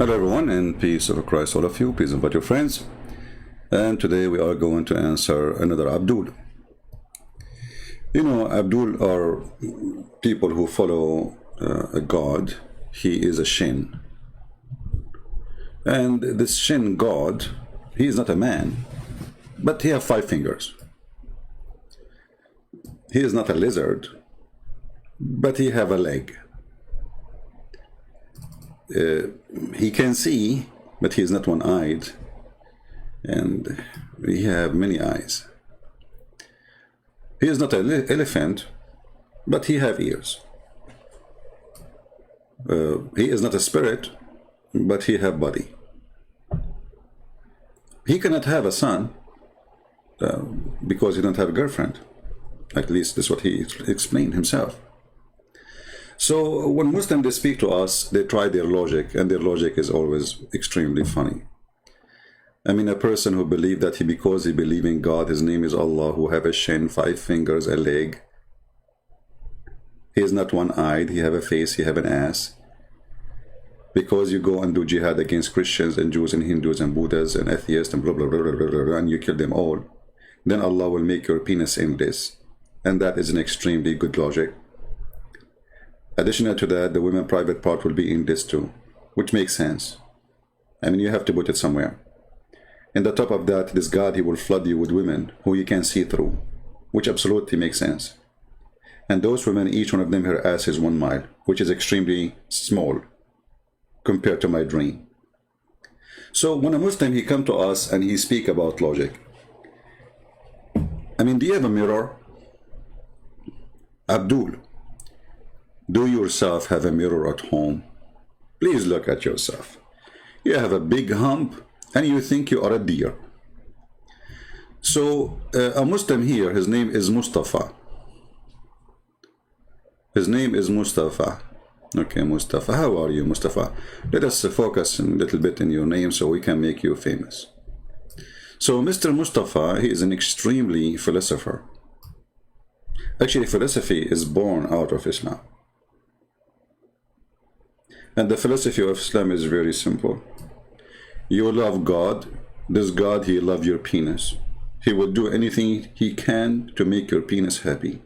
Hello everyone, and peace of Christ all of you, peace of your friends. And today we are going to answer another Abdul. You know, Abdul are people who follow a god. He is a Shin. And this Shin god, he is not a man, but he has 5 fingers. He is not a lizard, but he have a leg. He can see, but he is not one-eyed, and he have many eyes. He is not an elephant, but he have ears. He is not a spirit, but he have body. He cannot have a son because he don't have a girlfriend. At least that's what he explained himself. So when Muslims they speak to us, they try their logic, and their logic is always extremely funny. I mean, a person who believes that because he believes in God, his name is Allah, who have a shin, 5 fingers, a leg. He is not one-eyed, he have a face, he have an ass. Because you go and do jihad against Christians and Jews and Hindus and Buddhas and atheists and blah, blah, blah, blah, blah, blah, and you kill them all, then Allah will make your penis endless. And that is an extremely good logic. Additional to that, the women's private part will be in this too, which makes sense. I mean, you have to put it somewhere. And on top of that, this God, he will flood you with women who you can see through, which absolutely makes sense. And those women, each one of them, her ass is 1 mile, which is extremely small compared to my dream. So when a Muslim, he come to us and he speak about logic. I mean, do you have a mirror? Abdul, do you yourself have a mirror at home? Please look at yourself. You have a big hump and you think you are a deer. So a Muslim here, his name is Mustafa. His name is Mustafa. Okay, Mustafa. How are you, Mustafa? Let us focus a little bit in your name so we can make you famous. So Mr. Mustafa, he is an extremely philosopher. Actually, philosophy is born out of Islam. And the philosophy of Islam is very simple. You love God. This God, he loves your penis. He will do anything he can to make your penis happy.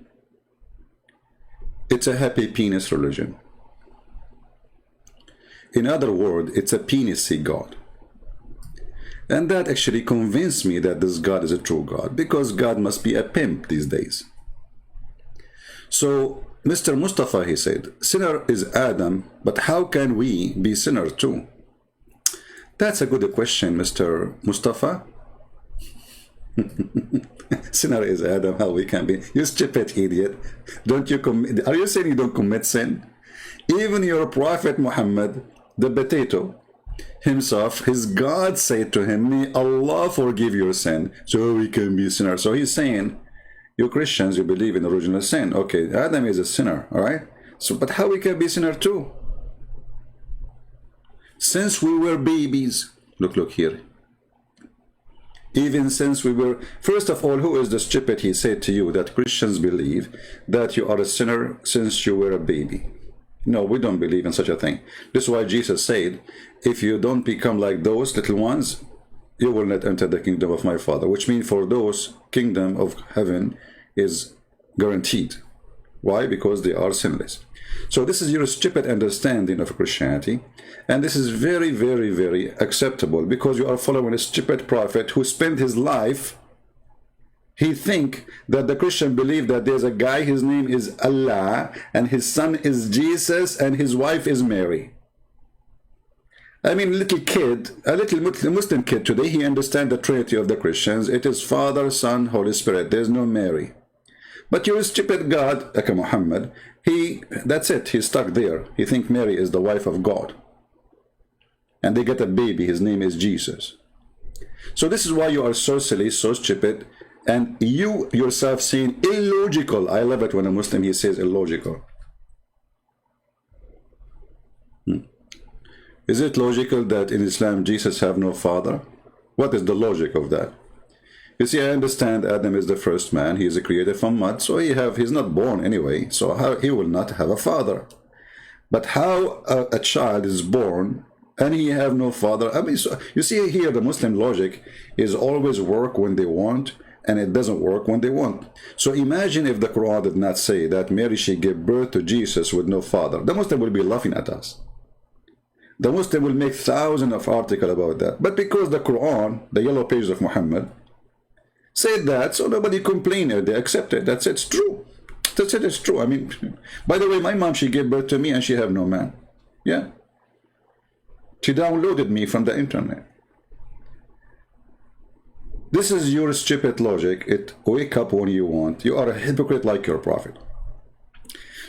It's a happy penis religion. In other words, it's a penisy God. And that actually convinced me that this God is a true God, because God must be a pimp these days. So Mr. Mustafa, he said, sinner is Adam, but how can we be sinner too? That's a good question, Mr. Mustafa. Sinner is Adam, how we can be? You stupid idiot. Don't you commit? Are you saying you don't commit sin? Even your prophet Muhammad, the potato, himself, his God said to him, may Allah forgive your sin, so we can be sinners. So he's saying, you Christians, you believe in original sin. Okay, Adam is a sinner, all right? So, but how we can be sinner too? Since we were babies, look here. Even since we were, first of all, who is the stupid, he said to you, that Christians believe that you are a sinner since you were a baby? No, we don't believe in such a thing. This is why Jesus said, if you don't become like those little ones, you will not enter the kingdom of my Father, which means for those, kingdom of heaven is guaranteed. Why? Because they are sinless. So this is your stupid understanding of Christianity, and this is very, very, very acceptable, because you are following a stupid prophet who spent his life, he think that the Christian believe that there's a guy, his name is Allah, and his son is Jesus, and his wife is Mary. I mean, a little Muslim kid today, he understands the Trinity of the Christians. It is Father, Son, Holy Spirit. There's no Mary. But your stupid God, like Muhammad, that's it. He's stuck there. He thinks Mary is the wife of God. And they get a baby. His name is Jesus. So this is why you are so silly, so stupid, and you yourself saying illogical. I love it when a Muslim, he says illogical. Is it logical that in Islam Jesus have no father? What is the logic of that? You see, I understand Adam is the first man. He is created from mud, so he's not born anyway. So how he will not have a father? But how a child is born and he have no father. I mean, so you see here, the Muslim logic is always work when they want, and it doesn't work when they want. So imagine if the Quran did not say that Mary, she gave birth to Jesus with no father. The Muslim will be laughing at us. The Muslim will make thousands of articles about that. But because the Quran, the yellow pages of Muhammad, said that, so nobody complained, they accepted. That's it, it's true. That's it, it's true. I mean, by the way, my mom, she gave birth to me and she have no man. Yeah. She downloaded me from the internet. This is your stupid logic. It wake up when you want. You are a hypocrite like your prophet.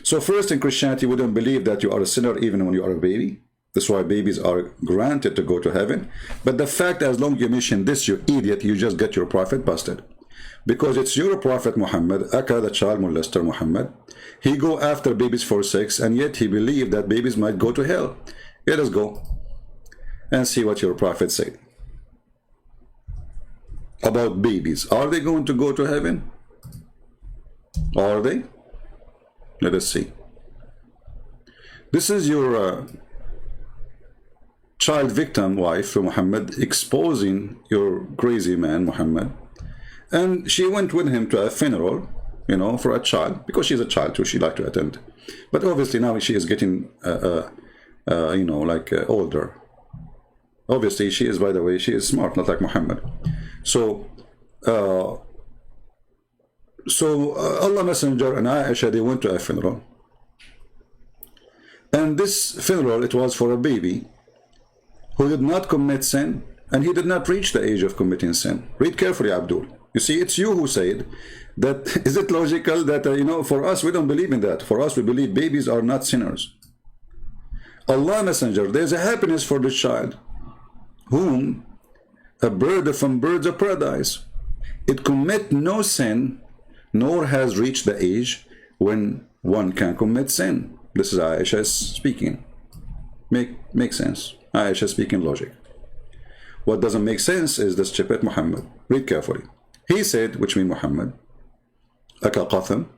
So first, in Christianity, we don't believe that you are a sinner even when you are a baby. That's why babies are granted to go to heaven. But the fact, as long as you mention this, you idiot, you just get your prophet busted. Because it's your prophet Muhammad, Aka, the child molester Muhammad. He go after babies for sex, and yet he believed that babies might go to hell. Let us go and see what your prophet said about babies. Are they going to go to heaven? Are they? Let us see. This is your child victim wife, Muhammad, exposing your crazy man, Muhammad. And she went with him to a funeral, you know, for a child, because she's a child too, she liked to attend. But obviously now she is getting, you know, like older. Obviously she is, by the way, she is smart, not like Muhammad. So, Allah Messenger and Aisha, they went to a funeral. And this funeral, it was for a baby who did not commit sin, and he did not reach the age of committing sin. Read carefully, Abdul. You see, it's you who said that. Is it logical that, you know, for us, we don't believe in that. For us, we believe babies are not sinners. Allah Messenger, there's a happiness for the child, whom a bird from birds of paradise. It commit no sin, nor has reached the age when one can commit sin. This is Aisha speaking. Make sense. Aisha speaking logic. What doesn't make sense is the stupid Muhammad. Read carefully. He said, which means Muhammad, Aka Qatham,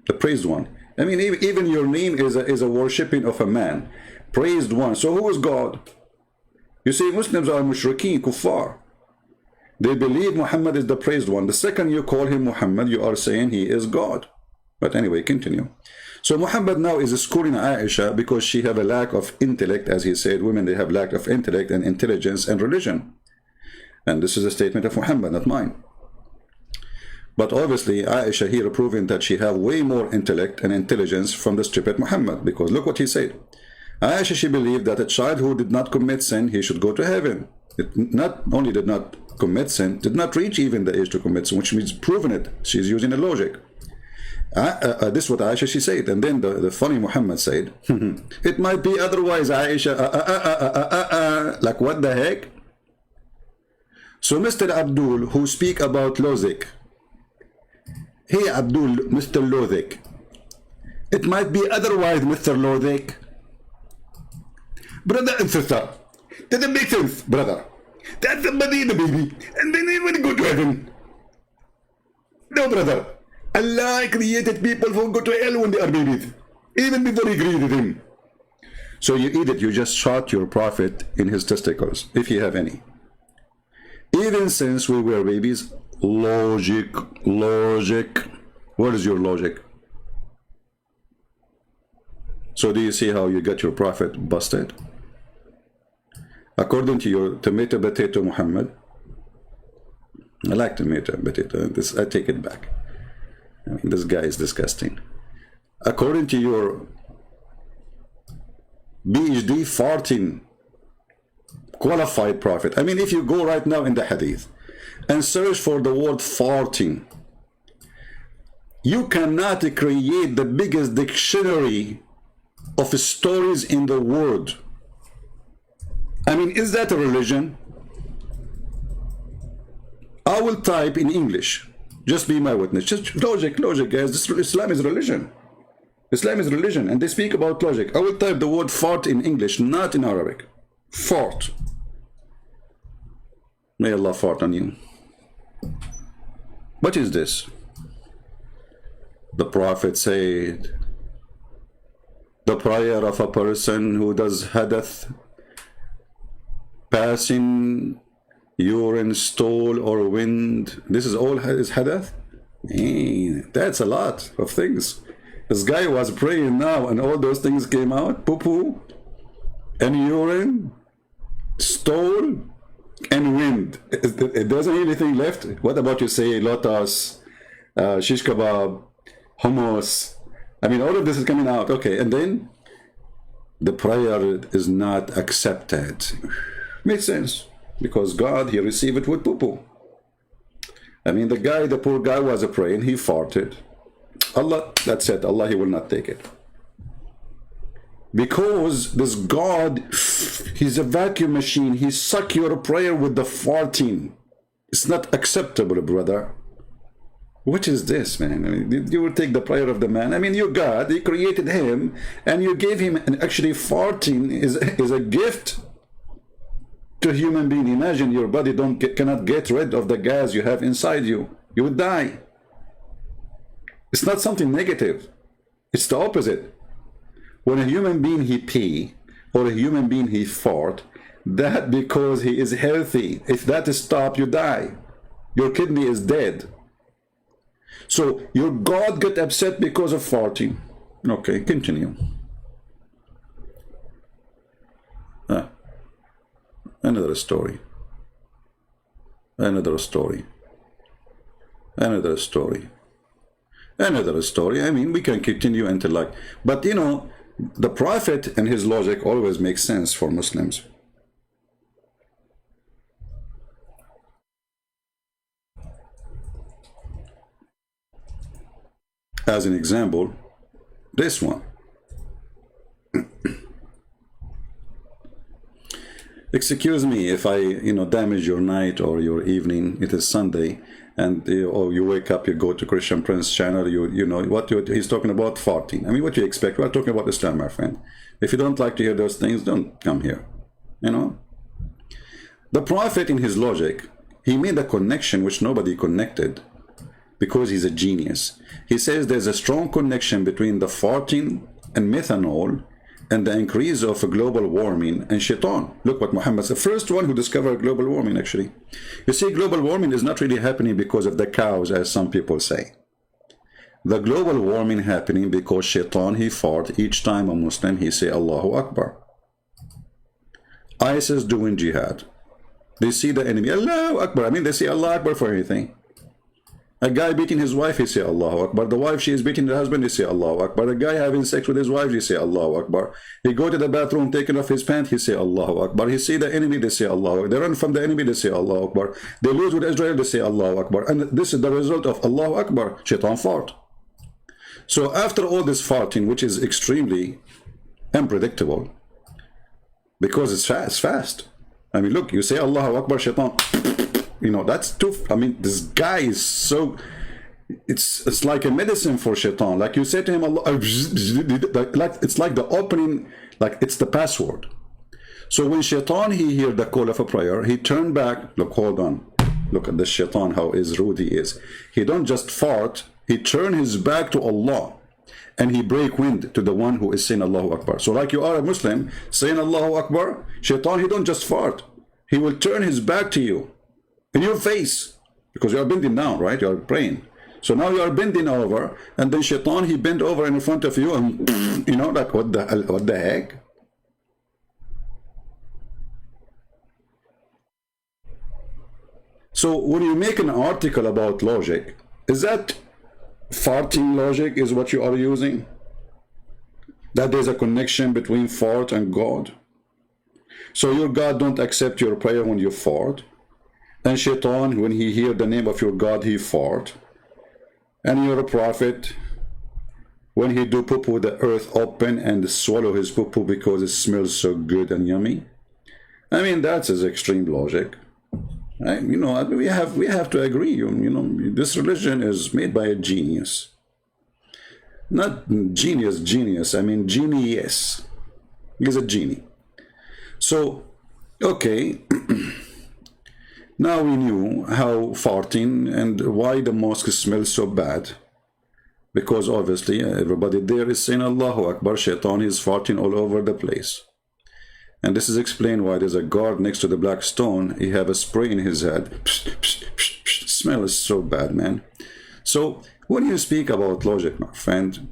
the praised one. I mean, even your name is a worshipping of a man. Praised one. So who is God? You see, Muslims are mushrikeen, kuffar. They believe Muhammad is the praised one. The second you call him Muhammad, you are saying he is God. But anyway, continue. So Muhammad now is schooling Aisha because she have a lack of intellect. As he said, women, they have lack of intellect and intelligence and religion. And this is a statement of Muhammad, not mine. But obviously, Aisha here proving that she have way more intellect and intelligence from the stupid Muhammad. Because look what he said. Aisha, she believed that a child who did not commit sin, he should go to heaven. It not only did not commit sin, did not reach even the age to commit sin, which means proving it. She's using a logic. This is what Aisha, she said. And then the funny Muhammad said, it might be otherwise, Aisha. Like what the heck? So Mr. Abdul, who speak about logic, hey Abdul, Mr. Logic, it might be otherwise, Mr. Logic. Brother and sister, doesn't make sense, brother. That's somebody in the baby, and then they want to go to heaven. No, brother. Allah created people who go to hell when they are babies, even before he created him. So you idiot, you just shot your prophet in his testicles, if you have any. Even since we were babies, logic. What is your logic? So do you see how you get your prophet busted? According to your tomato potato Muhammad, I like tomato potato. This, I take it back. I mean, this guy is disgusting. According to your PhD farting qualified prophet, I mean, if you go right now in the hadith and search for the word farting, you cannot create the biggest dictionary of stories in the world. I mean, is that a religion? I will type in English. Just be my witness. Just logic, guys. Islam is religion. Islam is religion, and they speak about logic. I will type the word fart in English, not in Arabic. Fart. May Allah fart on you. What is this? The Prophet said, the prayer of a person who does hadath passing, urine, stool, or wind. This is all is hadath? That's a lot of things. This guy was praying now, and all those things came out. Poo-poo, and urine, stool, and wind. It doesn't anything left. What about you say lotus, shish kebab, hummus? I mean, all of this is coming out. Okay, and then the prayer is not accepted. Makes sense, because God, he received it with poo-poo. I mean, the poor guy was praying, he farted. Allah, that's it. Allah, he will not take it. Because this God, he's a vacuum machine. He suck your prayer with the farting. It's not acceptable, brother. What is this, man? I mean, you will take the prayer of the man. I mean, your God, he created him, and you gave him, and actually farting is a gift to a human being. Imagine your body cannot get rid of the gas you have inside you. You would die. It's not something negative. It's the opposite. When a human being he pee, or a human being he fart, that because he is healthy. If that is stopped, you die. Your kidney is dead. So your God got upset because of farting. Okay, continue. Another story. Another story. Another story. Another story. I mean, we can continue until like, but you know, the Prophet and his logic always makes sense for Muslims. As an example, this one. Excuse me if I, damage your night or your evening. It is Sunday, and you wake up, you go to Christian Prince channel. He's talking about farting. I mean, what do you expect? We're talking about Islam, my friend. If you don't like to hear those things, don't come here. The Prophet, in his logic, he made a connection which nobody connected, because he's a genius. He says there's a strong connection between the farting and methanol and the increase of global warming and shaitan. Look what Muhammad's the first one who discovered global warming, actually. You see, global warming is not really happening because of the cows, as some people say. The global warming happening because shaitan, he fart each time a Muslim, he say Allahu Akbar. ISIS doing jihad. They see the enemy, Allahu Akbar. I mean, they say Allahu Akbar for anything. A guy beating his wife, he say Allahu Akbar. The wife, she is beating the husband, he say Allahu Akbar. A guy having sex with his wife, he say Allahu Akbar. He go to the bathroom, taking off his pants, he say Allahu Akbar. He see the enemy, they say Allahu Akbar. They run from the enemy, they say Allahu Akbar. They lose with Israel, they say Allahu Akbar. And this is the result of Allahu Akbar, shaitan fart. So after all this farting, which is extremely unpredictable, because it's fast. I mean, look, you say Allahu Akbar, shaitan, that's too, I mean, this guy is so, it's like a medicine for shaitan. Like you say to him, Allah, like it's like the opening, like it's the password. So when shaitan, he hear the call of a prayer, he turn back, look, hold on. Look at the shaitan, how rude he is. He don't just fart, he turn his back to Allah. And he break wind to the one who is saying Allahu Akbar. So like you are a Muslim, saying Allahu Akbar, shaitan, he don't just fart. He will turn his back to you. In your face, because you are bending down, right? You are praying. So now you are bending over, and then shaitan, he bend over in front of you, and like what the heck? So when you make an article about logic, is that farting logic is what you are using? That there's a connection between fart and God? So your God don't accept your prayer when you fart? And shaitan, when he hear the name of your God, he fart. And your prophet, when he do poo-poo, the earth open and swallow his poo-poo because it smells so good and yummy. I mean, that's his extreme logic. We have to agree. This religion is made by a genius. Not genius. I mean, genius. He's a genie. So, okay. Now we knew how farting and why the mosque smells so bad. Because obviously everybody there is saying Allahu Akbar, shaitan is farting all over the place. And this is explained why there's a guard next to the black stone. He have a spray in his head. Psh, psh, psh, psh. Smell is so bad, man. So when you speak about logic, my friend,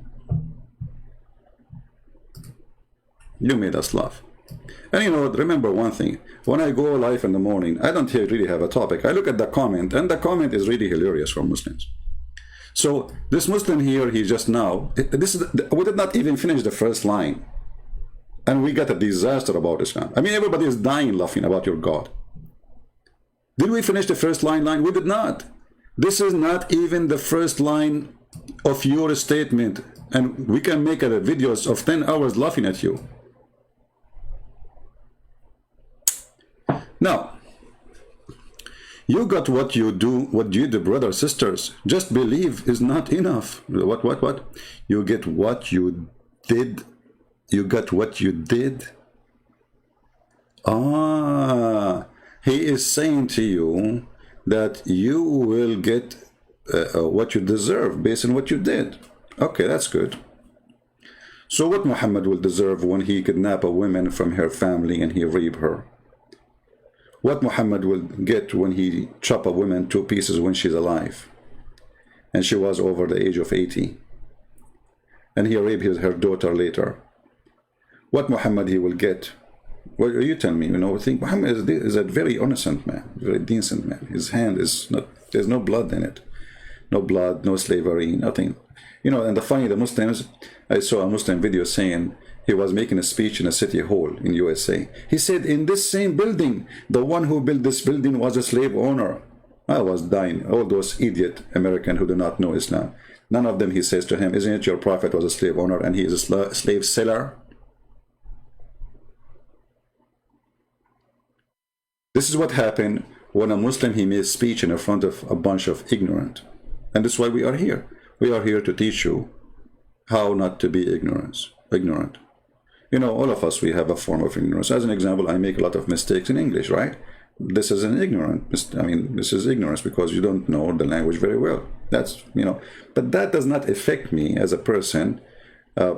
you made us laugh. And you know, remember one thing. When I go live in the morning, I don't really have a topic. I look at the comment, and the comment is really hilarious for Muslims. So this Muslim here, he just now, we did not even finish the first line. And we got a disaster about Islam. I mean, everybody is dying laughing about your God. Did we finish the first line? We did not. This is not even the first line of your statement. And we can make videos of 10 hours laughing at you. Now, you got what you do, what you do, brothers, sisters. Just believe is not enough. What? You get what you did. You got what you did. He is saying to you that you will get what you deserve based on what you did. Okay, that's good. So what Muhammad will deserve when he kidnap a woman from her family and he rape her? What Muhammad will get when he chop a woman to pieces when she's alive and she was over the age of 80, and he raped her daughter later? What Muhammad he will get? Well, you tell me. You know, I think Muhammad is a very innocent man, very decent man. His hand is not, there's no blood in it. No blood, no slavery, nothing. You know, and the Muslims, I saw a Muslim video saying he was making a speech in a city hall in USA. He said, in this same building, the one who built this building was a slave owner. I was dying. All those idiot Americans who do not know Islam. None of them, he says to him, isn't it your prophet was a slave owner and he is a slave seller? This is what happened when a Muslim, he made a speech in front of a bunch of ignorant. And that's why we are here. We are here to teach you how not to be ignorant. You know, all of us, we have a form of ignorance. As an example, I make a lot of mistakes in English, right? This is an this is ignorance because you don't know the language very well. That's, you know, but that does not affect me as a person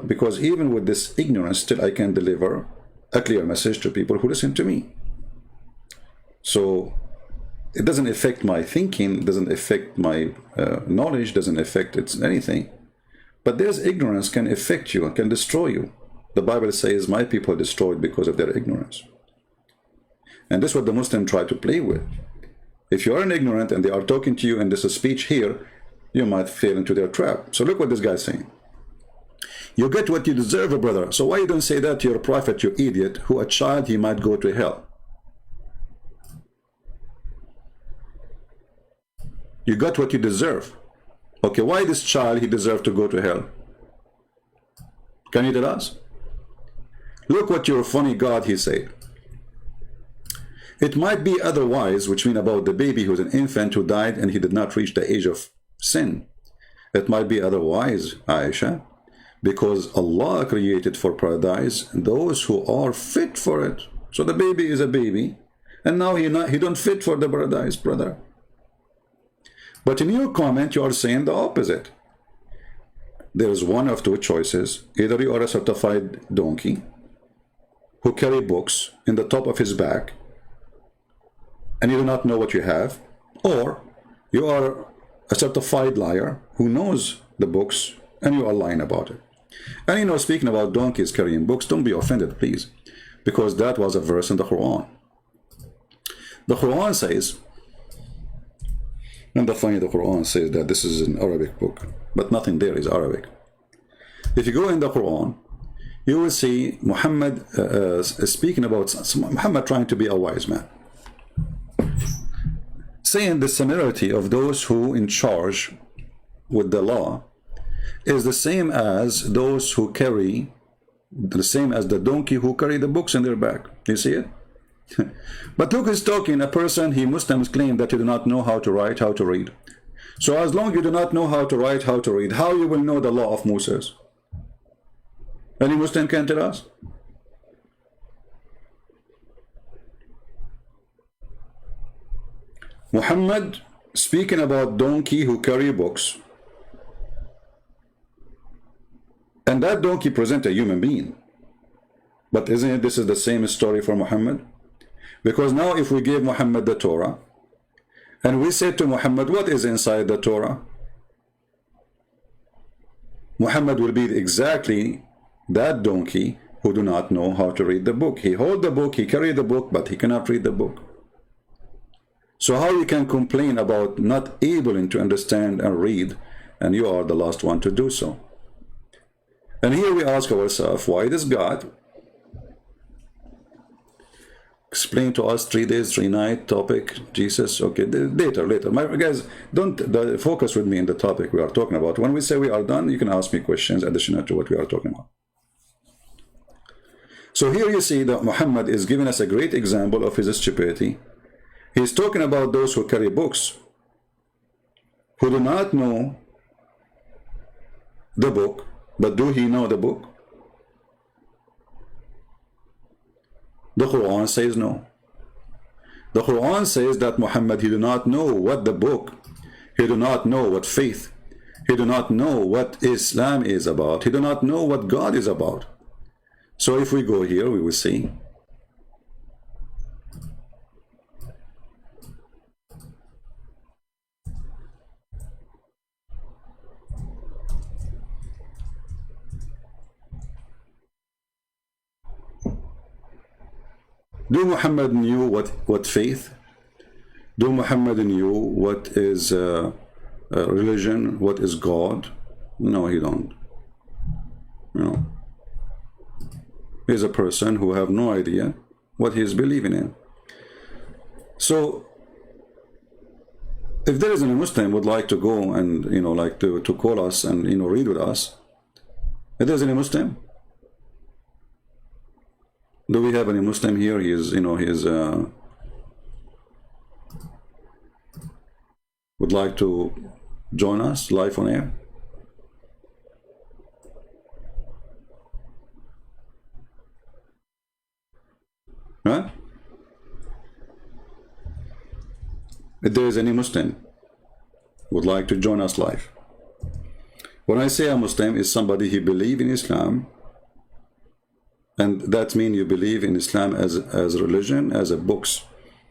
because even with this ignorance, still I can deliver a clear message to people who listen to me. So it doesn't affect my thinking, doesn't affect my knowledge, doesn't affect anything. But there's ignorance can affect you and can destroy you. The Bible says, my people are destroyed because of their ignorance. And this is what the Muslims try to play with. If you are an ignorant and they are talking to you and there's a speech here, you might fall into their trap. So look what this guy's saying. You get what you deserve, brother. So why you don't say that to your prophet, you idiot, who a child, he might go to hell? You got what you deserve. Okay, why this child, he deserved to go to hell? Can you tell us? Look what your funny God, he said. It might be otherwise, which means about the baby who's an infant who died and he did not reach the age of sin. It might be otherwise, Aisha, because Allah created for paradise those who are fit for it. So the baby is a baby, and now he don't fit for the paradise, brother. But in your comment, you are saying the opposite. There is one of two choices. Either you are a certified donkey who carry books in the top of his back and you do not know what you have, or you are a certified liar who knows the books and you are lying about it. And you know, speaking about donkeys carrying books, don't be offended, please, because that was a verse in the Quran. The Quran says, and the Quran says that this is an Arabic book, but nothing there is Arabic. If you go in the Quran, you will see Muhammad speaking about Muhammad trying to be a wise man, saying the similarity of those who in charge with the law is the same as those who carry, the same as the donkey who carry the books in their back. You see it? But look, he's talking a person, Muslims claim that you do not know how to write, how to read. So as long as you do not know how to write, how to read, how you will know the law of Moses? Any Muslim can tell us? Muhammad speaking about donkey who carry books, and that donkey present a human being. But isn't it this is the same story for Muhammad? Because now if we give Muhammad the Torah, and we say to Muhammad, what is inside the Torah? Muhammad will be exactly that donkey who do not know how to read the book. He hold the book, he carry the book, but he cannot read the book. So how you can complain about not able to understand and read, and you are the last one to do so? And here we ask ourselves, why does God explain to us 3 days, 3 nights topic, Jesus? Okay, later. My guys, don't focus with me in the topic we are talking about. When we say we are done, you can ask me questions additional to what we are talking about. So here you see that Muhammad is giving us a great example of his stupidity. He's talking about those who carry books, who do not know the book, but do he know the book? The Quran says no. The Quran says that Muhammad, he do not know what the book, he do not know what faith, he do not know what Islam is about, he do not know what God is about. So if we go here, we will see. Do Muhammad knew what faith? Do Muhammad knew what is religion? What is God? No, he don't. No. He's a person who have no idea what he is believing in. So, if there is a Muslim would like to go and like to call us and read with us, if there's any Muslim. Do we have any Muslim here? He is, would like to join us live on air? Right? If there is any Muslim would like to join us live. When I say a Muslim, is somebody who believes in Islam. And that means you believe in Islam as religion, as a books,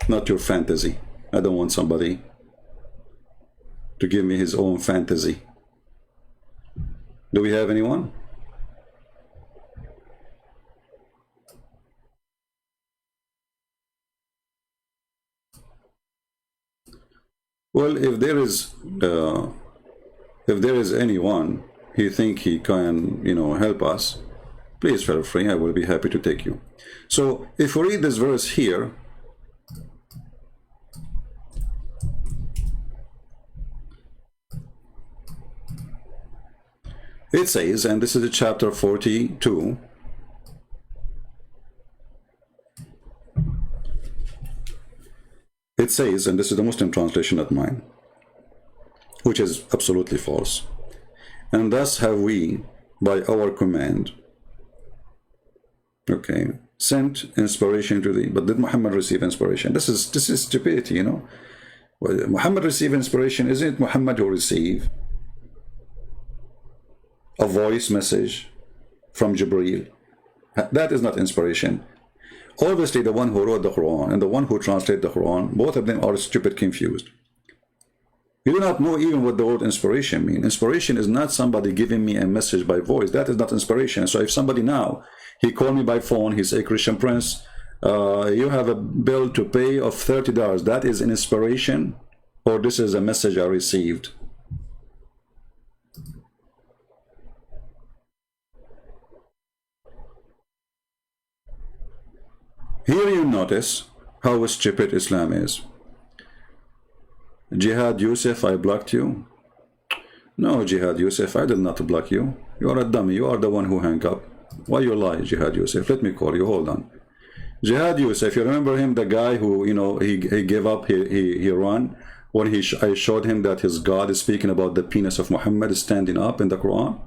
not your fantasy. I don't want somebody to give me his own fantasy. Do we have anyone? Well, if there is anyone who think he can, help us, please feel free, I will be happy to take you. So, if we read this verse here, it says, and this is chapter 42, it says, and this is the Muslim translation, not mine, which is absolutely false. And thus have we, by our command, okay, sent inspiration to thee. But did Muhammad receive inspiration? This is stupidity, Well, Muhammad received inspiration. Isn't it Muhammad who received a voice message from Jibreel? That is not inspiration. Obviously, the one who wrote the Quran and the one who translated the Quran, both of them are stupid, confused. You do not know even what the word inspiration means. Inspiration is not somebody giving me a message by voice. That is not inspiration. So if somebody now, he called me by phone, he say, Christian Prince, you have a bill to pay of $30. That is an inspiration, or this is a message I received? Here you notice how stupid Islam is. Jihad Yusuf, I blocked you. No, Jihad Yusuf, I did not block you. You are a dummy. You are the one who hung up. Why you lie, Jihad Yusuf? Let me call you. Hold on. Jihad Yusuf, you remember him, the guy who, he gave up, he ran when I showed him that his God is speaking about the penis of Muhammad standing up in the Quran?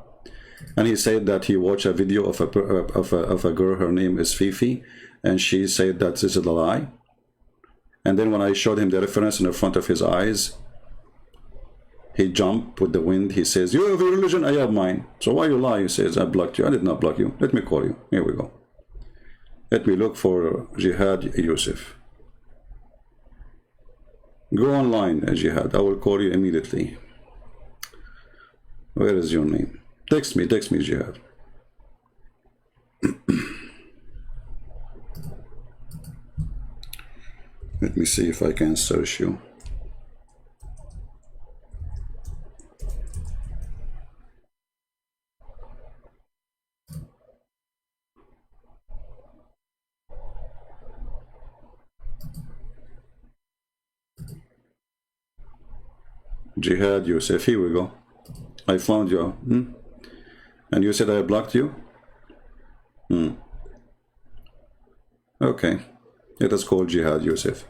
And he said that he watched a video of a girl, her name is Fifi, and she said that this is a lie. And then when I showed him the reference in the front of his eyes, he jumped with the wind. He says, you have your religion, I have mine. So why you lie? He says, I blocked you. I did not block you. Let me call you. Here we go. Let me look for Jihad Yusuf. Go online, Jihad. I will call you immediately. Where is your name? Text me, Jihad. Let me see if I can search you. Jihad Yusuf, here we go. I found you. And you said I blocked you? Okay. Let us call Jihad Yusuf.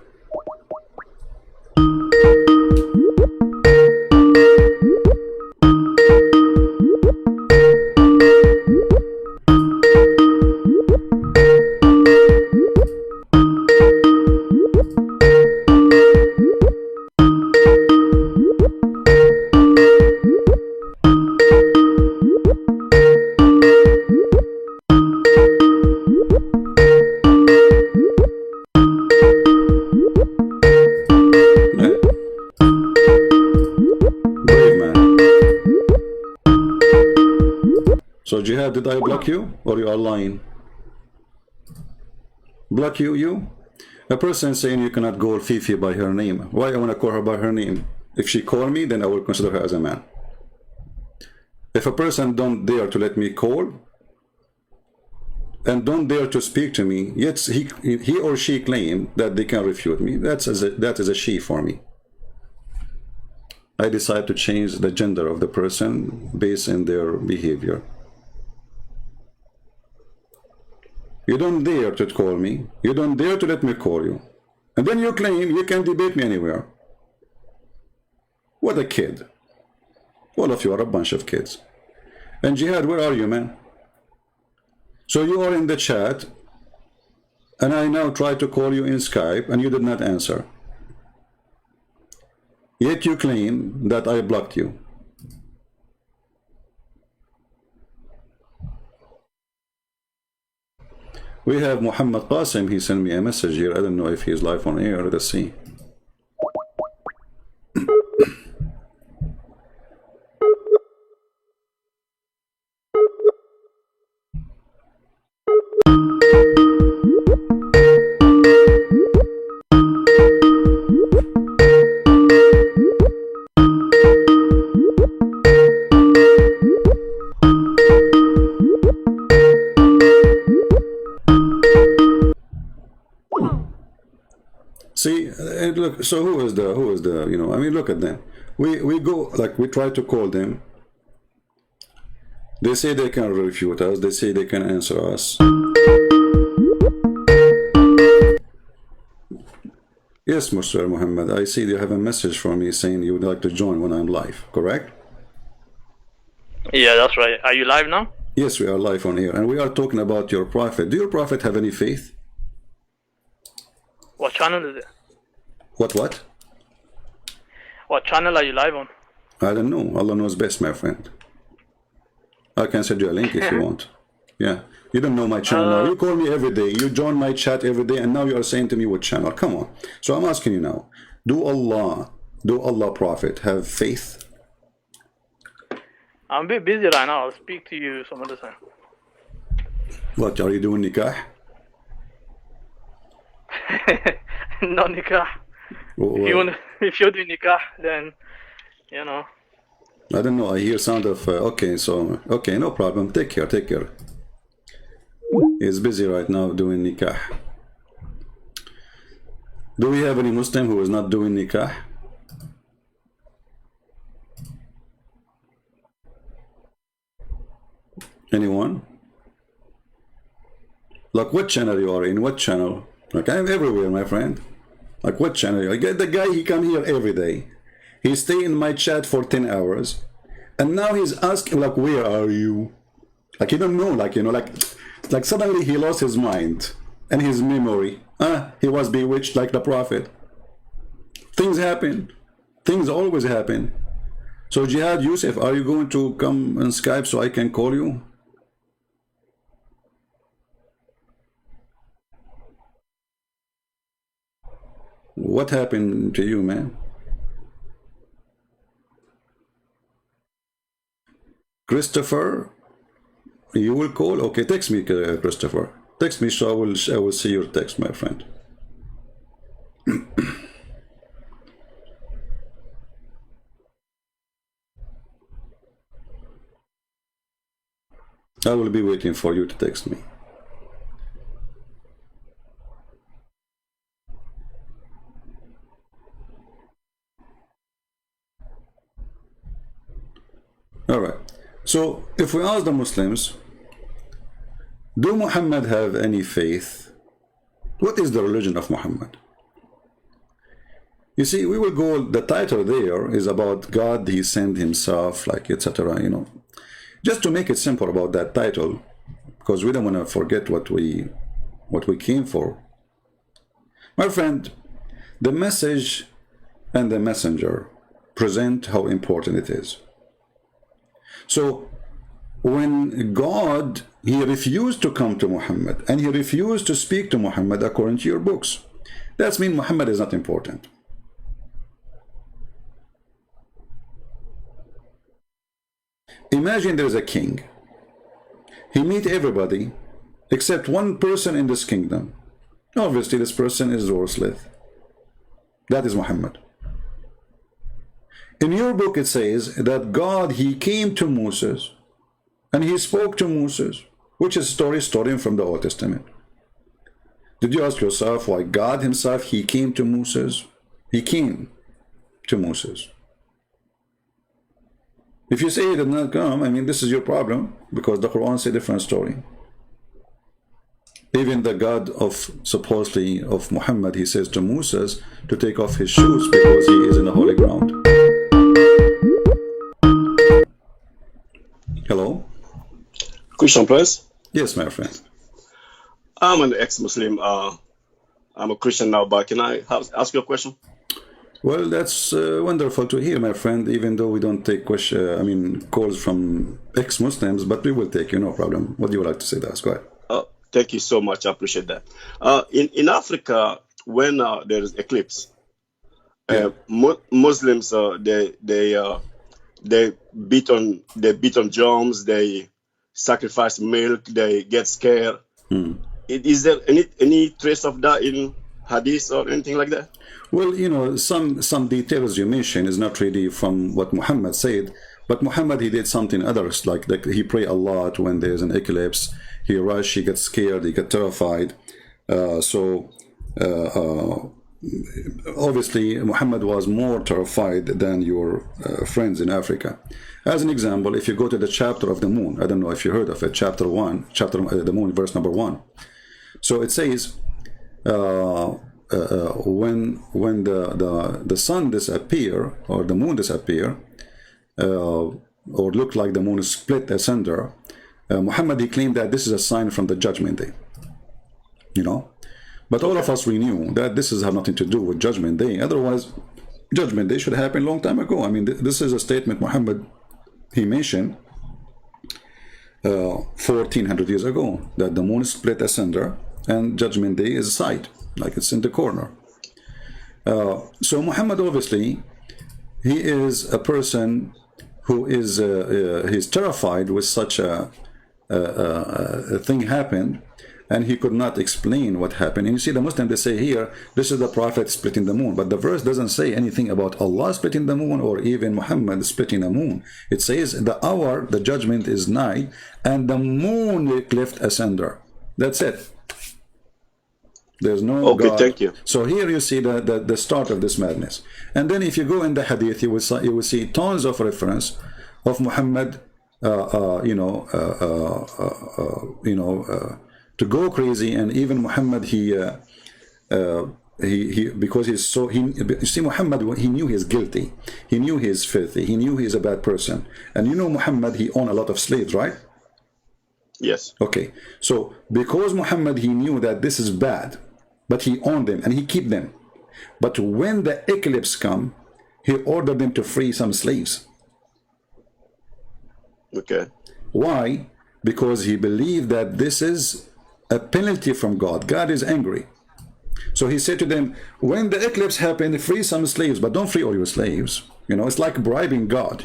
So Jihad, did I block you or you are lying? Block you? A person saying you cannot call Fifi by her name. Why I want to call her by her name? If she call me, then I will consider her as a man. If a person don't dare to let me call and don't dare to speak to me, yet he or she claim that they can refute me, that is a she for me. I decide to change the gender of the person based on their behavior. You don't dare to call me. You don't dare to let me call you. And then you claim you can debate me anywhere. What a kid. All of you are a bunch of kids. And Jihad, where are you, man? So you are in the chat, and I now try to call you in Skype, and you did not answer. Yet you claim that I blocked you. We have Muhammad Qasim. He sent me a message here. I don't know if he's live on air. Let's see. See, look, so who is the, you know, I mean, look at them. We go, like, we try to call them. They say they can refute us. They say they can answer us. Yes, Mr. Muhammad, I see you have a message for me saying you would like to join when I'm live, correct? Yeah, that's right. Are you live now? Yes, we are live on here, and we are talking about your prophet. Do your prophet have any faith? What channel is it? What? What channel are you live on? I don't know. Allah knows best, my friend. I can send you a link if you want. Yeah. You don't know my channel now. You call me every day. You join my chat every day, and now you are saying to me what channel. Come on. So I'm asking you now. Do Allah Prophet have faith? I'm a bit busy right now. I'll speak to you some other time. What, are you doing nikah? No nikah. If you're doing nikah, then, you know. I don't know. I hear sound of, okay, no problem. Take care. He's busy right now doing nikah. Do we have any Muslim who is not doing nikah? Anyone? Like, what channel you are in? What channel? Like, I'm everywhere, my friend. Like, what channel? I get the guy, he come here every day. He stay in my chat for 10 hours. And now he's asking, like, where are you? Like, he don't know, like, you know, like suddenly he lost his mind and his memory. He was bewitched like the prophet. Things happen. Things always happen. So, Jihad Yusuf, are you going to come on Skype so I can call you? What happened to you, man? Christopher, you will call? Okay, text me, Christopher. Text me, so I will see your text, my friend. I will be waiting for you to text me. All right. So if we ask the Muslims, do Muhammad have any faith? What is the religion of Muhammad? You see, we will go, the title there is about God, he sent himself, like etc. You know, just to make it simple about that title, because we don't want to forget what we came for. My friend, the message and the messenger present how important it is. So when God, he refused to come to Muhammad and he refused to speak to Muhammad according to your books, that means Muhammad is not important. Imagine there's a king. He meets everybody except one person in this kingdom. Obviously this person is worthless. That is Muhammad. In your book it says that God, he came to Moses and he spoke to Moses, which is story from the Old Testament. Did you ask yourself why God himself, he came to Moses? He came to Moses. If you say he did not come, I mean, this is your problem, because the Quran says a different story. Even the God of, supposedly, of Muhammad, he says to Moses to take off his shoes because he is in the holy ground. Hello? Question, please. Yes, my friend. I'm an ex-Muslim. I'm a Christian now, but can I ask you a question? Well, that's wonderful to hear, my friend, even though we don't take calls from ex-Muslims, but we will take you, no problem. What do you like to say to us? Go ahead. Thank you so much. I appreciate that. In Africa, when there is eclipse, Muslims they beat on drums, they sacrifice milk, they get scared. Is there any trace of that in Hadith or anything like that? Well, you know, some details you mentioned is not really from what Muhammad said, but Muhammad, he did something others, like he pray a lot when there's an eclipse. He rush, he gets scared, he gets terrified. Obviously, Muhammad was more terrified than your friends in Africa. As an example, if you go to the chapter of the moon, I don't know if you heard of it, chapter the moon, verse number 1. So it says, when the sun disappear or the moon disappear, or look like the moon is split asunder, Muhammad, he claimed that this is a sign from the judgment day. You know, but all of us, we knew that this has nothing to do with judgment day. Otherwise, judgment day should happen a long time ago. I mean, this is a statement Muhammad, he mentioned 1400 years ago, that the moon is split asunder and judgment day is a side, like it's in the corner. So Muhammad, obviously, he is a person who is he's terrified with such a thing happened, and he could not explain what happened. And you see, the Muslims, they say here, this is the Prophet splitting the moon, but the verse doesn't say anything about Allah splitting the moon or even Muhammad splitting the moon. It says the hour, the judgment is nigh, and the moon will cleft asunder. That's it. There's no okay, God. Thank you. So here you see the start of this madness. And then if you go in the hadith, you will see tons of reference of Muhammad, to go crazy. And even Muhammad, because he's so, you see, Muhammad, he knew he's guilty, he knew he's filthy, he knew he's a bad person. And you know, Muhammad, he owned a lot of slaves, right? Yes. Okay, so because Muhammad, he knew that this is bad, but he owned them and he kept them. But when the eclipse come, he ordered them to free some slaves. Okay. Why? Because he believed that this is a penalty from God. God is angry. So he said to them, when the eclipse happened, free some slaves, but don't free all your slaves. It's like bribing God,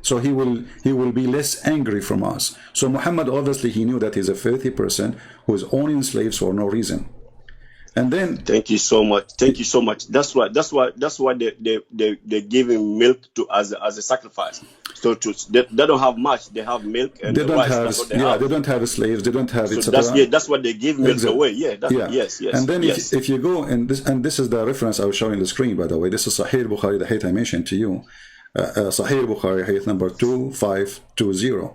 So he will be less angry from us. So Muhammad, obviously, he knew that he's a filthy person who is owning slaves for no reason. And then thank you so much. Thank you so much. That's why they give him milk as a sacrifice. So they don't have much. They have milk and they don't rice. have, that's what they yeah, have. they don't have slaves. They don't have, So etc. that's what they give milk Exactly. away. Yeah, Yeah. Yes. And then yes. if you go, and this is the reference I was showing on the screen, by the way. This is Sahih Bukhari, the hadith I mentioned to you. Sahih Bukhari, hadith number 2520.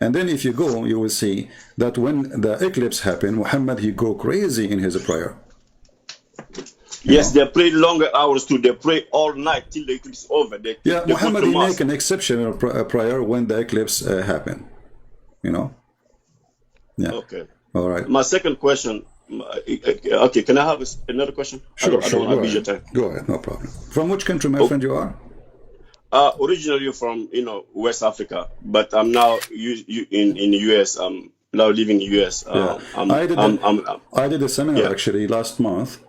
And then if you go, you will see that when the eclipse happened, Muhammad, he go crazy in his prayer. Yes, they pray longer hours too. They pray all night till the eclipse is over. They Muhammad, he make an exceptional prayer when the eclipse happened. Yeah. Okay. All right. My second question. Okay, can I have another question? Sure. I don't want to abuse your time. Go ahead, no problem. From which country, my friend, you are? Originally from West Africa, but I'm now in the US. I'm now living in the US. I did a seminar actually last month.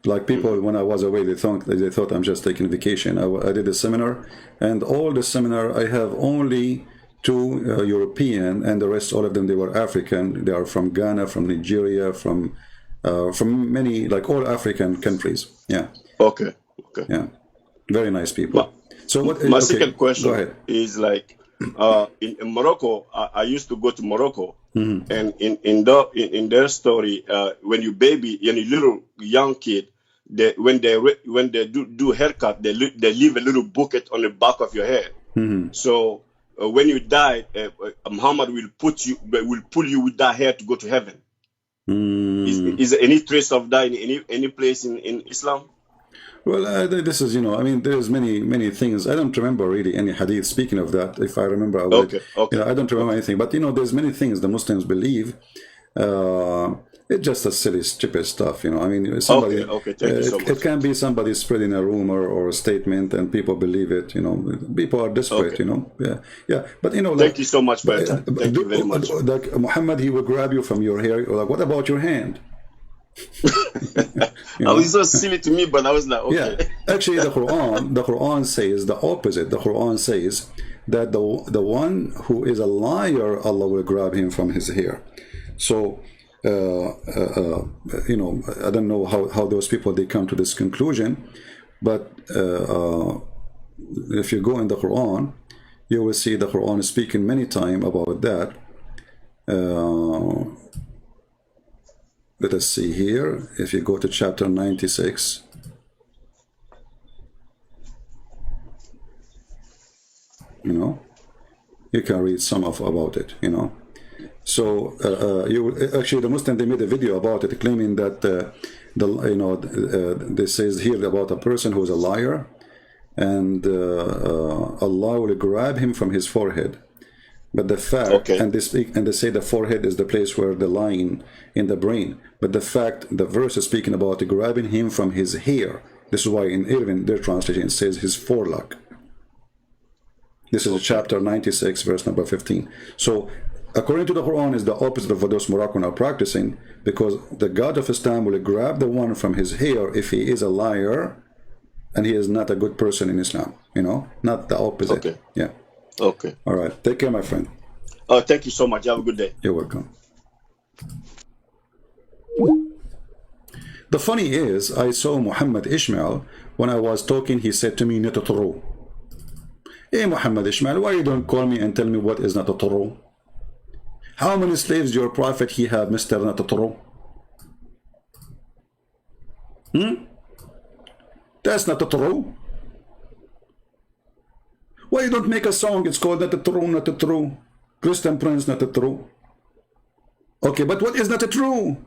Like people, when I was away, they thought I'm just taking vacation. I did a seminar, and all the seminar I have only 2 European, and the rest, all of them, they were African. They are from Ghana, from Nigeria, from many, like all African countries. Yeah. Okay. Yeah. Very nice people. So what? My second question go ahead. is like in Morocco. I used to go to Morocco, and in their story, when you little young kid, when they do haircut, they leave a little bucket on the back of your head. So when you die, Muhammad will pull you with that hair to go to heaven. Is there any trace of that in any place in Islam? Well, this is, there's many things. I don't remember really any hadith. Speaking of that, if I remember, I would. Okay. I don't remember anything. But, there's many things the Muslims believe. It's just a silly, stupid stuff, somebody. Okay. Thank you so much. It can be somebody spreading a rumor or a statement, and people believe it. People are desperate. Yeah. But thank you so much for your time. Thank you very much. Like Muhammad, he will grab you from your hair. Like, what about your hand? I was so silly to me, but I was like, okay. Yeah. Actually, the Quran says the opposite. The Quran says that the one who is a liar, Allah will grab him from his hair. So. I don't know how those people they come to this conclusion, but if you go in the Quran, you will see the Quran is speaking many times about that. Let us see here. If you go to chapter 96, you can read some about it. So actually, the Muslim, they made a video about it, claiming that this says here about a person who's a liar, and Allah will grab him from his forehead. But the fact, and they say the forehead is the place where the line in the brain. But the fact, the verse is speaking about grabbing him from his hair. This is why in even their translation it says his forelock. This is chapter 96, verse number 15. So, according to the Quran, is the opposite of what those Moroccans are practicing, because the God of Islam will grab the one from his hair if he is a liar and he is not a good person in Islam. Not the opposite. Okay. Yeah. Okay. All right. Take care, my friend. Oh, thank you so much. Have a good day. You're welcome. The funny is, I saw Muhammad Ishmael when I was talking. He said to me, "Nataturu." Hey, Muhammad Ishmael, why you don't call me and tell me what is Nataturu? How many slaves your prophet he have, Mr. Nataturu? That's Nataturu. Why you don't make a song? It's called Nataturu, Nataturu. Christian Prince, Nataturu. Okay, but what is Nataturu?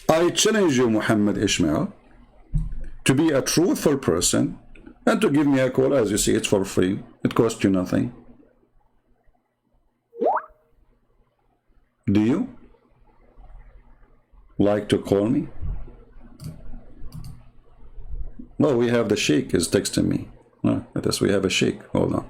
I challenge you, Muhammad Ishmael, to be a truthful person and to give me a call. As you see, it's for free. It costs you nothing. Do you like to call me? Well, we have the sheikh is texting me. Let us, we have a sheikh. Hold on.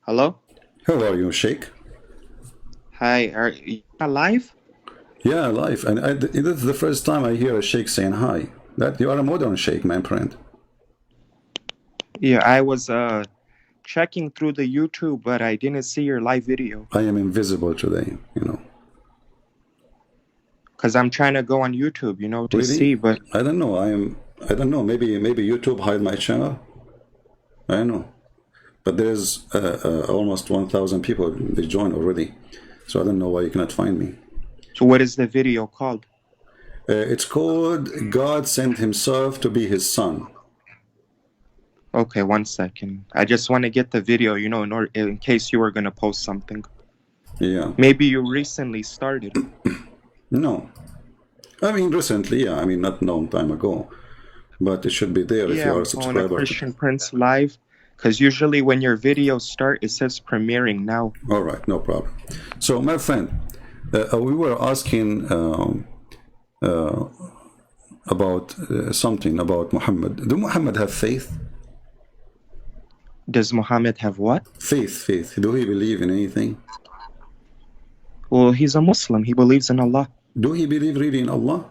Hello? How are you, Sheikh? Hi, are you alive? Yeah, live. And this is the first time I hear a Sheikh saying hi. That you are a modern Sheikh, my friend. Yeah, I was checking through the YouTube, but I didn't see your live video. I am invisible today, you know. Because I'm trying to go on YouTube, you know, to Really? see, but I don't know. I don't know. Maybe YouTube hide my channel. I don't know. But there's almost 1,000 people. They joined already. So I don't know why you cannot find me. so what is the video called? It's called God Sent Himself to Be His Son. Okay, 1 second. I just want to get the video, you know, in case you were going to post something. Yeah. Maybe you recently started. No. I mean, recently, yeah. I mean, not a long time ago. But it should be there if you are a I'm on a subscriber. Christian Prince live. Because usually when your videos start, it says premiering now. All right, no problem. So, my friend, we were asking about something about Muhammad. Do Muhammad have faith? Does Muhammad have what? Faith. Do he believe in anything? Well, he's a Muslim. He believes in Allah. Do he believe really in Allah?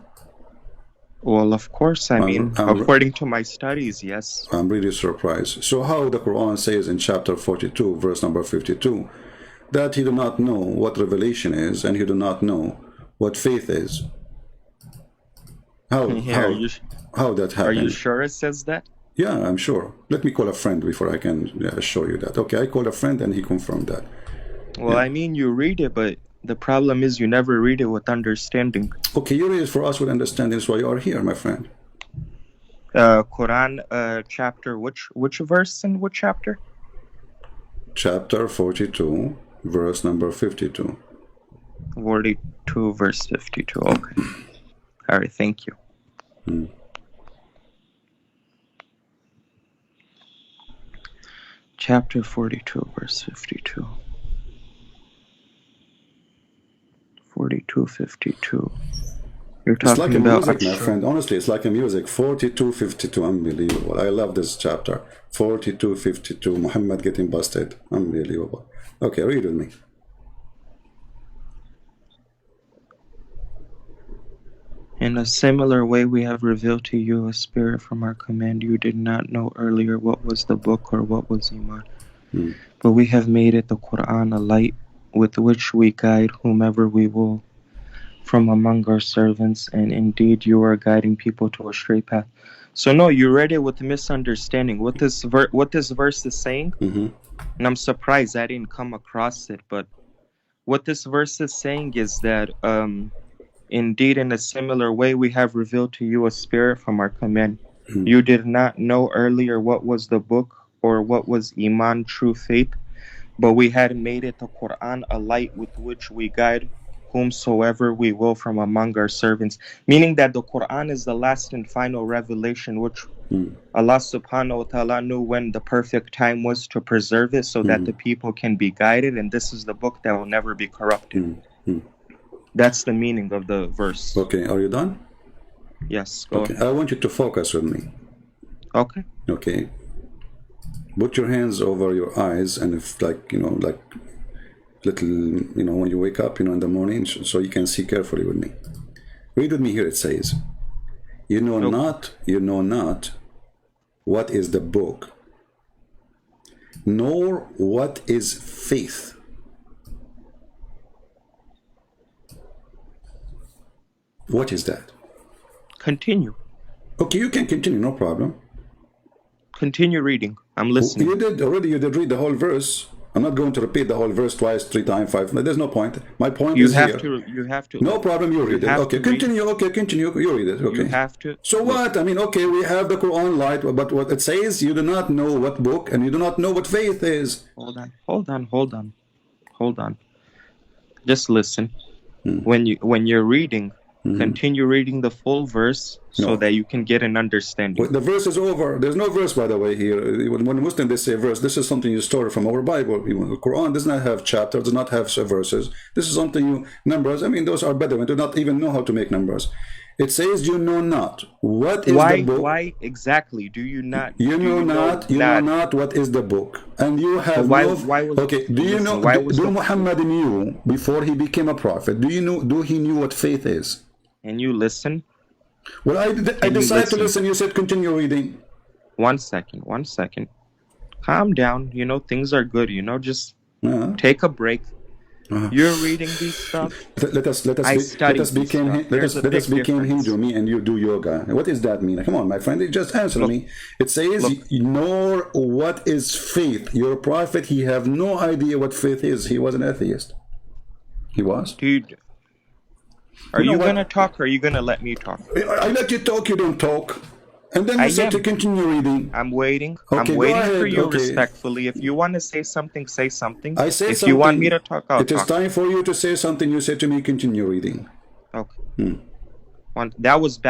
Well, of course. I mean, according to my studies, yes. I'm really surprised. So how the Quran says in chapter 42, verse number 52, that he do not know what revelation is and he do not know what faith is. How that happened? Are you sure it says that? Yeah, I'm sure. Let me call a friend before I can show you that. Okay, I called a friend and he confirmed that. Well, yeah. I mean, you read it, but the problem is you never read it with understanding. Okay, you read it for us with understanding. That's why you are here, my friend. Quran chapter, which verse and what chapter? Chapter 42, verse number 52. 42, verse 52. Okay. All right, thank you. Chapter 42, verse 52. 42:52. You're talking it's like about a music, my friend. Honestly, it's like a music. 42:52. Unbelievable. I love this chapter. 42:52. Muhammad getting busted. Unbelievable. Okay, read with me. In a similar way, we have revealed to you a spirit from our command. You did not know earlier what was the book or what was Iman. But we have made it the Quran a light with which we guide whomever we will from among our servants, and indeed you are guiding people to a straight path. So no, you read it with misunderstanding. What this verse is saying, and I'm surprised I didn't come across it, but what this verse is saying is that indeed in a similar way we have revealed to you a spirit from our command. You did not know earlier what was the book or what was Iman, true faith, but we had made it the Quran a light with which we guide whomsoever we will from among our servants. Meaning that the Quran is the last and final revelation which Allah subhanahu wa ta'ala knew when the perfect time was to preserve it so that the people can be guided, and this is the book that will never be corrupted. That's the meaning of the verse. Okay, are you done? Yes, go ahead. I want you to focus with me. Okay. Okay. Put your hands over your eyes, and if like little, when you wake up, in the morning, so you can see carefully with me. Read with me here. It says, you know not what is the book, nor what is faith. What is that? Continue. Okay, you can continue, no problem. Continue reading. I'm listening. You did read the whole verse. I'm not going to repeat the whole verse twice, 3 times, 5. There's no point. My point is here. You have to. No problem. You read it. Okay, continue. Okay, continue. You read it. Okay. You have to. So what? I mean, okay, we have the Quran light, but what it says, you do not know what book, and you do not know what faith is. Hold on. Just listen. When you're reading, continue reading the full verse so that you can get an understanding. The verse is over. There's no verse, by the way, here. When Muslims they say verse, this is something you store from our Bible. The Quran does not have chapters, does not have verses. This is something numbers. I mean, those are Bedouin, do not even know how to make numbers. It says you know not. What is the book? Why exactly do you not? You know not what is the book, and you have why was okay. Do you know? Do Muhammad knew before he became a prophet? Do you know? Do he knew what faith is? And you listen. Well, I decided to listen. You said continue reading. 1 second. Calm down. You know things are good. You know, just take a break. You're reading these stuff. Let us become Hindu, me and you do yoga. What does that mean? Come on, my friend, just answer me. It says, nor what is faith. Your prophet, he have no idea what faith is. He was an atheist. He was. Dude, are you gonna talk or are you gonna let me talk? I let you talk, you don't talk. And then you said to continue reading. I'm waiting. Okay, I'm waiting for you respectfully. If you want to say something, say something. I say if something. You want me to talk, I'll talk. It is time for you to say something. You said to me, continue reading. Okay. That was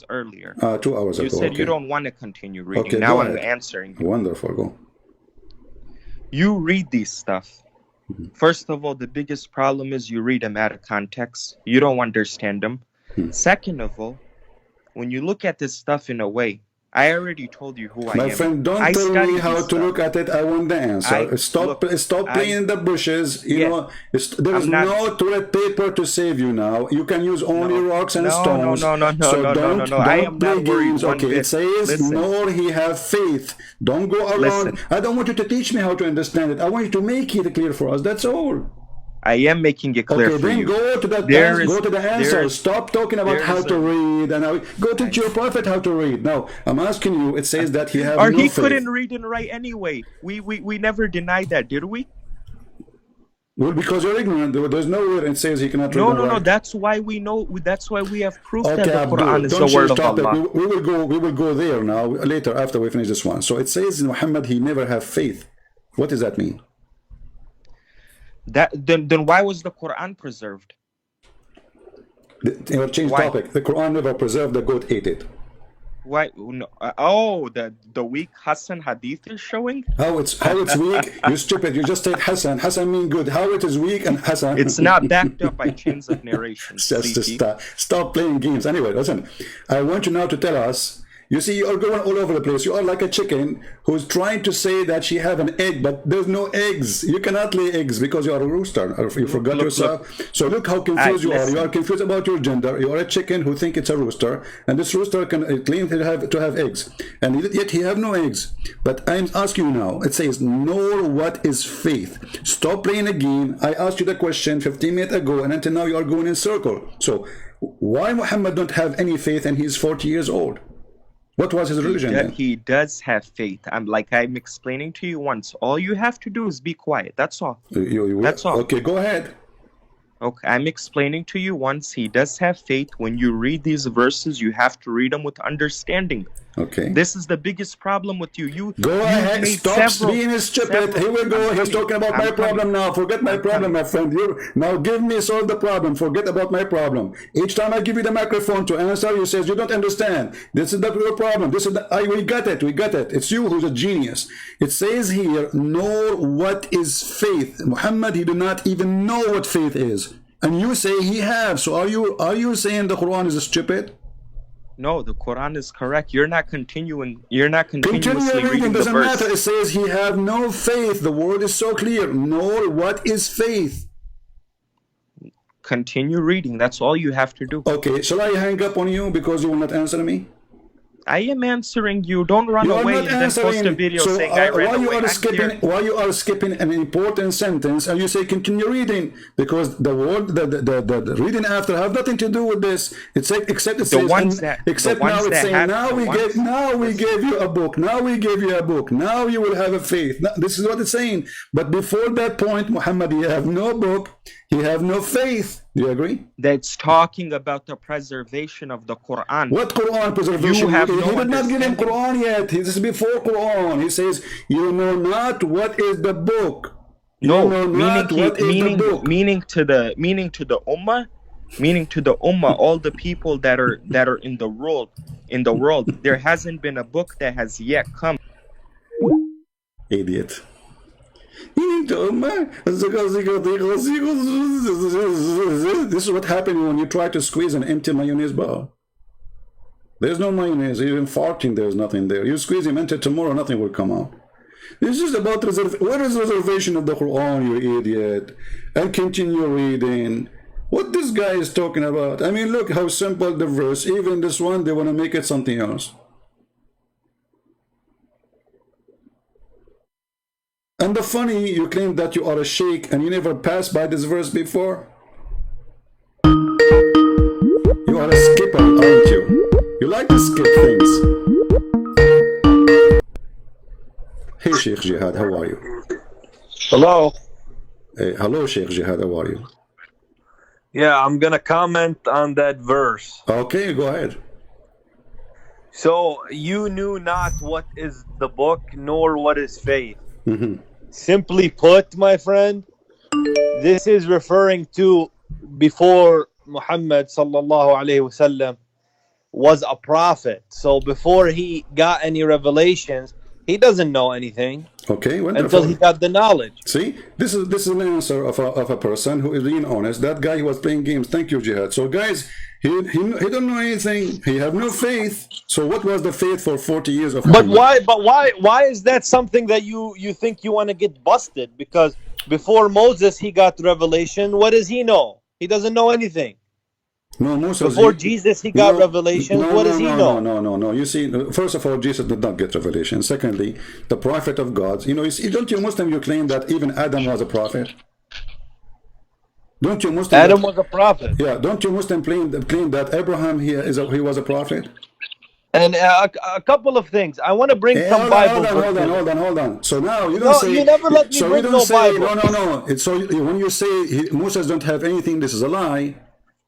earlier. 2 hours ago. You said you don't want to continue reading. Okay, now I'm answering you. Wonderful. Go. You read these stuff. First of all, the biggest problem is you read them out of context. You don't understand them. Second of all, when you look at this stuff in a way, I already told you who I am. My friend, don't tell me how to look at it. I want the answer. Stop playing in the bushes. You know, there is no toilet paper to save you now. You can use only rocks and stones. No. Don't I am play not worried games. Okay, it says, nor he have faith. Don't go around. I don't want you to teach me how to understand it. I want you to make it clear for us. That's all. I am making it clear for you. Go to that. Go to the answer. Stop talking about how to read and go to your prophet how to read. Now I'm asking you. It says that he has no faith. Couldn't read and write anyway. We never denied that, did we? Well, because you're ignorant. There's nowhere it says he cannot read. No. That's why we know. That's why we have proof that the Quran is the word of Allah. We will go there now later after we finish this one. So it says in Muhammad he never have faith. What does that mean? Then why was the Quran preserved? Change topic. The Quran never preserved. The goat ate it. Why? No. The weak Hassan hadith is showing. How it's weak? You stupid! You just said Hassan. Hassan mean good. How it is weak and Hassan? It's not backed up by chains of narration. Just stop playing games. Anyway, listen. I want you now to tell us. You see, you are going all over the place. You are like a chicken who's trying to say that she have an egg, but there's no eggs. You cannot lay eggs because you are a rooster. You forgot yourself. So look how confused you are. You are confused about your gender. You are a chicken who think it's a rooster, and this rooster can claim to have eggs, and yet he have no eggs. But I'm asking you now. It says, "Nor what is faith." Stop playing a game. I asked you the question 15 minutes ago, and until now you are going in circle. So why Muhammad don't have any faith, and he's 40 years old? What was his religion then? He does have faith. I'm explaining to you once. All you have to do is be quiet. That's all. That's all. Okay, go ahead. Okay, I'm explaining to you once. He does have faith. When you read these verses, you have to read them with understanding. Okay. This is the biggest problem with you. You go ahead. Stop being stupid. Here we go. He's talking about my problem now. Forget my problem, my friend. Now give me solve the problem. Forget about my problem. Each time I give you the microphone to answer, you says you don't understand. This is your problem. This is we got it. We got it. It's you who's a genius. It says here, nor what is faith. Muhammad, he do not even know what faith is. And you say he have. So are you saying the Quran is stupid? No, the Quran is correct. You're not continuing. You're not continuously reading the doesn't verse. matter. It says he have no faith. The word is so clear. Nor what is faith. Continue reading. That's all you have to do. Okay. Shall I hang up on you because you will not answer me? I am answering you. Don't run away and then post a video saying I ran away. Why you are skipping an important sentence and you say continue reading? Because the word the reading after have nothing to do with this. It's except it says now we gave you a book. Now we gave you a book. Now you will have a faith. Now, this is what it's saying. But before that point, Muhammad, he have no book. He have no faith. Do you agree? That's talking about the preservation of the Quran. What Quran preservation? He did not give him Quran yet. This is before Quran. He says, you know not what is the book. Meaning to the ummah, all the people that are in the world. There hasn't been a book that has yet come. Idiot. You to Ummah. This is what happens when you try to squeeze an empty mayonnaise bar. There's no mayonnaise, even farting, there's nothing there. You squeeze him into tomorrow, nothing will come out. This is about what is reservation of the Quran, you idiot? And continue reading. What this guy is talking about? I mean, look how simple the verse. Even this one, they want to make it something else. And the funny, you claim that you are a sheikh and you never passed by this verse before. You are a skipper, aren't you? You like to skip things. Hey, Sheikh Jihad, how are you? Hello. Hey, hello, Sheikh Jihad, how are you? Yeah, I'm going to comment on that verse. Okay, go ahead. So, you knew not what is the book, nor what is faith. Simply put, my friend, this is referring to before Muhammad sallallahu alaihi wasallam was a prophet. So before he got any revelations, he doesn't know anything. Okay, wonderful. Until he got the knowledge. See, this is an answer of a person who is being honest. That guy, he was playing games. Thank you, Jihad. So guys, he don't know anything. He have no faith. So what was the faith for 40 years of Muhammad? But why is that something that you think you want to get busted? Because before Moses he got revelation, what does he know? He doesn't know anything. No, Moses, before Jesus he got revelation. What does he know? No. You see, first of all, Jesus did not get revelation. Secondly, the prophet of God. You know, don't you Muslim, you claim that even Adam was a prophet? Don't you Muslim? Adam was a prophet. Yeah, don't you Muslim claim that Abraham he was a prophet? And a couple of things. I want to bring some Bible. Hold on. So now you don't say. You never let me bring no Bible. No. It's so when you say Moses don't have anything, this is a lie.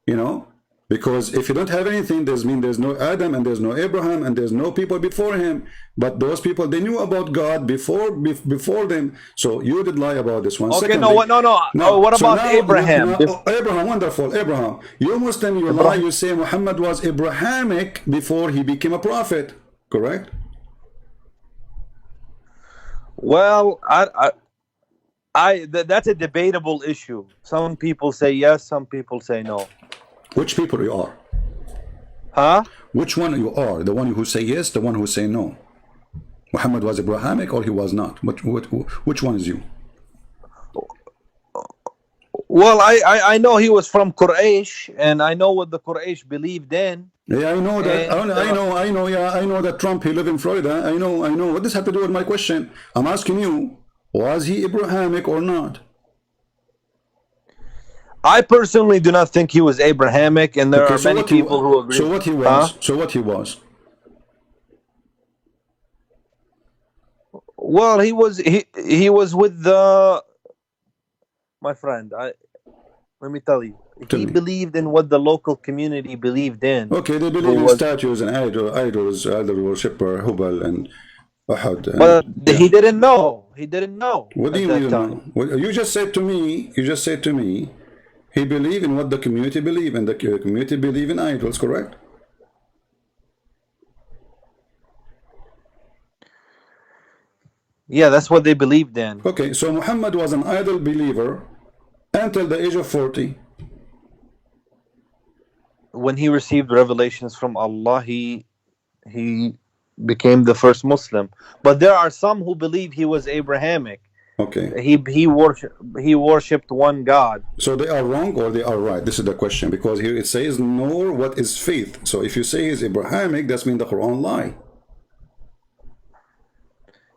You know. Because if you don't have anything, there's no Adam and there's no Abraham and there's no people before him. But those people, they knew about God before them. So you did lie about this one. Okay, Secondly, no. What about Abraham? Abraham, wonderful, Abraham. You Muslim, you lie. You say Muhammad was Abrahamic before he became a prophet. Correct? Well, that's a debatable issue. Some people say yes, some people say no. Which people you are? Huh? Which one you are? The one who say yes, the one who say no? Muhammad was Abrahamic or he was not? Which one is you? Well, I know he was from Quraysh, and I know what the Quraysh believed in. Yeah, I know that. I know that Trump, he live in Florida. I know. What does have to do with my question? I'm asking you, was he Abrahamic or not? I personally do not think he was Abrahamic, and there are many people who agree. So what he was? So what he was? Well, he was with my friend. Let me tell you, he believed in what the local community believed in. Okay, they believe in statues and idols, idol worshipper, Hubal and Ahad. But he didn't know. He didn't know. What do you mean? You just said to me. He believed in what the community believe, and the community believe in idols, correct? Yeah, that's what they believed in. Okay, so Muhammad was an idol believer until the age of 40. When he received revelations from Allah, he became the first Muslim. But there are some who believe he was Abrahamic. Okay. He worshipped one God. So they are wrong or they are right? This is the question, because here it says, nor what is faith. So if you say he's Abrahamic, that means the Quran lie.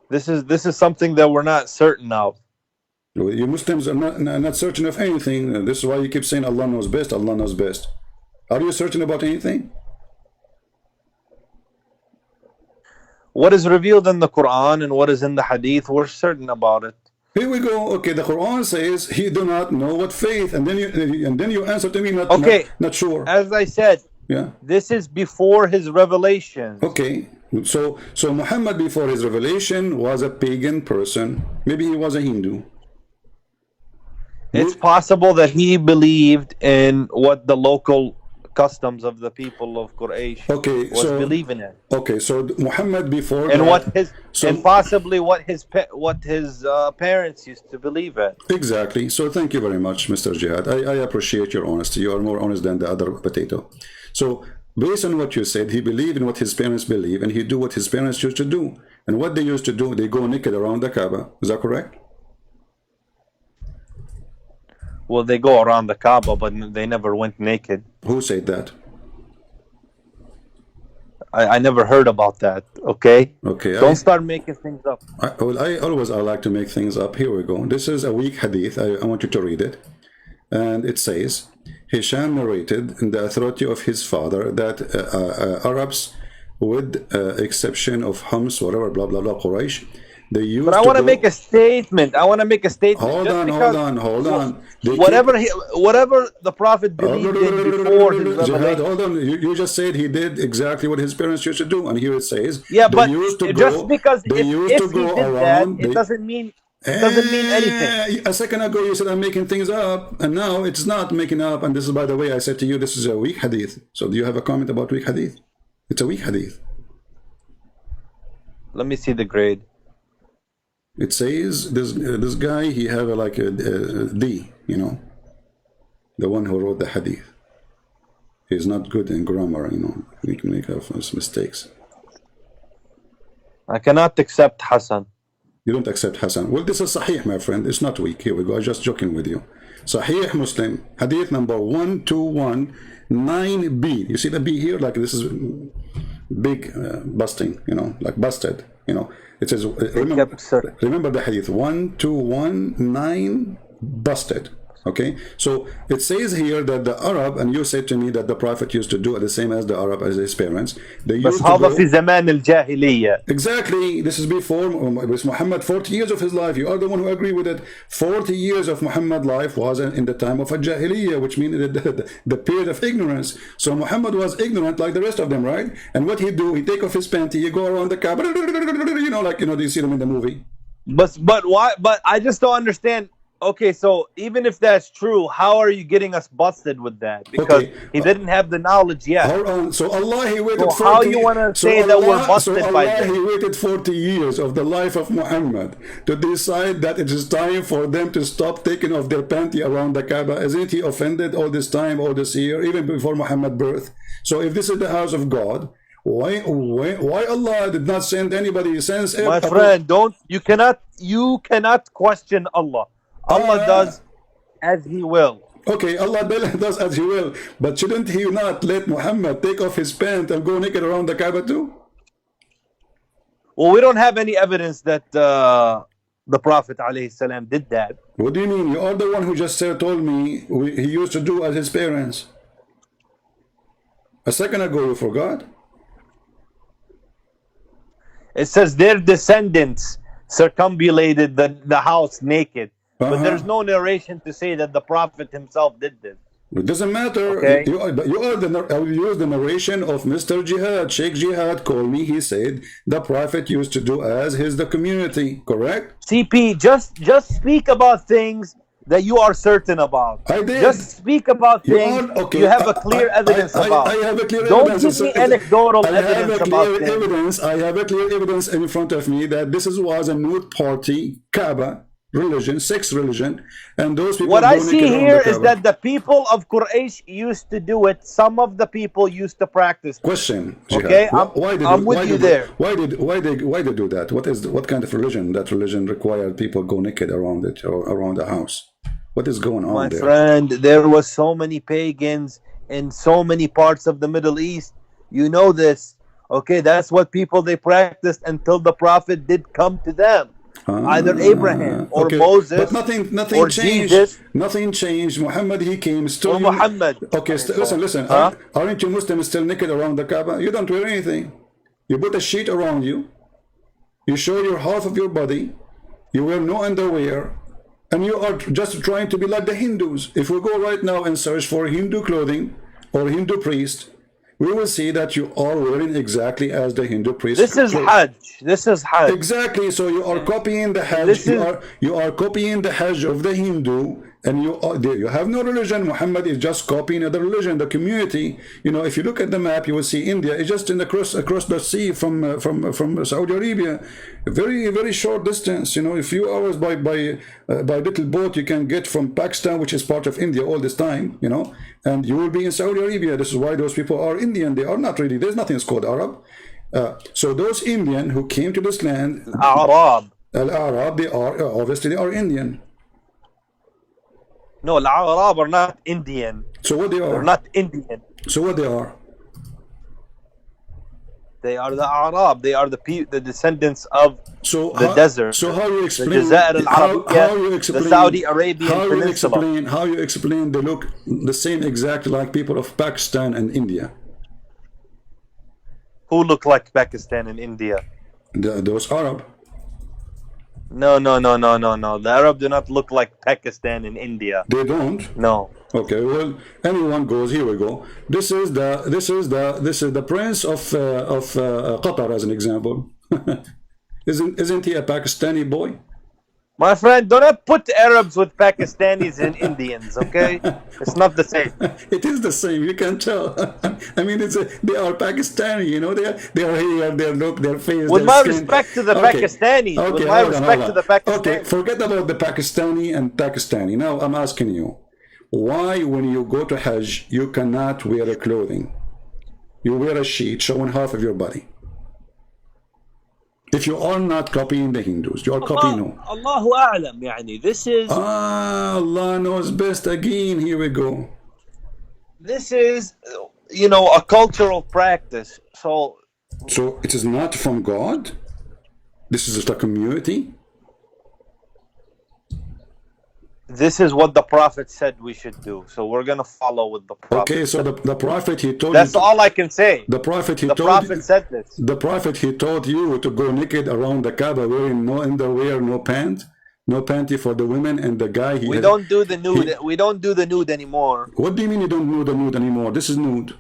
This is something that we're not certain of. You Muslims are not certain of anything. This is why you keep saying Allah knows best, Allah knows best. Are you certain about anything? What is revealed in the Quran and what is in the Hadith, we're certain about it. Here we go. Okay, the Quran says he do not know what faith, and then you answer to me not sure. As I said, yeah, this is before his revelation. Okay, so Muhammad before his revelation was a pagan person. Maybe he was a Hindu. It's possible that he believed in what the local customs of the people of Quraysh Okay, was so believing it, okay, so Muhammad before and that, what his so and possibly what his parents used to believe in. exactly. So thank you very much, Mr. Jihad. I appreciate your honesty. You are more honest than the other potato. So based on what you said, he believed in what his parents believe, and he do what his parents used to do. And what they used to do, they go naked around the Kaaba. Is that correct? Well, they go around the Kaaba, but they never went naked. Who said that? I never heard about that. Okay. Okay. Don't start making things up. I like to make things up. Here we go. This is a weak hadith. I want you to read it. And it says, Hisham narrated in the authority of his father that Arabs, with exception of Hams, whatever, blah, blah, blah, Quraysh, they used But I want to make a statement. I want to make a statement. Hold on. Whatever the Prophet believed in before his Jihad, revelation. hold on. You just said he did exactly what his parents used to do, and here it says, Yeah, but just because they if used to he go did around. that, it doesn't mean anything. A second ago you said I'm making things up, and now it's not making up. And this is, by the way, I said to you, this is a weak hadith. So do you have a comment about weak hadith? It's a weak hadith. Let me see the grade. It says this guy, he have like a D, you know, the one who wrote the hadith. He's not good in grammar, you know. He can make mistakes. I cannot accept Hassan. You don't accept Hassan. Well, this is Sahih, my friend. It's not weak. Here we go. I'm just joking with you. Sahih Muslim, hadith number 1219b. You see the B here? Like this is big busting, you know, like busted, you know. It says, remember the hadith, 1219 busted. Okay, so it says here that the Arab, and you said to me that the Prophet used to do it the same as the Arab, as his parents. They used to go, في زمان الجاهلية. exactly. This is before Muhammad. 40 years of his life. You are the one who agree with it. 40 years of Muhammad life was in the time of a Jahiliyyah, which means the period of ignorance. So Muhammad was ignorant like the rest of them, right? And what he do? He take off his panty. He go around the Kaaba, you know, like, you know, do you see them in the movie? But why? But I just don't understand. Okay, so even if that's true, how are you getting us busted with that? Because he didn't have the knowledge yet. Hold on. So Allah, he waited 40 how you want to say that we're busted by that? He waited 40 years of the life of Muhammad to decide that it is time for them to stop taking off their panty around the Kaaba. Isn't he offended all this time, all this year, even before Muhammad's birth? So if this is the house of God, why Allah did not send anybody? My friend, you cannot question Allah. Allah does as He will. Okay, Allah does as He will, but shouldn't He not let Muhammad take off his pants and go naked around the Kaaba too? Well, we don't have any evidence that the Prophet ﷺ did that. What do you mean? You are the one who just told me he used to do as his parents. A second ago you forgot. It says their descendants circumambulated the house naked. But there's no narration to say that the Prophet himself did this. It doesn't matter. Okay. I will use the narration of Mr. Jihad. Sheikh Jihad called me. He said the Prophet used to do as the community. Correct? CP, just speak about things that you are certain about. I did. Just speak about things you have a clear evidence about. I have a clear Don't evidence. give me anecdotal evidence about things. I have a clear evidence in front of me that this was a nude party, Kaaba religion, sex religion, and those people. What I see here is that the people of Quraysh used to do it. Some of the people used to practice. Question. Okay, I'm with you there. Why they do that? What kind of religion? That religion required people go naked around it or around the house. What is going on there? My friend, there was so many pagans in so many parts of the Middle East. You know this. Okay, that's what people they practiced until the Prophet did come to them. Either Abraham or Moses, but nothing or changed. Jesus. Nothing changed. Muhammad, he came still. Or Muhammad. Okay, listen. Aren't you Muslims still naked around the Kaaba? You don't wear anything. You put a sheet around you. You show your half of your body. You wear no underwear, and you are just trying to be like the Hindus. If we go right now and search for Hindu clothing or Hindu priest, we will see that you are wearing exactly as the Hindu priest. This is Hajj. This is Hajj. Exactly. So you are copying the Hajj. You are copying the Hajj of the Hindu, and you have no religion. Muhammad is just copying other religion. The community, you know, if you look at the map, you will see India is just in across the sea from Saudi Arabia, a very short distance. You know, a few hours by little boat you can get from Pakistan, which is part of India all this time. You know, and you will be in Saudi Arabia. This is why those people are Indian. They are not really. There's nothing called Arab. So those Indian who came to this land, Al-Arab, they are obviously they are Indian. No, Al-Arab are not Indian. So what they are? They're not Indian. So what they are? They are the Arab. They are the descendants of the desert. So how you explain? The Jazair al-Arabiyya, the Saudi Arabian Peninsula. How you explain they look the same exactly like people of Pakistan and India? Who look like Pakistan and India? Those Arab. No. The Arab do not look like Pakistan and India. They don't? No. Okay, well, anyone goes. Here we go. This is the prince of Qatar, as an example. Isn't he a Pakistani boy? My friend, do not put Arabs with Pakistanis and Indians, okay? It's not the same. It is the same. You can tell. I mean, they are Pakistani. You know, they are here. Their face. With my respect to the Pakistanis. Okay, with my respect to the Pakistanis. Okay, forget about the Pakistani and Pakistani. Now I'm asking you, why when you go to Hajj you cannot wear a clothing? You wear a sheet showing half of your body. If you are not copying the Hindus, you are copying who? Allahu A'lam, يعني. This is... Allah knows best again. Here we go. This is, you know, a cultural practice. So it is not from God? This is just a community? This is what the Prophet said we should do. So we're going to follow with the Prophet. Okay, so the Prophet, he told That's all I can say. The Prophet, Prophet said this. The Prophet, he told you to go naked around the Kaaba wearing no underwear, no pant, no panty for the women, and the guy... We don't do the nude. We don't do the nude anymore. What do you mean you don't do the nude anymore? This is nude.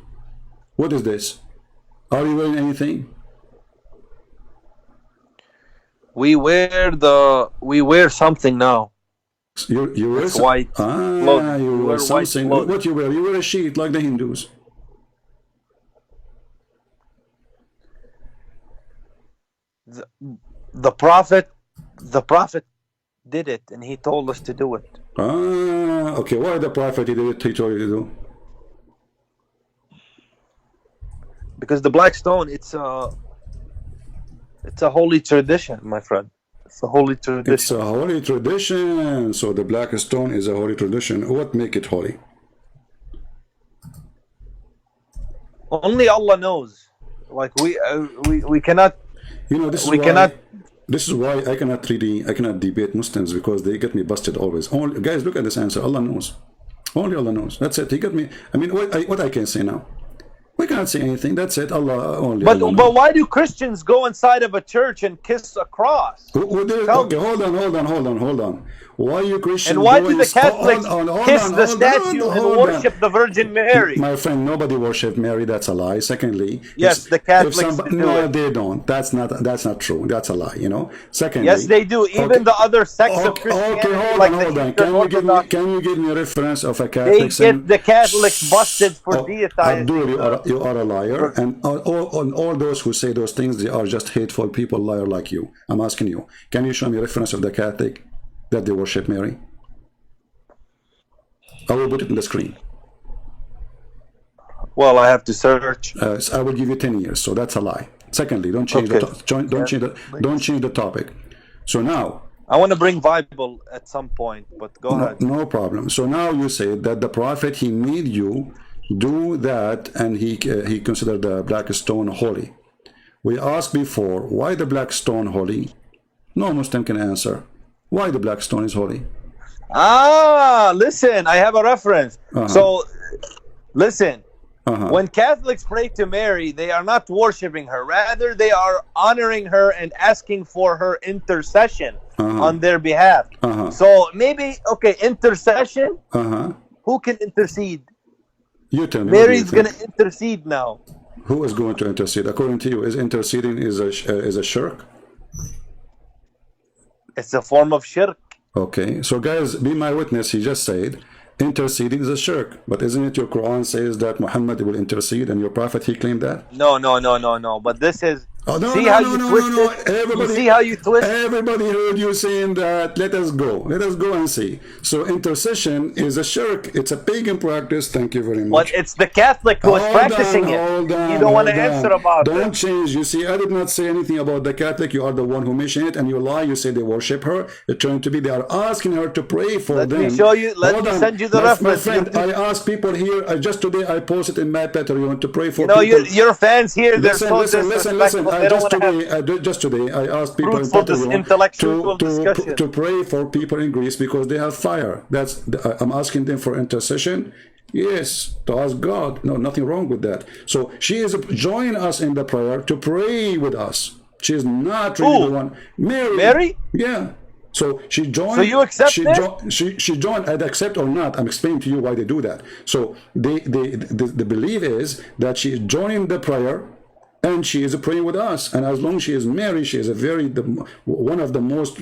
What is this? Are you wearing anything? We wear something now. You wear white clothing. You wear something. What you wear? You wear a sheet like the Hindus. The Prophet did it, and he told us to do it. Okay. Why the Prophet he did it? He told you to do? Because the black stone, it's a holy tradition, my friend. It's a holy tradition. It's a holy tradition. So the black stone is a holy tradition. What make it holy? Only Allah knows. Like we cannot. You know, this is why. This is why I cannot debate Muslims, because they get me busted always. Guys, look at this answer. Allah knows. Only Allah knows. That's it. He got me. I mean, what I can say now? We can't say anything. That's it. Allah only. But why do Christians go inside of a church and kiss a cross? Okay, hold on. Why you Christians? And why do the Catholics kiss the statue and worship the Virgin Mary? My friend, nobody worshipped Mary. That's a lie. Secondly, yes, the Catholics do. No, they don't. That's not true. That's a lie. You know. Secondly, yes, they do. Even the other sects of Christianity, hold on. Can you give me a reference of a Catholic? They get the Catholics busted for deitizing. Abdul, you are a liar, and all those who say those things, they are just hateful people, liar like you. I'm asking you, can you show me a reference of the Catholic that they worship Mary? I will put it in the screen. Well, I have to search. I will give you 10 years, so that's a lie. Secondly, don't change the topic. So now, I want to bring Bible at some point, but go ahead. No problem. So now you say that the Prophet, he made you do that, and he considered the black stone holy. We asked before, why the black stone holy? No Muslim can answer. Why the black stone is holy? Listen, I have a reference. So, listen. When Catholics pray to Mary, they are not worshiping her. Rather, they are honoring her and asking for her intercession on their behalf. So, maybe, okay, intercession? Who can intercede? You tell me. Mary's going to intercede now. Who is going to intercede? According to you, is interceding is a shirk? It's a form of shirk. Okay, so guys, be my witness. He just said interceding is a shirk, but isn't it your Quran says that Muhammad will intercede, and your prophet, he claimed that? No. But this is. Oh, no, See no, how no, you no, twist no, no. it? Everybody, You see how you twist? everybody heard you saying that. Let us go. Let us go and see. So intercession is a shirk. It's a pagan practice. Thank you very much. But it's the Catholic who is practicing it. Hold on, You don't want to hold on. answer about Don't it. change. You see, I did not say anything about the Catholic. You are the one who mentioned it, and you lie. You say they worship her. It turned to be they are asking her to pray for Let them. me show you. Let Hold me on. send you the My reference. friend, I asked people here. Just today, I posted in my Twitter. You want to pray for You know, people? your fans here, they're Listen, so listen. disrespectful. They don't want to have Just today, I asked people in fruitful, Patreon intellectual discussion. to pray for people in Greece because they have fire. I'm asking them for intercession. Yes, to ask God. No, nothing wrong with that. So she is joining us in the prayer to pray with us. She is not really the one. Mary? Yeah. So she joined. So you accept she joined. I'd accept or not. I'm explaining to you why they do that. So the belief is that she is joining the prayer, and she is praying with us. And as long as she is Mary, she is one of the most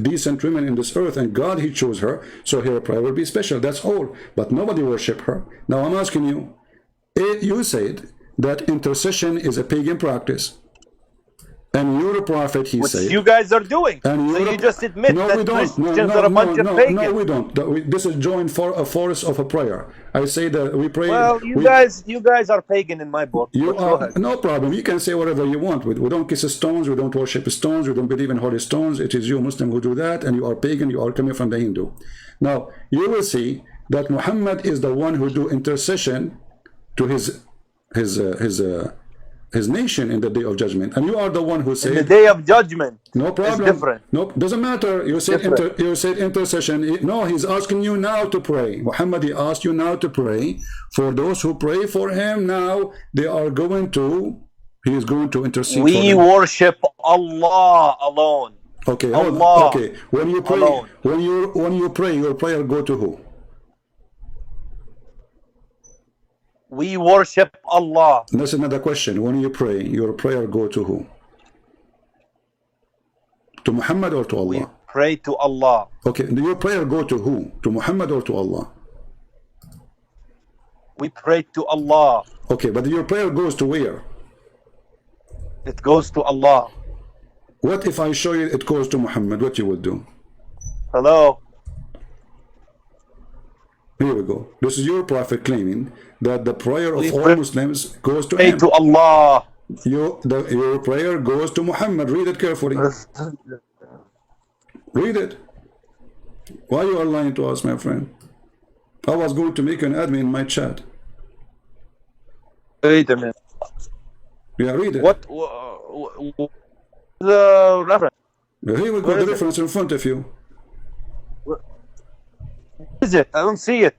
decent women in this earth, and God, he chose her. So her prayer will be special. That's all. But nobody worship her. Now I'm asking you. You said that intercession is a pagan practice. And you're a prophet, he said. Which you guys are doing. And so you just admit that Christians are a bunch of pagans. No, we don't. This is joined for a force of a prayer. I say that we pray. Well, you guys are pagan in my book. You are, no problem. You can say whatever you want. We don't kiss stones. We don't worship stones. We don't believe in holy stones. It is you Muslim who do that, and you are pagan. You are coming from the Hindu. Now you will see that Muhammad is the one who do intercession to his nation in the day of judgment, and you are the one who said in the day of judgment. No problem. It's different. No, doesn't matter. You said intercession. No, he's asking you now to pray. Muhammad, he asked you now to pray for those who pray for him. Now he is going to intercede. We worship Allah alone. Okay, Allah. Okay. When you pray, alone. when you pray, your prayer go to who? We worship Allah. That's another question. When you pray, your prayer go to who? To Muhammad or to Allah? We pray to Allah. Okay, your prayer go to who? To Muhammad or to Allah? We pray to Allah. Okay, but your prayer goes to where? It goes to Allah. What if I show you it goes to Muhammad? What you would do? Hello? Here we go. This is your prophet claiming that the prayer of all Muslims goes to him. To Allah. Your prayer goes to Muhammad. Read it carefully. Read it. Why you are lying to us, my friend? I was going to make an admin in my chat. Wait a minute. Yeah, read it. What the reference? Here we go. The reference in front of you. What is it? I don't see it.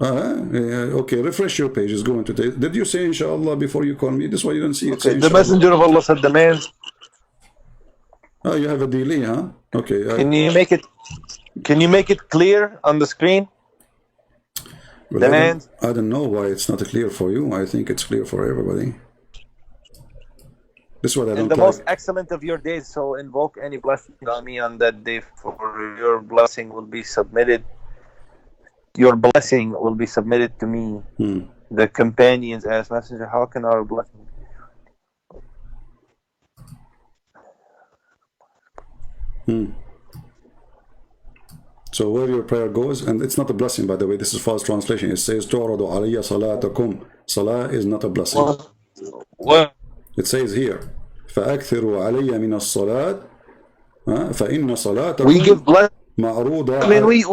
Okay, refresh your page. It's going to take. Did you say inshallah before you call me? This is why you don't see it. Okay, the messenger of Allah said the man. Oh, you have a delay, huh? Okay. Can you make it clear on the screen? Well, I don't know why it's not clear for you. I think it's clear for everybody. This is what I don't like. The most excellent of your days, so invoke any blessing on me on that day, for your blessing will be submitted. Your blessing will be submitted to me. The companions asked, Messenger, how can our blessing? So where your prayer goes, and it's not a blessing, by the way, this is false translation. It says, تُعْرَضُ عَلَيَّ صَلَاتَكُمْ. Salah is not a blessing. What? It says here, فَأَكْثِرُوا عَلَيَّ مِنَ الصَّلَاةِ فَإِنَّ صَلَاتَكُمْ We give blessing. مَعْرُوضَ. I mean, we.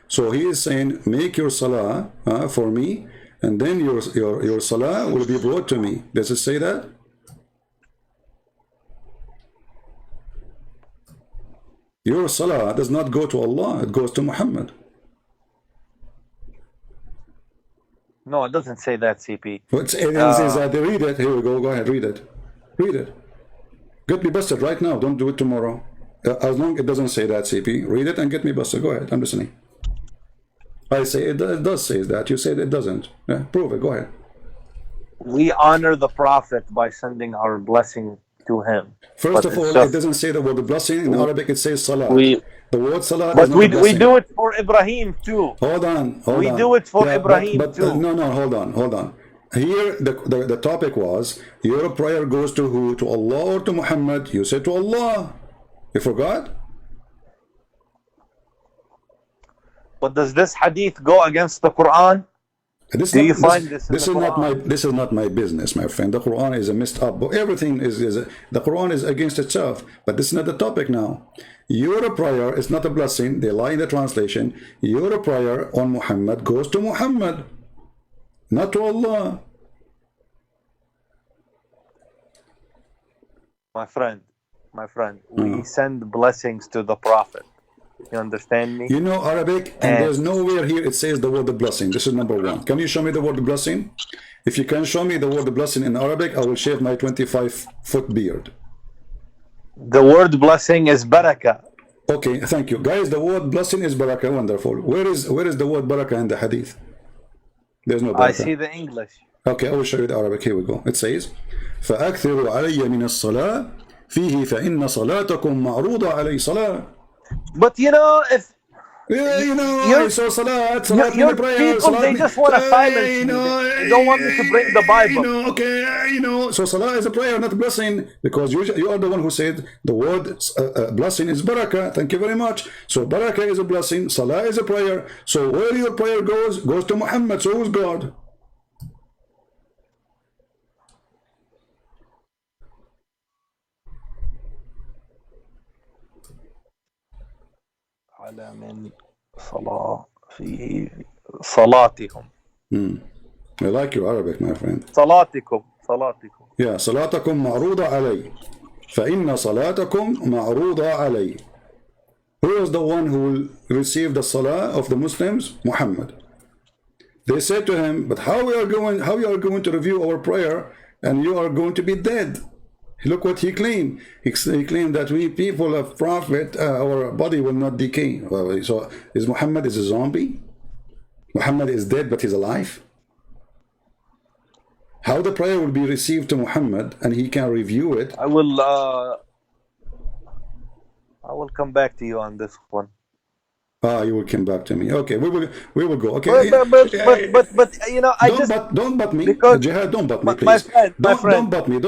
So he is saying, make your salah for me, and then your salah will be brought to me. Does it say that? Your salah does not go to Allah, it goes to Muhammad. No, it doesn't say that, CP. It says that. Read it. Here we go. Go ahead, read it. Read it. Get me busted right now. Don't do it tomorrow. As long as it doesn't say that, CP. Read it and get me busted. Go ahead. I'm listening. I say it does say that. You said it doesn't. Yeah, prove it. Go ahead. We honor the Prophet by sending our blessing to him. First But of it's all, it just doesn't say the word blessing. In Arabic, it says salat. we, The word salat is but not a we blessing. do it for Ibrahim too. Hold on. We do it for Ibrahim but too. no, hold on. Here, the topic was, your prayer goes to who? To Allah or to Muhammad? You said to Allah. You forgot? But does this hadith go against the Quran? This Do you find this in the Quran? This is not my business, my friend. The Quran is a messed up book. Everything is the Quran is against itself. But this is not the topic now. Your prayer is not a blessing. They lie in the translation. Your prayer on Muhammad goes to Muhammad, not to Allah. My friend, we send blessings to the Prophet. You understand me? You know Arabic, and there's nowhere here it says the word blessing. This is number one. Can you show me the word blessing? If you can show me the word blessing in Arabic, I will shave my 25-foot beard. The word blessing is barakah. Okay, thank you. Guys, the word blessing is barakah. Wonderful. Where is the word barakah in the hadith? There's no barakah. I see the English. Okay, I will show you the Arabic. Here we go. It says, فَأَكْثِرُوا عَلَيَّ مِنَ الصَّلَاةِ فِيهِ فَإِنَّ صَلَاتَكُمْ مَعْرُوضَ عَلَيْهِ صَلَاةً. But you know, if so salat your people, they just want to silence me. They don't want me to bring the Bible. So salah is a prayer, not a blessing, because you are the one who said the word blessing is barakah. Thank you very much. So barakah is a blessing, salah is a prayer. So where your prayer goes to Muhammad. So who's God? على من صلاة فيه صلاتهم. I like your Arabic, my friend. صلاتكم. Yeah, صلاتكم معروضة علي. فإن صلاتكم معروضة علي. Who is the one who will receive the salah of the Muslims? Muhammad. They said to him, but how you are going to review our prayer and you are going to be dead? Look what he claimed. He claimed that we people of Prophet, our body will not decay. So is Muhammad a zombie? Muhammad is dead, but he's alive? How the prayer will be received to Muhammad and he can review it? I will come back to you on this one. You will come back to me. Okay, we will go. Okay. But you know, don't butt me. Jihad, don't butt me, please. My friend, don't butt me.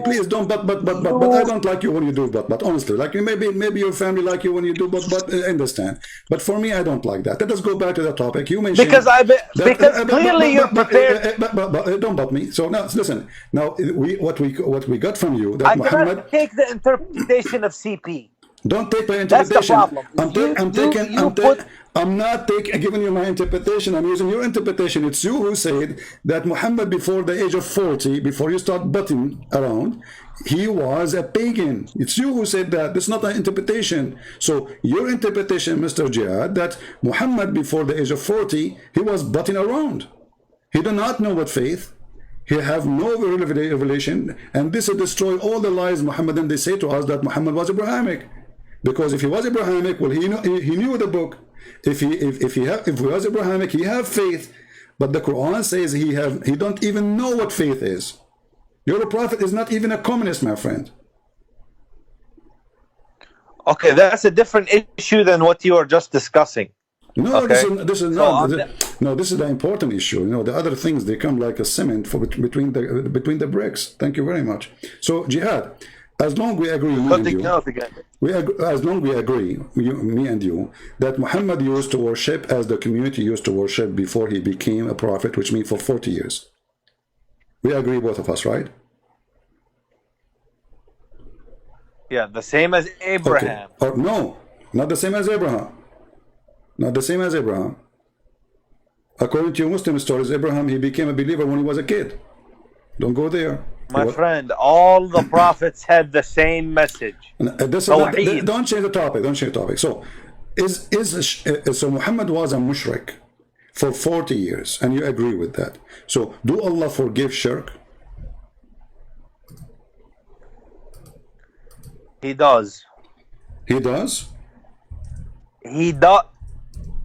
Please don't butt. I don't like you when you do but. Honestly, like maybe your family like you when you do but. I understand. But for me, I don't like that. Let us go back to the topic. You mentioned because clearly you're prepared. But don't butt me. So now listen. Now what we got from you that I Muhammad cannot take the interpretation of CP. Don't take my interpretation. That's the problem. I'm not giving you my interpretation. I'm using your interpretation. It's you who said that Muhammad, before the age of 40, before you start butting around, he was a pagan. It's you who said that. That's not an interpretation. So your interpretation, Mr. Jihad, that Muhammad, before the age of 40, he was butting around. He did not know what faith. He have no revelation. And this will destroy all the lies Muhammadan. They say to us that Muhammad was Abrahamic. Because if he was Abrahamic, well, he knew the book. If he was Abrahamic, he have faith. But the Quran says he don't even know what faith is. Your prophet is not even a communist, my friend. Okay, that's a different issue than what you are just discussing. No, okay. This is not. No, this is the important issue. You know, the other things, they come like a cement between the bricks. Thank you very much. So, Jihad, as long we agree, as long we agree, me and you, that Muhammad used to worship as the community used to worship before he became a prophet, which means for 40 years. We agree, both of us, right? Yeah, the same as Abraham. Okay. Or no, not the same as Abraham. Not the same as Abraham. According to your Muslim stories, Abraham, he became a believer when he was a kid. Don't go there. My friend, all the prophets had the same message. Don't change the topic. Don't change the topic. So, so Muhammad was a mushrik for 40 years, and you agree with that. So, do Allah forgive shirk? He does. He does? He does.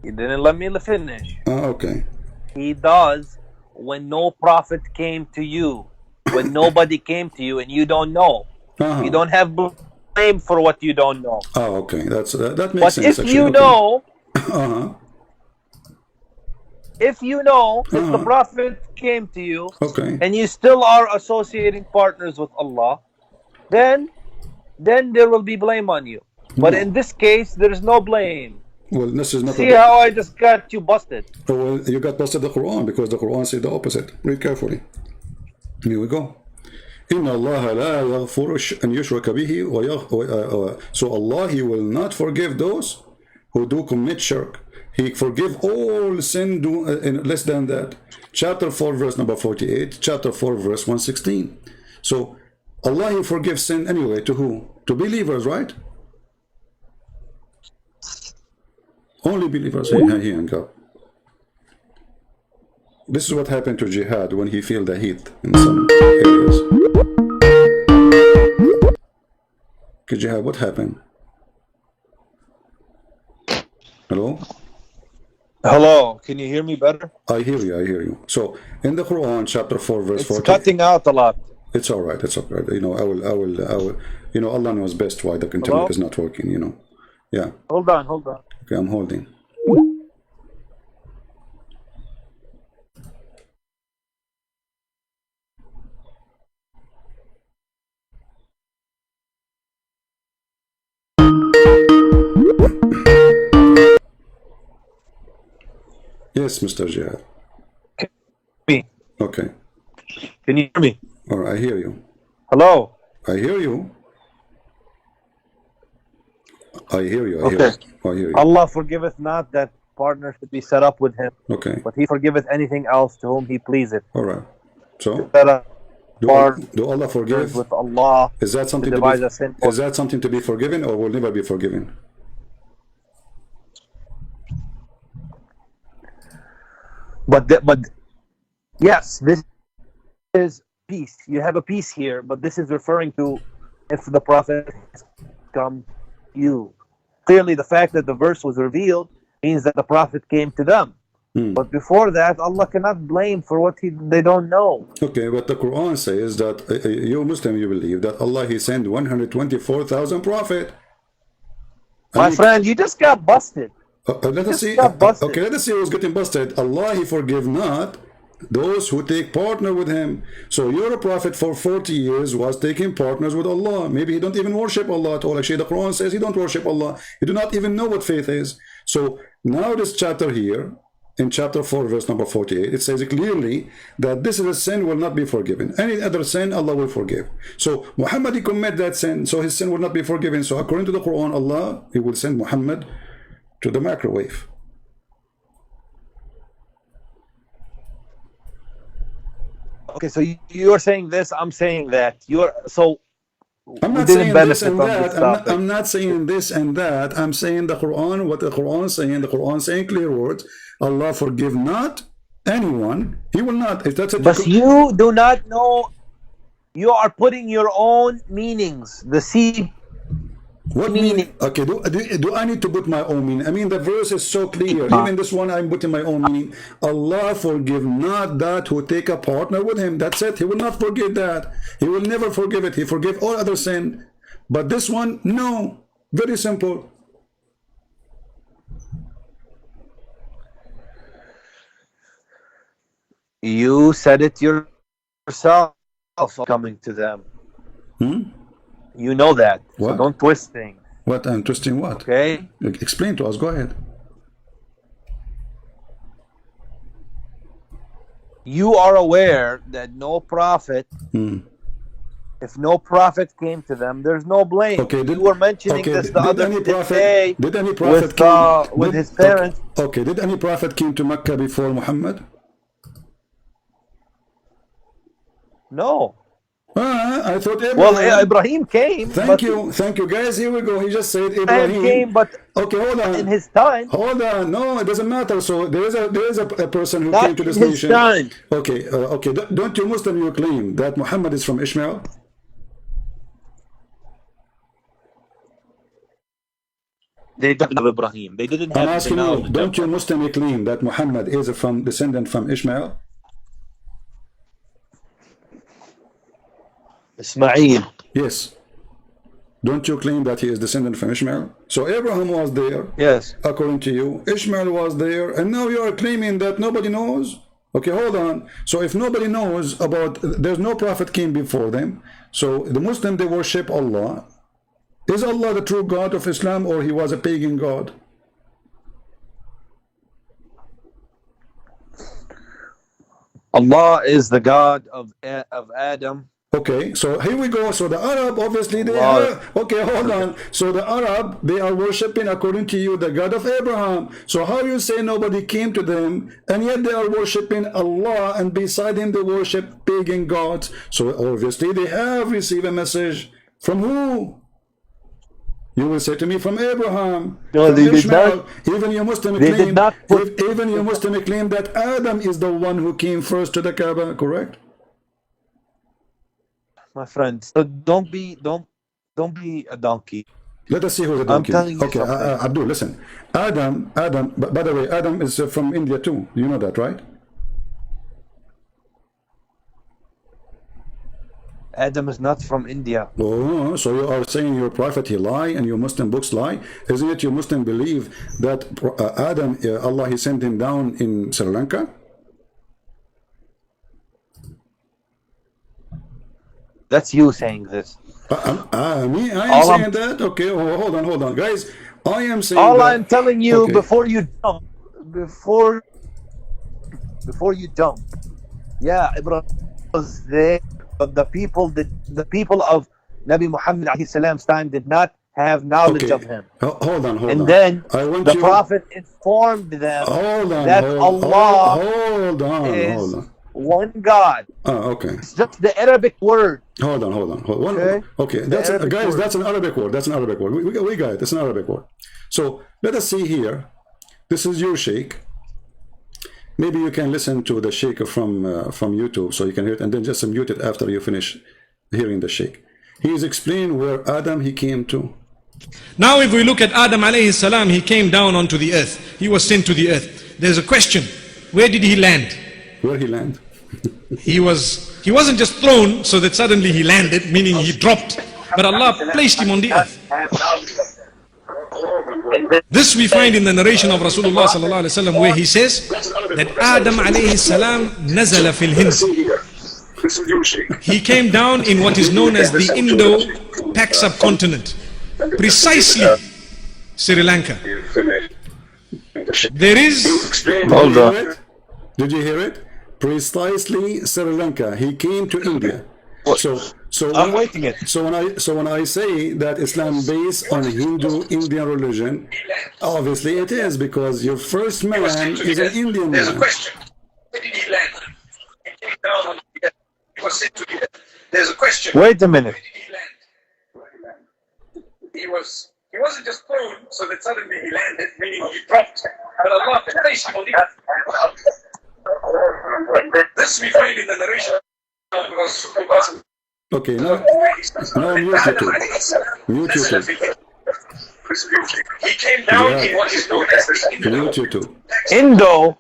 You didn't let me finish. Okay. He does when no prophet came to you, when nobody came to you and you don't know. You don't have blame for what you don't know. Oh, okay. That makes But sense. if you actually. know, Uh-huh. if the Prophet came to you, Okay. and you still are associating partners with Allah, then there will be blame on you. But No. in this case, there is no blame. Well, this is not See how I just got you busted. well, you got busted the Quran because the Quran said the opposite. Read carefully. Here we go. إن الله لا يغفر أن يشرك به so Allah, He will not forgive those who do commit shirk. He forgive all sin in less than that. Chapter 4 verse number 48, chapter 4 verse 116. So Allah, He forgives sin anyway. To who? To believers, right? Only believers. Here and go. This is what happened to Jihad when he feel the heat in some areas. Okay, Jihad, what happened? Hello? Hello, can you hear me better? I hear you. So in the Quran, chapter 4, verse 40. It's cutting out a lot. It's all right. You know, I will. You know, Allah knows best why the internet is not working. You know, yeah. Hold on. Okay, I'm holding. Yes, Mr. Jihad. Me. Okay. Can you hear me? All right, I hear you. Hello. I hear you. I hear you. Okay. I hear you. Allah forgiveth not that partner should be set up with Him, Okay. but He forgiveth anything else to whom He pleaseth. All right. So, Set up do Allah forgive? with Allah. Is that something to to devise be? a sin. Is that something to be forgiven, or will never be forgiven? But yes, this is peace. You have a peace here, but this is referring to if the Prophet has come to you. Clearly, the fact that the verse was revealed means that the Prophet came to them. But before that, Allah cannot blame for what they don't know. Okay, but the Quran says that you Muslim, you believe that Allah, He sent 124,000 prophet. My friend, you just got busted. Let us see. Busted. Okay, let us see who's getting busted. Allah, He forgive not those who take partner with Him. So your prophet for 40 years was taking partners with Allah. Maybe he don't even worship Allah at all. Actually, the Quran says he don't worship Allah. He do not even know what faith is. So now this chapter here, in chapter 4, verse number 48, it says clearly that this is a sin will not be forgiven. Any other sin, Allah will forgive. So Muhammad, he commit that sin, so his sin will not be forgiven. So according to the Quran, Allah, He will send Muhammad to the microwave. Okay, so you're saying this, I'm saying that. I'm not saying this and that. I'm not saying this and that. I'm saying the Quran, what the Quran is saying. The Quran saying clear words. Allah forgive not anyone. He will not. If that's it. But you do not know. You are putting your own meanings. The seed. What meaning? Okay, do I need to put my own meaning? I mean, the verse is so clear. Even this one, I'm putting my own meaning. Allah forgive not that who take a partner with Him. That's it. He will not forgive that. He will never forgive it. He forgive all other sin. But this one, no. Very simple. You said it yourself coming to them. You know that. What? So don't twist things. What? I'm twisting what? Okay? Explain to us. Go ahead. You are aware that no prophet, if no prophet came to them, there's no blame. Okay, you were mentioning this the other day did any prophet with his parents. Okay, did any prophet came to Mecca before Muhammad? No. I thought Abraham. Well, Ibrahim came. Thank you, guys. Here we go. He just said Ibrahim came, but okay, hold on. In his time. Hold on. No, it doesn't matter. So there is a person who came to this his nation. Time. Okay, okay. Don't you Muslim you claim that Muhammad is from Ishmael? They didn't have Ibrahim. They didn't have. I'm asking you. Don't you Muslim claim that Muhammad is from descendant from Ishmael? Ismail. Yes. Don't you claim that he is descendant from Ishmael? So Abraham was there, Yes. according to you. Ishmael was there, and now you are claiming that nobody knows? Okay, hold on. So if nobody knows about, there's no prophet came before them. So the Muslim, they worship Allah. Is Allah the true God of Islam, or he was a pagan God? Allah is the God of Adam. Okay, so here we go. So the Arab, obviously, they Allah. are, okay, hold on. So the Arab, they are worshiping, according to you, the God of Abraham. So how you say nobody came to them, and yet they are worshiping Allah, and beside him they worship pagan gods? So obviously they have received a message from who? You will say to me, from Abraham, No, from they did Ishmael. not. Even your Muslim They claim, did not put- even your Muslim claim that Adam is the one who came first to the Kaaba, correct? My friend, so don't be a donkey. Let us see who's the I'm donkey. telling you Okay, something. Abdul, listen. Adam, by the way, Adam is from India too. You know that, right? Adam is not from India. Oh, so you are saying your prophet he lie and your Muslim books lie? Isn't it your Muslim believe that Adam, Allah, he sent him down in Sri Lanka? That's you saying this. Me, I am All saying I'm- that? Okay, hold on, guys. I am saying All that. I'm telling you Okay. before you jump, before you jump, yeah, Ibrahim was there, but the people of Nabi Muhammad alayhi salam's time did not have knowledge Okay. of him. Hold on. And then I want the you. Prophet informed them Hold on. that Allah Hold on. is one God. Okay. It's just the Arabic word. Hold on. Okay. Okay, The Arabic guys, word. that's an Arabic word. We got it. It's an Arabic word. So let us see here. This is your sheikh. Maybe you can listen to the sheikh from YouTube, so you can hear it, and then just mute it after you finish hearing the sheikh. He is explaining where Adam he came to. Now if we look at Adam alayhi salam, he came down onto the earth. He was sent to the earth. There's a question. Where did he land? Where he landed? He wasn't just thrown so that suddenly he landed, meaning he dropped. But Allah placed him on the earth. This we find in the narration of Rasulullah sallallahu alaihi wasallam, where he says that Adam alayhi salam nazala fil Hind. He came down in what is known as the Indo-Pak subcontinent, precisely Sri Lanka. There is Hold on. Did you hear it? Precisely Sri Lanka. He came to India. So I'm waiting it. So when I say that Islam based on Hindu Indian religion, obviously it is, because your first man is an Indian There's a man. question. Where did he land? He came down on the earth. He was sent to the earth. There's a question. Wait a minute. Where did he land? He wasn't just thrown so that suddenly he landed, meaning he dropped. But Allah placed him on the earth. This we find in the narration of Rasulullah. Okay, now mute YouTube. Mute YouTube. He came down in what is known as the Mute YouTube. Indo.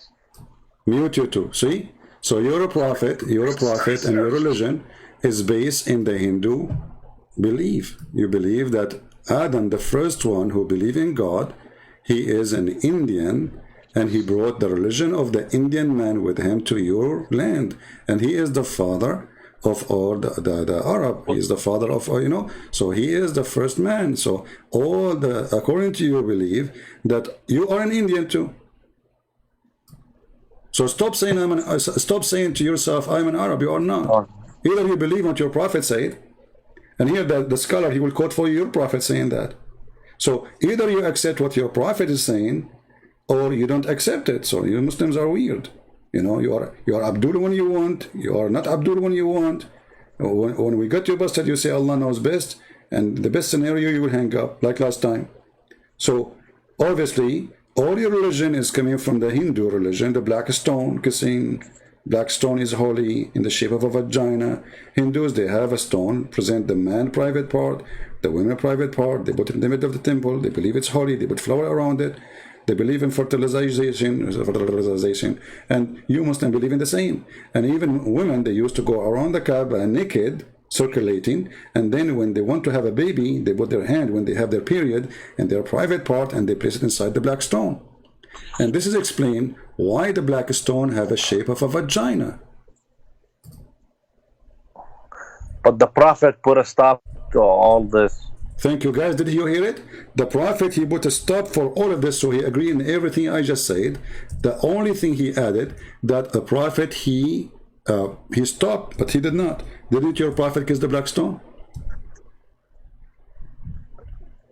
Mute YouTube. See? So you're a prophet, and your religion is based in the Hindu belief. You believe that Adam, the first one who believed in God, he is an Indian, and he brought the religion of the Indian man with him to your land, and he is the father of all the Arab. He is the father of, so he is the first man. So according to your belief, that you are an Indian too. So stop saying to yourself, I'm an Arab. You are not. Either you believe what your prophet said, and here the scholar, he will quote for you your prophet saying that. So either you accept what your prophet is saying, or you don't accept it. So you Muslims are weird. You are Abdul when you want. You are not Abdul when you want. When we got you busted, you say Allah knows best, and the best scenario you will hang up like last time. So obviously, all your religion is coming from the Hindu religion, the black stone, kissing. Black stone is holy, in the shape of a vagina. Hindus, they have a stone, present the man private part, the women private part. They put it in the middle of the temple. They believe it's holy. They put flower around it. They believe in fertilization, and you Muslims believe in the same. And even women, they used to go around the Kaaba naked, circulating, and then when they want to have a baby, they put their hand when they have their period and their private part, and they place it inside the black stone. And this is explained why the black stone have a shape of a vagina. But the Prophet put a stop to all this. Thank you, guys. Did you hear it? The Prophet, he put a stop for all of this, so he agreed in everything I just said. The only thing he added, that the Prophet, he stopped, but he did not. Didn't your Prophet kiss the black stone?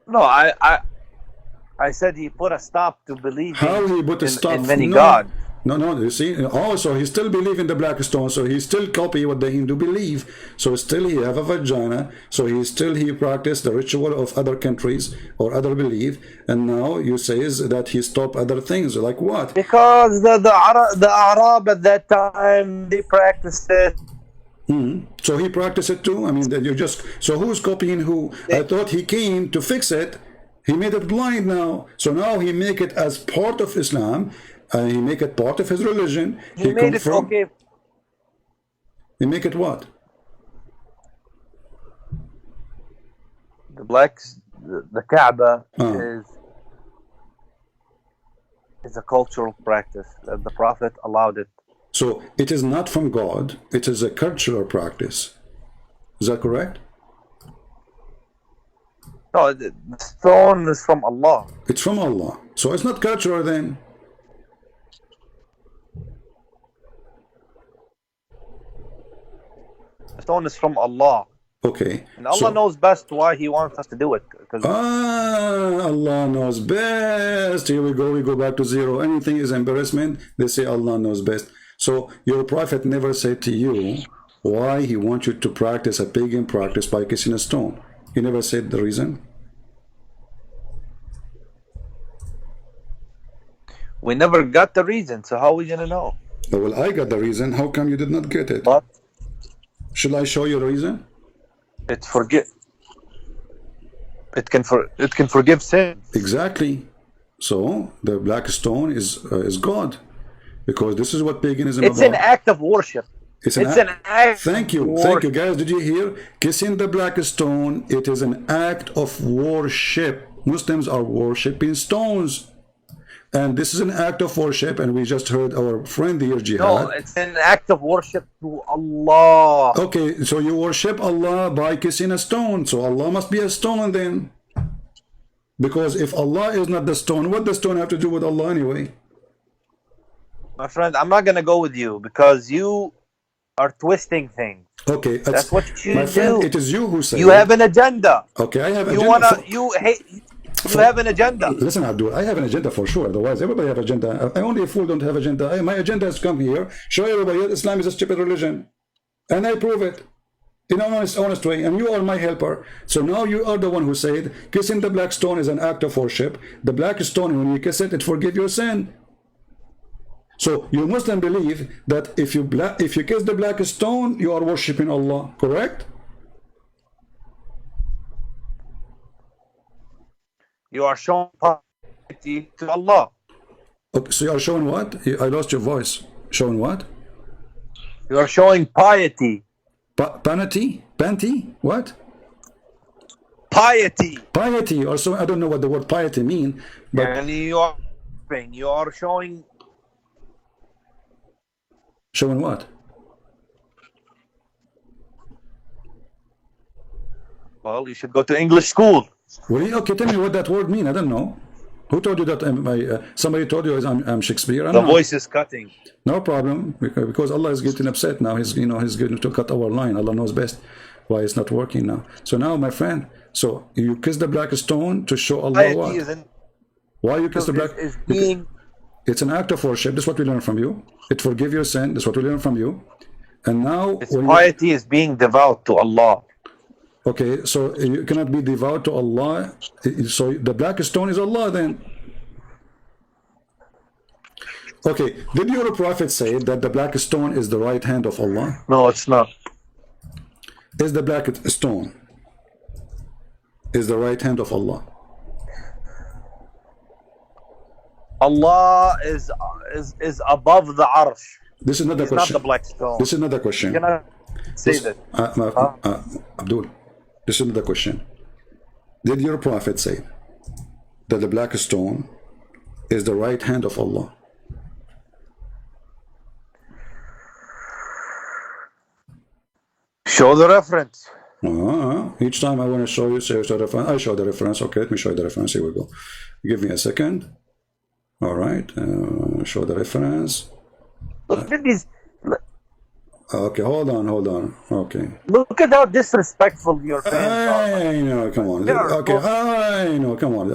No, I said he put a stop to believing How he put a stop? in many no, gods. No, you see, also he still believe in the black stone, so he still copy what the Hindu believe. So still he have a vagina, so he practice the ritual of other countries or other belief, and now you says that he stop other things, like what? Because the Arab at that time, they practiced it. So he practiced it too? I mean, that you just, so who's copying who? I thought he came to fix it. He made it blind now. So now he make it as part of Islam. He make it part of his religion. He made it okay. He make it what? The Kaaba is a cultural practice that the Prophet allowed it. So it is not from God. It is a cultural practice. Is that correct? No, the stone is from Allah. It's from Allah. So it's not cultural then. The stone is from Allah. Okay. And Allah knows best why He wants us to do it. Allah knows best. Here we go back to zero. Anything is embarrassment, they say Allah knows best. So your Prophet never said to you why he wants you to practice a pagan practice by kissing a stone. He never said the reason. We never got the reason, so how are we gonna know? Oh, well, I got the reason. How come you did not get it? But should I show you the reason? It can forgive sin. Exactly. So the black stone is God, because this is what paganism It's about. an act of worship. It's an act. Thank you, guys. Did you hear? Kissing the black stone. It is an act of worship. Muslims are worshiping stones, and this is an act of worship. And we just heard our friend here, Jihad. No, it's an act of worship to Allah. Okay, so you worship Allah by kissing a stone. So Allah must be a stone then, because if Allah is not the stone, what does stone have to do with Allah anyway? My friend, I'm not gonna go with you because you are twisting things. Okay, that's what you my do. friend, it is you who say you have an agenda. Okay, I have an agenda. You have an agenda. Listen, Abdul, I have an agenda for sure. Otherwise, everybody have agenda. I only a fool don't have agenda. My agenda is to come here, show everybody that Islam is a stupid religion, and I prove it in an honest way. And you are my helper. So now you are the one who said kissing the black stone is an act of worship. The black stone, when you kiss it, it forgives your sin. So you Muslim believe that if you kiss the black stone, you are worshiping Allah, correct? You are showing piety to Allah. Okay, so you are showing what? I lost your voice. Showing what? You are showing piety. Panty? What? Piety. Piety, or so I don't know what the word piety mean, but and you are showing. Showing what? Well, you should go to English school. Really? Okay, tell me what that word mean. I don't know. Who told you that? Somebody told you I'm Shakespeare? The voice is cutting. No problem, because Allah is getting upset now. He's going to cut our line. Allah knows best why it's not working now. So now, my friend, so you kiss the black stone to show Allah what? Why you kiss the black? It's an act of worship. That's what we learn from you. It forgive your sin. That's what we learn from you. And now, piety is being devout to Allah. Okay, so you cannot be devout to Allah. So the black stone is Allah then. Okay, did your Prophet say that the black stone is the right hand of Allah? No, it's not. Is the black stone is the right hand of Allah? Allah is above the arsh. This is not the question. Not the black stone. This is not the question. say that. Abdul, listen to the question. Did your prophet say that the black stone is the right hand of Allah? Show the reference. Each time I want to show you, say the reference. I show the reference. Okay, let me show you the reference. Here we go. Give me a second. All right. Show the reference. Look at these. Okay, hold on. Okay. Look at how disrespectful your fans are. I know, come on. Okay, I know, come on.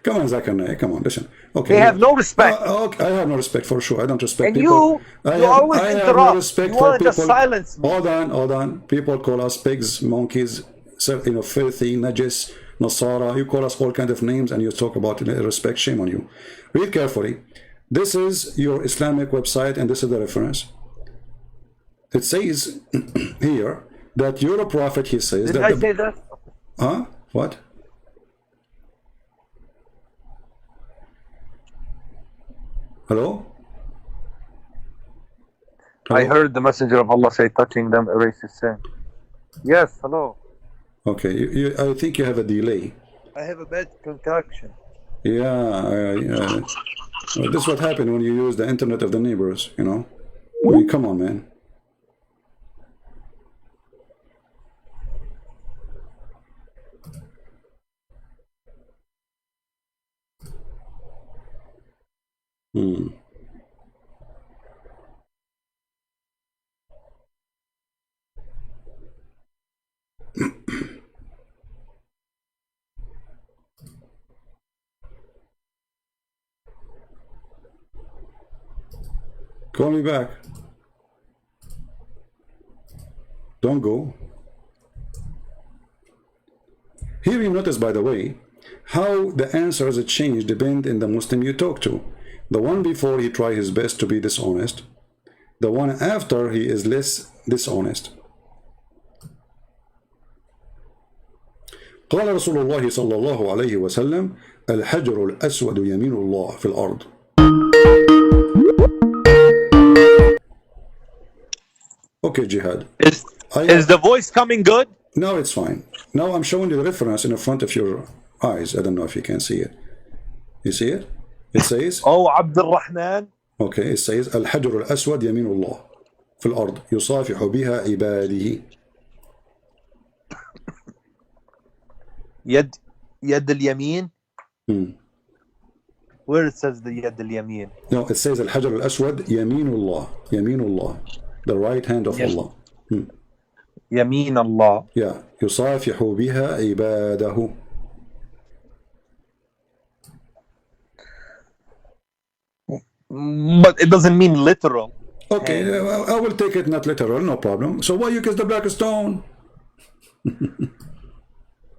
Come on, Zakir, come on, listen. Okay. They have no respect. Okay, I have no respect for sure. I don't respect And people. you always I interrupt. have no respect You for want to people. silence me. Hold on. People call us pigs, monkeys, filthy, najis, Nasara. You call us all kinds of names and you talk about respect. Shame on you. Read carefully. This is your Islamic website and this is the reference. It says here that you're a prophet, he says. Did I say that? Huh? What? Hello? I heard the messenger of Allah say, touching them erases sin. Yes, hello. Okay, I think you have a delay. I have a bad concoction. Yeah. This is what happened when you use the internet of the neighbors, you know? I mean, come on, man. Call me back. Don't go. Here you notice, by the way, how the answers change depend on the Muslim you talk to. The one before, he try his best to be dishonest. The one after, he is less dishonest. قال رسول الله صلى الله عليه وسلم الحجر الأسود يمين الله في الأرض. Okay, Jihad. Is the voice coming good? No, it's fine. Now I'm showing you the reference in the front of your eyes. I don't know if you can see it. You see it? It says, Oh, Abdul Rahman. Okay, it says الحجر الأسود يمين الله في الأرض يصافح بها عباده. يد اليمين. Where it says the يد اليمين? No, it says الحجر الأسود يمين الله, the right hand of Allah. يمين الله. Yeah, يصافح بها عباده. But it doesn't mean literal. Okay, I will take it not literal, no problem. So why you kiss the black stone?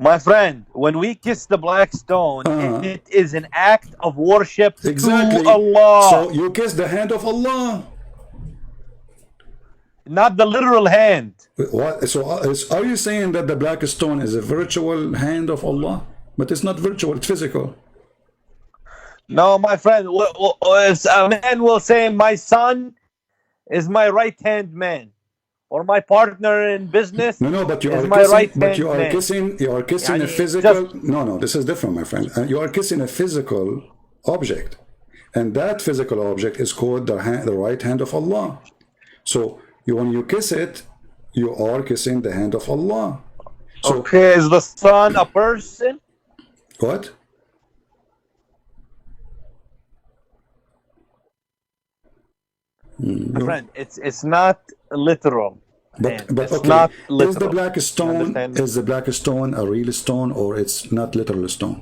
My friend, when we kiss the black stone, it is an act of worship Exactly. to Allah. So you kiss the hand of Allah. Not the literal hand. What? So are you saying that the black stone is a virtual hand of Allah? But it's not virtual, it's physical. No, my friend, a man will say, my son is my right-hand man. Or my partner in business No, but you is are my kissing, right-hand but you are man. kissing a physical. No, this is different, my friend. You are kissing a physical object, and that physical object is called the right hand of Allah. So when you kiss it, you are kissing the hand of Allah. So, okay, is the son a person? What? My friend, it's not literal. But it's okay, not literal. Is the black stone a real stone or it's not literal stone?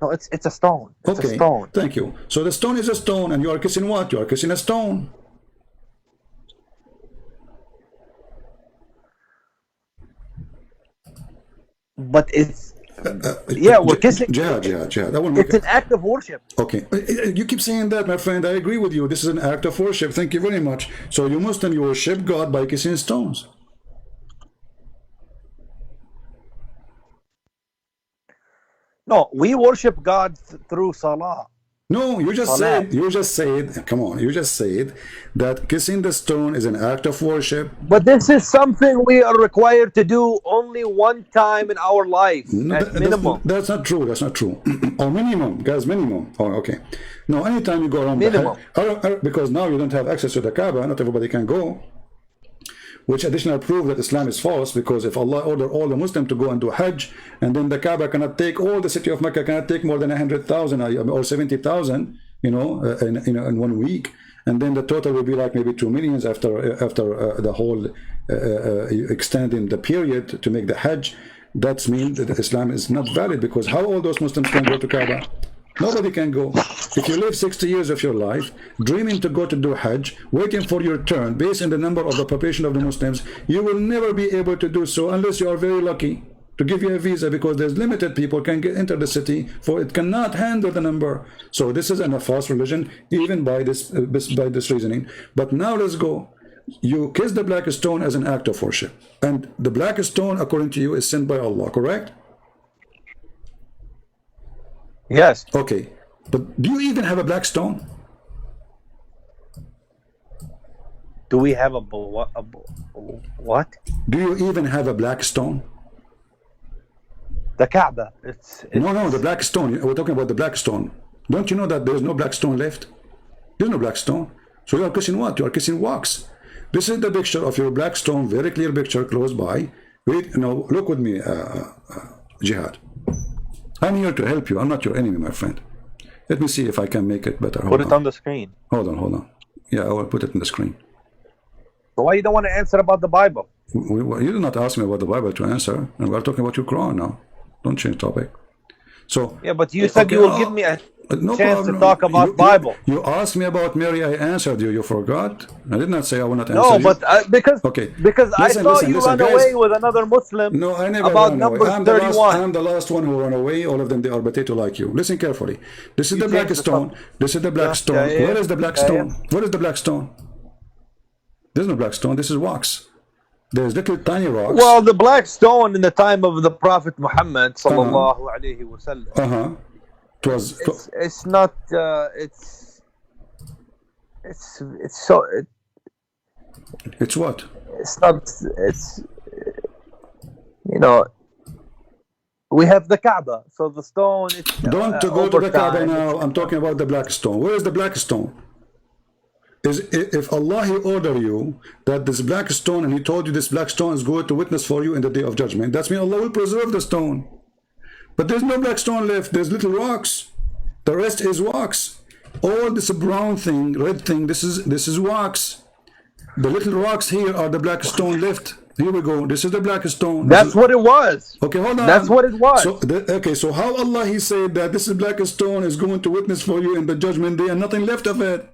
No, it's a stone. It's a stone. Thank you. So the stone is a stone, and you are kissing what? You are kissing a stone. But it's yeah, we're kissing. Jihad. It's an act of worship. Okay, you keep saying that, my friend. I agree with you. This is an act of worship. Thank you very much. So you Muslim, you worship God by kissing stones. No, we worship God through salah. No, you just Salat. said, come on, you just said that kissing the stone is an act of worship. But this is something we are required to do only one time in our life, No, at minimum. that's not true. That's not true. Or minimum, guys, minimum. Oh, okay. No, anytime you go around Minimum. the Hajj, because now you don't have access to the Kaaba, not everybody can go. Which additional proof that Islam is false, because if Allah ordered all the Muslims to go and do Hajj, and then the Kaaba cannot take, all the city of Mecca cannot take more than 100,000 or 70,000, in 1 week, and then the total will be like maybe 2 million after the whole extending the period to make the Hajj. That means that Islam is not valid, because how all those Muslims can go to Kaaba? Nobody can go. If you live 60 years of your life dreaming to go to do Hajj, waiting for your turn based on the number of the population of the Muslims, you will never be able to do so unless you are very lucky to give you a visa, because there's limited people can enter the city, for it cannot handle the number. So this is a false religion, even by this reasoning. But now let's go. You kiss the black stone as an act of worship, and the black stone, according to you, is sent by Allah, correct? Yes. Okay, but do you even have a black stone? Do we have what? Do you even have a black stone? The Kaaba. It's No, the black stone. We're talking about the black stone. Don't you know that there's no black stone left? There's no black stone. So you are kissing what? You are kissing wax. This is the picture of your black stone, very clear picture close by. Wait, no, look with me, Jihad. I'm here to help you. I'm not your enemy, my friend. Let me see if I can make it better. Put it on the screen. Hold on. Yeah, I will put it on the screen. So why you don't want to answer about the Bible? You did not ask me about the Bible to answer, and we're talking about your Quran now. Don't change topic. So yeah, but you said you will give me a no chance problem. to talk about Bible. You asked me about Mary. I answered you. You forgot. I did not say I will not answer No, you. but because I saw you run away with another Muslim. No, I never about ran away. number 31. I'm the last one who ran away. All of them, they are potato like you. Listen carefully. This is the black stone. This is the black stone. Where is the black stone? Where is the black stone? There's no black stone. This is wax. There's little tiny rocks. Well, the black stone in the time of the Prophet Muhammad sallallahu alaihi wasallam. It's not. It's so. It's what? It's not. It's. We have the Kaaba, so the stone. Don't go to the Kaaba now. I'm talking about the black stone. Where is the black stone? If Allah He order you that this black stone, and He told you this black stone is going to witness for you in the day of judgment, that's mean Allah will preserve the stone. But there's no black stone left. There's little rocks. The rest is wax. All this brown thing, red thing, this is wax. The little rocks here are the black stone left. Here we go. This is the black stone. That's what it was. Okay, hold on. That's what it was. So how Allah He said that this is black stone is going to witness for you in the judgment day, and nothing left of it?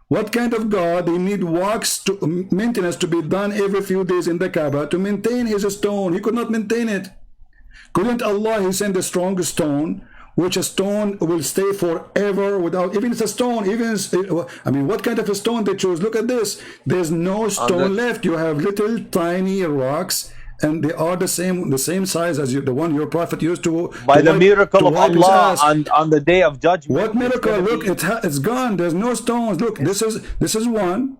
What kind of God? They need wax maintenance to be done every few days in the Kaaba to maintain His stone. He could not maintain it. Couldn't Allah He send a strong stone, which a stone will stay forever without, even it's a stone, what kind of a stone they chose? Look at this. There's no stone left. You have little tiny rocks, and they are the same size as the one your prophet used to. By the miracle of Allah on the day of judgment. What miracle? Look, it's gone. There's no stones. Look, this is one.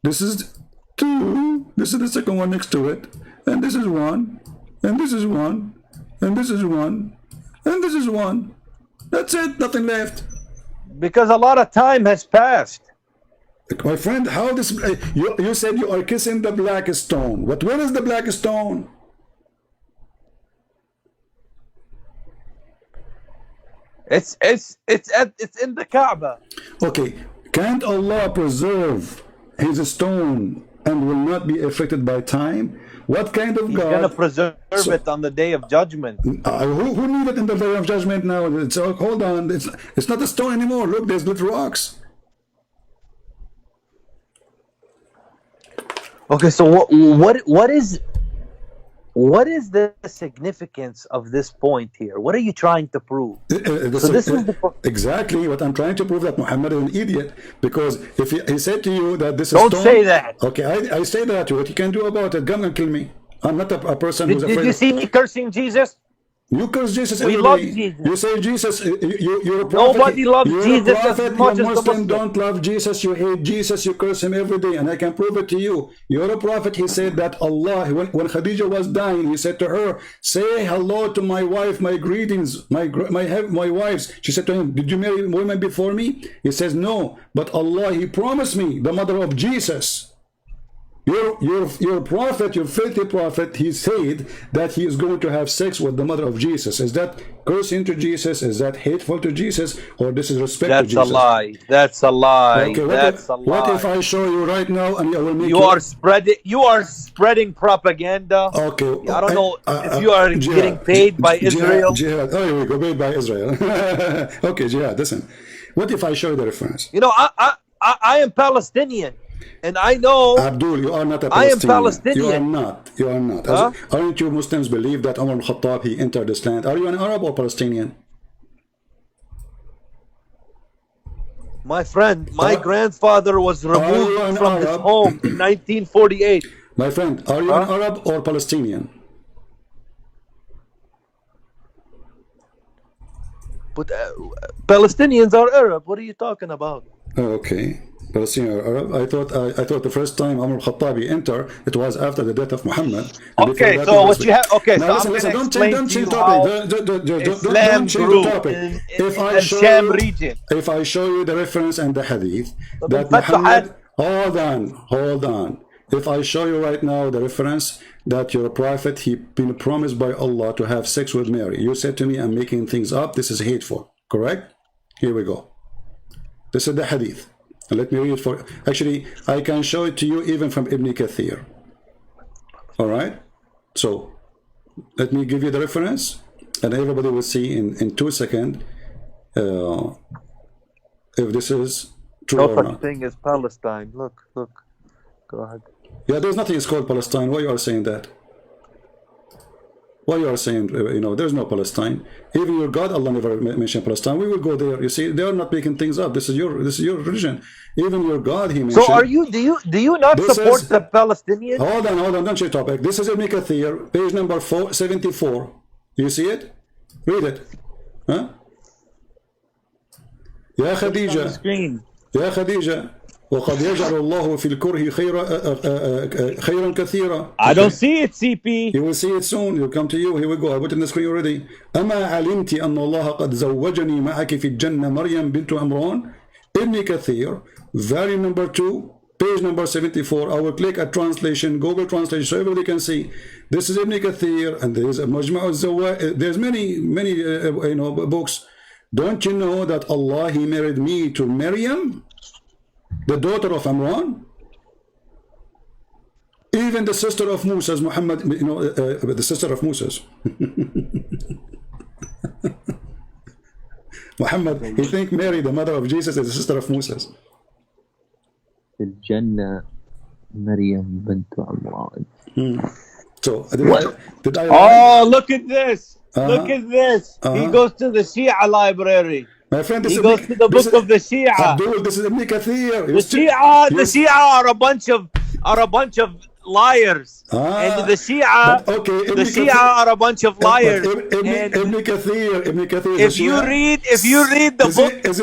This is two. This is the second one next to it. And this is one. And this is one. And this is one. And this is one. That's it. Nothing left. Because a lot of time has passed. My friend, how this? You said you are kissing the black stone. But where is the black stone? It's in the Kaaba. Okay, can't Allah preserve His stone and will not be affected by time? What kind of God? He's gonna preserve it on the day of judgment. Who need it in the day of judgment now? Hold on, it's not a stone anymore. Look, there's little rocks. Okay, so what is the significance of this point here? What are you trying to prove? Exactly what I'm trying to prove, that Muhammad is an idiot, because if he said to you that this is don't say that. Okay, I say that. What you can do about it? Come and kill me. I'm not a person who's afraid. Did you see me cursing Jesus? You curse Jesus We every love day. Jesus. You say Jesus, you're a prophet. Nobody loves You're Jesus a as prophet. much You're as the Muslim. Muslim. Don't love Jesus. You hate Jesus. You curse him every day. And I can prove it to you. You're a prophet. He said that Allah, when Khadija was dying, he said to her, say hello to my wife, my greetings, my wives. She said to him, did you marry women before me? He says, no. But Allah, he promised me, the mother of Jesus. Your prophet, your filthy prophet, he said that he is going to have sex with the mother of Jesus. Is that cursing to Jesus? Is that hateful to Jesus? Or this is respect to That's Jesus? a lie. That's a lie. Okay, That's a what if lie. I show you right now and I will make You are spreading propaganda. Okay. I don't know if you are getting paid by Israel. Jihad. Oh, here we go. Paid by Israel. Okay, Jihad, listen. What if I show you the reference? You know, I am Palestinian. And I know Abdul, you are not a I am Palestinian. Palestinian. You are not. You are not. Huh? Aren't you Muslims believe that Umar al-Khattab, he entered this land? Are you an Arab or Palestinian? My friend, my grandfather was removed from his home in 1948. My friend, are you an Arab or Palestinian? But Palestinians are Arab. What are you talking about? Okay. Palestinian or Arab. I thought the first time Umar al-Khattabi entered, it was after the death of Muhammad. Okay, so what you have? Okay, now, so listen, I'm don't going to change explain the to you how topic. Islam Don't change grew the topic. in If region. If I show you the reference and the hadith that but Muhammad, hold on. If I show you right now the reference that your prophet, he been promised by Allah to have sex with Mary. You said to me, I'm making things up. This is hateful. Correct? Here we go. This is the hadith. Let me read it for. Actually, I can show it to you even from Ibn Kathir. All right. So let me give you the reference, and everybody will see in 2 seconds if this is true or No not. such thing as Palestine. Look. Go ahead. Yeah, there's nothing called Palestine. Why you are saying that? Why you are saying, there's no Palestine? Even your God, Allah never mentioned Palestine. We will go there. You see, they are not making things up. This is your religion. Even your God, he mentioned. So do you not support the Palestinians? Hold on, don't change topic. This is Ibn Kathir, page number 74. You see it? Read it. Huh? يا خديجة يا خديجة وقد يجعل الله في الكره خيرا كثيرا. I don't see it, CP. You will see it soon. It will come to you. Here we go. I put it in the screen already. أما علمت أن الله قد زوجني معك في الجنة مريم بنت عمران. Ibn Kathir, volume number 2, page number 74. I will click at translation, Google translation, so everybody can see. This is Ibn Kathir, and there is a Majma' al-Zawa'id. There's many books. Don't you know that Allah, he married me to Maryam, the daughter of Imran? Even the sister of Moses, Muhammad, the sister of Moses. Muhammad, he think Mary, the mother of Jesus, is the sister of Moses. الجنة مريم بنت عمران. So did I Oh, look at this! Look at this! He goes to the Shia library. My friend, He goes to the book of the Shia. Abdul, this is Ibn Kathir. The Shia are a bunch of liars. And the Shia are a bunch of liars. Ibn Kathir. If you read the book of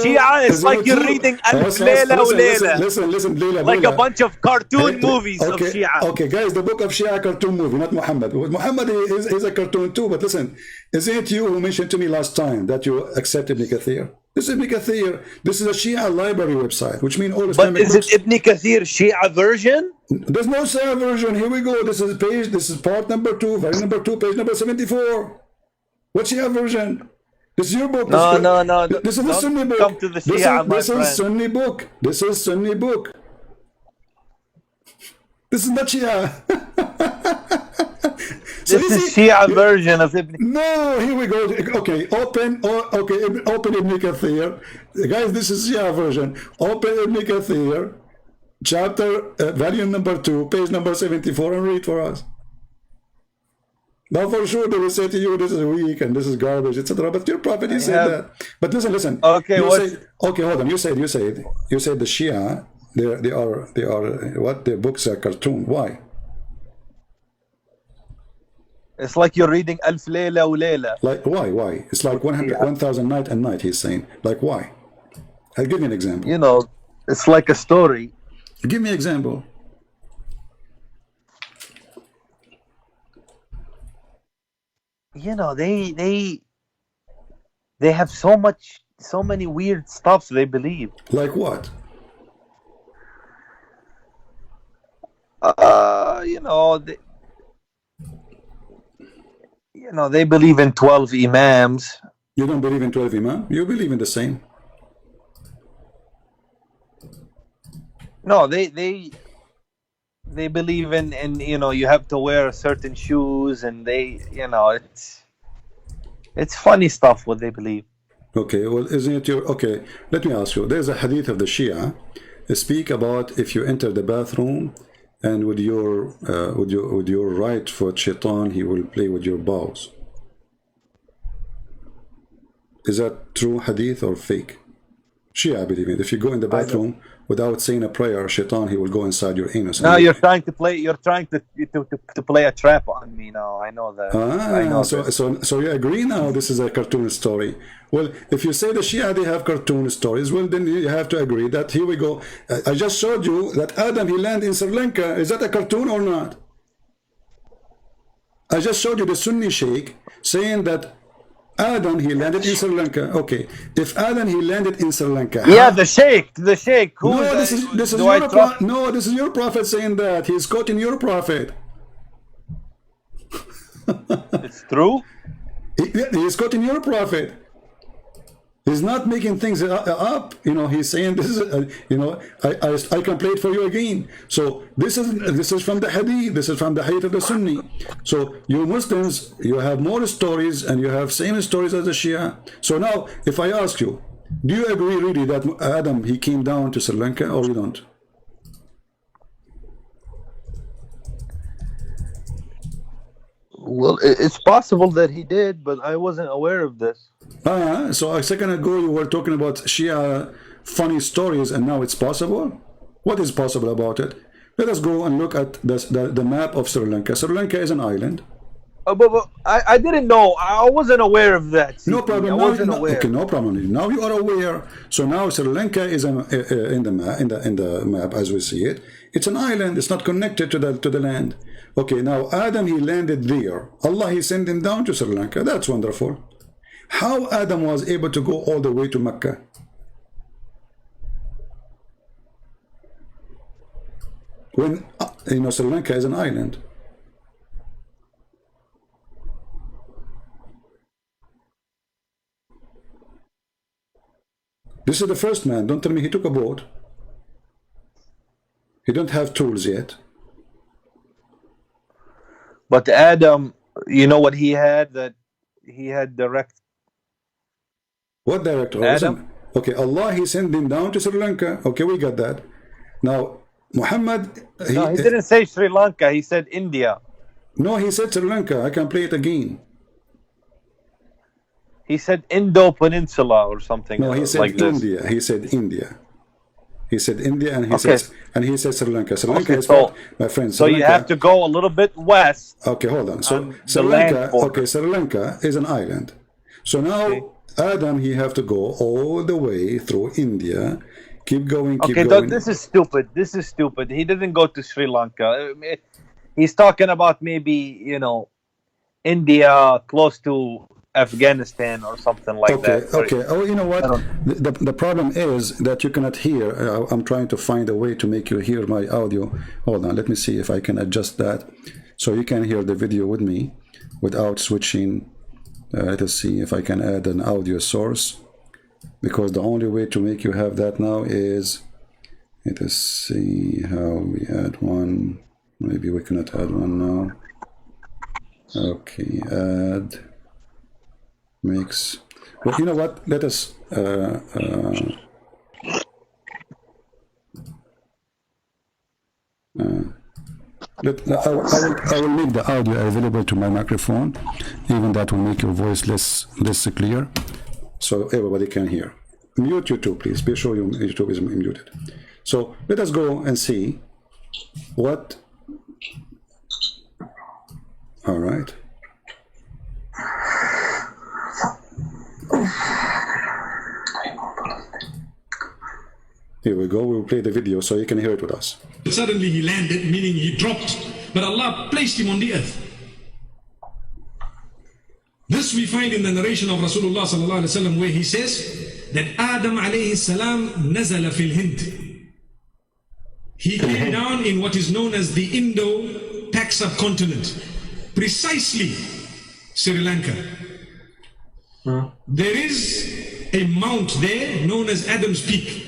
Shia, it's like you're reading Alf Layla wa Layla. Listen, like a bunch of cartoon movies of Shia. Okay, guys, the book of Shia cartoon movie, not Muhammad. Muhammad is a cartoon too, but listen, isn't it you who mentioned to me last time that you accept Ibn Kathir? This is Ibn Kathir. This is a Shia library website, which means all Islamic books. But is it Ibn Kathir Shia version? There's no Shia version. Here we go. This is part number 2, volume number 2, page number 74. What's Shia version? This is your book. No. This is the Sunni book. Come to the Shia, this is Sunni book. This is Sunni book. This is not Shia. So this is Shia version of Ibn. No, here we go. Okay, open Ibn Kathir. Guys, this is Shia version. Open Ibn Kathir, volume number 2, page number 74, and read for us. Now, for sure, they will say to you, this is weak and this is garbage, etc. But your prophet, he said that. But listen. Okay, hold on. You said the Shia, they are what? Their books are cartoon. Why? It's like you're reading Alf Layla wa Layla. Like, why? It's like 1,000 night and night, he's saying. Like, why? I'll give you an example. You know, it's like a story. Give me an example. You know, they have so many weird stuff they believe. Like what? You know, they believe in 12 imams. You don't believe in 12 imam? You believe in the same. No, they believe in you know, you have to wear certain shoes, and they, you know, it's funny stuff what they believe. Okay, well, isn't it your... Okay, let me ask you. There's a hadith of the Shia speak about if you enter the bathroom and with your right foot, shaitan, he will play with your balls. Is that true hadith or fake? Shia believe it. If you go in the bathroom without saying a prayer, shaitan, he will go inside your anus. Now you're trying to play a trap on me now. I know that. I know so you agree now this is a cartoon story. Well, if you say the Shia, they have cartoon stories, well, then you have to agree that, here we go. I just showed you that Adam, he landed in Sri Lanka. Is that a cartoon or not? I just showed you the Sunni sheikh saying that Adam, he landed in Sri Lanka. Okay, if Adam, he landed in Sri Lanka. Yeah, the sheikh. Who no, this is your prophet saying that. He's quoting your prophet. It's true. He's quoting your prophet. He's not making things up. You know, he's saying this is, you know, I can play it for you again. So this is from the hadith. This is from the hadith of the Sunni. So you Muslims, you have more stories and you have same stories as the Shia. So now, if I ask you, do you agree really that Adam, he came down to Sri Lanka, or you don't? Well, it's possible that he did, but I wasn't aware of this. So a second ago you were talking about Shia funny stories, and now it's possible? What is possible about it? Let us go and look at the map of Sri Lanka. Sri Lanka is an island. But I didn't know. I wasn't aware of that. No problem. I wasn't aware. Okay, no problem. Now you are aware. So now Sri Lanka is in the map as we see it. It's an island. It's not connected to the land. Okay, now Adam, he landed there. Allah, he sent him down to Sri Lanka. That's wonderful. How Adam was able to go all the way to Mecca? When you know Sri Lanka is an island. This is the first man. Don't tell me he took a boat. He don't have tools yet. But Adam, you know what he had? That he had direct. What direct? Adam? Okay, Allah, he sent him down to Sri Lanka. Okay, we got that. Now, Muhammad... No, he didn't say Sri Lanka. He said India. No, he said Sri Lanka. I can play it again. He said Indo Peninsula or something. No, he said like India. This. He said India. He said India, and he said Sri Lanka. Sri Lanka is so, my friend. So you have to go a little bit west. Okay, hold on. So Sri Lanka. Okay, Sri Lanka is an island. So now Adam, he have to go all the way through India. Keep going. Keep going. Okay, this is stupid. This is stupid. He didn't go to Sri Lanka. He's talking about maybe, you know, India close to Afghanistan or something like that. Okay. Oh, you know what? The problem is that you cannot hear. I'm trying to find a way to make you hear my audio. Hold on. Let me see if I can adjust that so you can hear the video with me without switching. Let us see if I can add an audio source, because the only way to make you have that now is, let us see how we add one. Maybe we cannot add one now. Okay, add. Mix. Well, you know what? Let us I will make the audio available to my microphone. Even that will make your voice less clear, so everybody can hear. Mute YouTube, please. Be sure your YouTube is muted. So let us go and see what. All right. Here we go. We will play the video so you can hear it with us. Suddenly he landed, meaning he dropped, but Allah placed him on the earth. This we find in the narration of Rasulullah sallallahu alaihi wasallam, where he says that Adam alayhi salam nazala fil Hind. He came down in what is known as the Indo-Pak subcontinent, precisely Sri Lanka. There is a mount there known as Adam's Peak.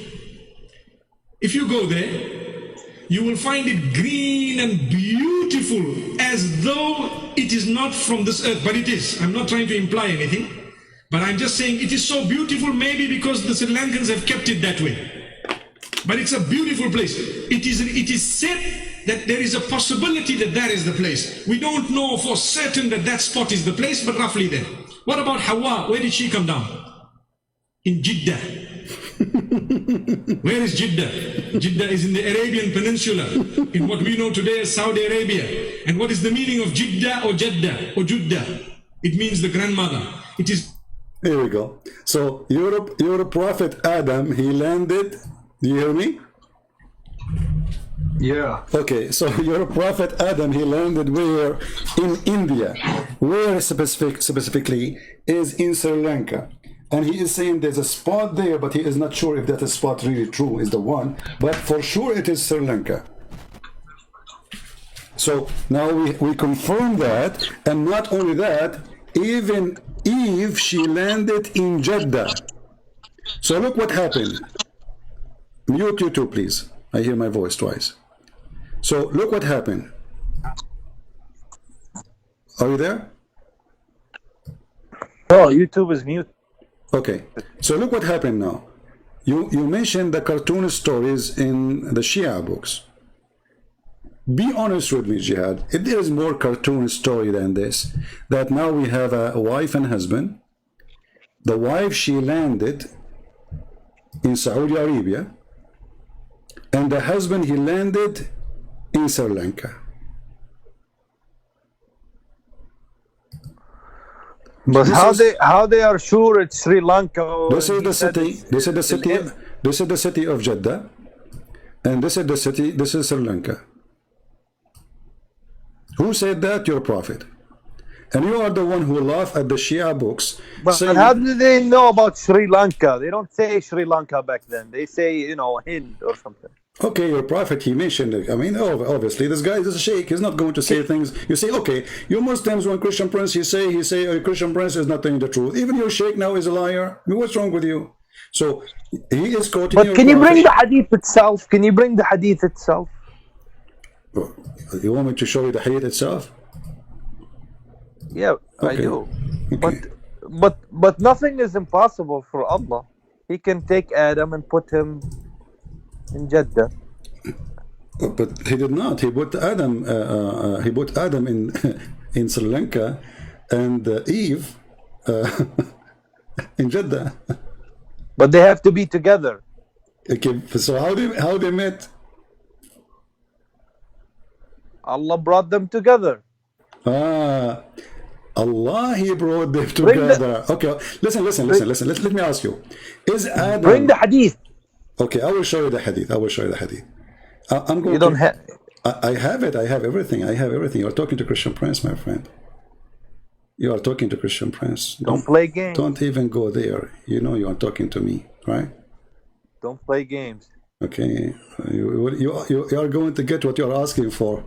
If you go there, you will find it green and beautiful, as though it is not from this earth, but it is. I'm not trying to imply anything, but I'm just saying it is so beautiful, maybe because the Sri Lankans have kept it that way. But it's a beautiful place. It is said that there is a possibility that that is the place. We don't know for certain that that spot is the place, but roughly there. What about Hawa? Where did she come down? In Jeddah. Where is Jeddah? Jeddah is in the Arabian Peninsula, in what we know today as Saudi Arabia. And what is the meaning of Jeddah or Jeddah or Jeddah? It means the grandmother. It is. Here we go. So your prophet Adam, he landed. Do you hear me? Yeah. Okay, so your prophet Adam, he landed where? In India. Where specifically is in Sri Lanka. And he is saying there's a spot there, but he is not sure if that spot really true is the one. But for sure it is Sri Lanka. So now we confirm that. And not only that, even Eve, she landed in Jeddah. So look what happened. Mute you too, please. I hear my voice twice. So look what happened. Are you there? Oh, YouTube is mute. Okay, so look what happened now. You mentioned the cartoon stories in the Shia books. Be honest with me, Jihad. If there is more cartoon story than this, that now we have a wife and husband. The wife, she landed in Saudi Arabia, and the husband, he landed in Sri Lanka. But how they are sure it's Sri Lanka? This is the city. This is the city. This is the city of Jeddah, and this is the city. This is Sri Lanka. Who said that? Your prophet. And you are the one who laugh at the Shia books. But saying, how do they know about Sri Lanka? They don't say Sri Lanka back then. They say, Hind or something. okay, your prophet, he mentioned it. I mean, obviously, this guy is a sheikh. He's not going to say things. You say, okay, you Muslims, when Christian prince, he say, a Christian prince is not telling the truth. Even your sheikh now is a liar. I mean, what's wrong with you? So, he is quoting. But can you bring the hadith itself? Can you bring the hadith itself? You want me to show you the hadith itself? Yeah, okay. I do. Okay. But nothing is impossible for Allah. He can take Adam and put him in Jeddah. But he did not. He put Adam. He put Adam in in Sri Lanka, and Eve in Jeddah. But they have to be together. Okay. So how they met? Allah brought them together. Allah, he brought them together. Okay, listen. Let me ask you: is Adam? Bring the hadith. Okay, I will show you the hadith. I'm going. You don't have. I have it. I have everything. You're talking to Christian Prince, my friend. You are talking to Christian Prince. Don't play games. Don't even go there. You know you are talking to me, right? Don't play games. Okay, you are going to get what you are asking for.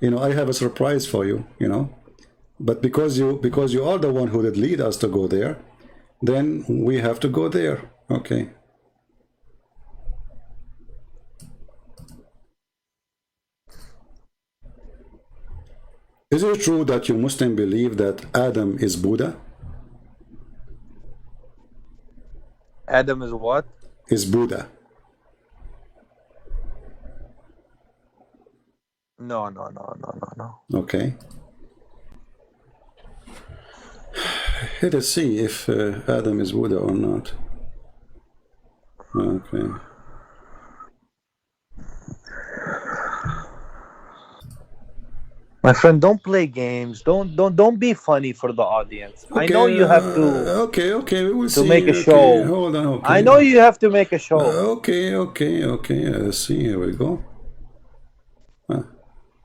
I have a surprise for you. But because you are the one who did lead us to go there, then we have to go there. Okay. Is it true that you Muslim believe that Adam is Buddha? Adam is what? Is Buddha. No. Okay. Let us see if Adam is Buddha or not. Okay. My friend, don't play games. Don't be funny for the audience. I know you have Okay, we will to see. make a Okay, show. hold on. Okay. I know you have to make a show. Okay. Let's see. Here we go.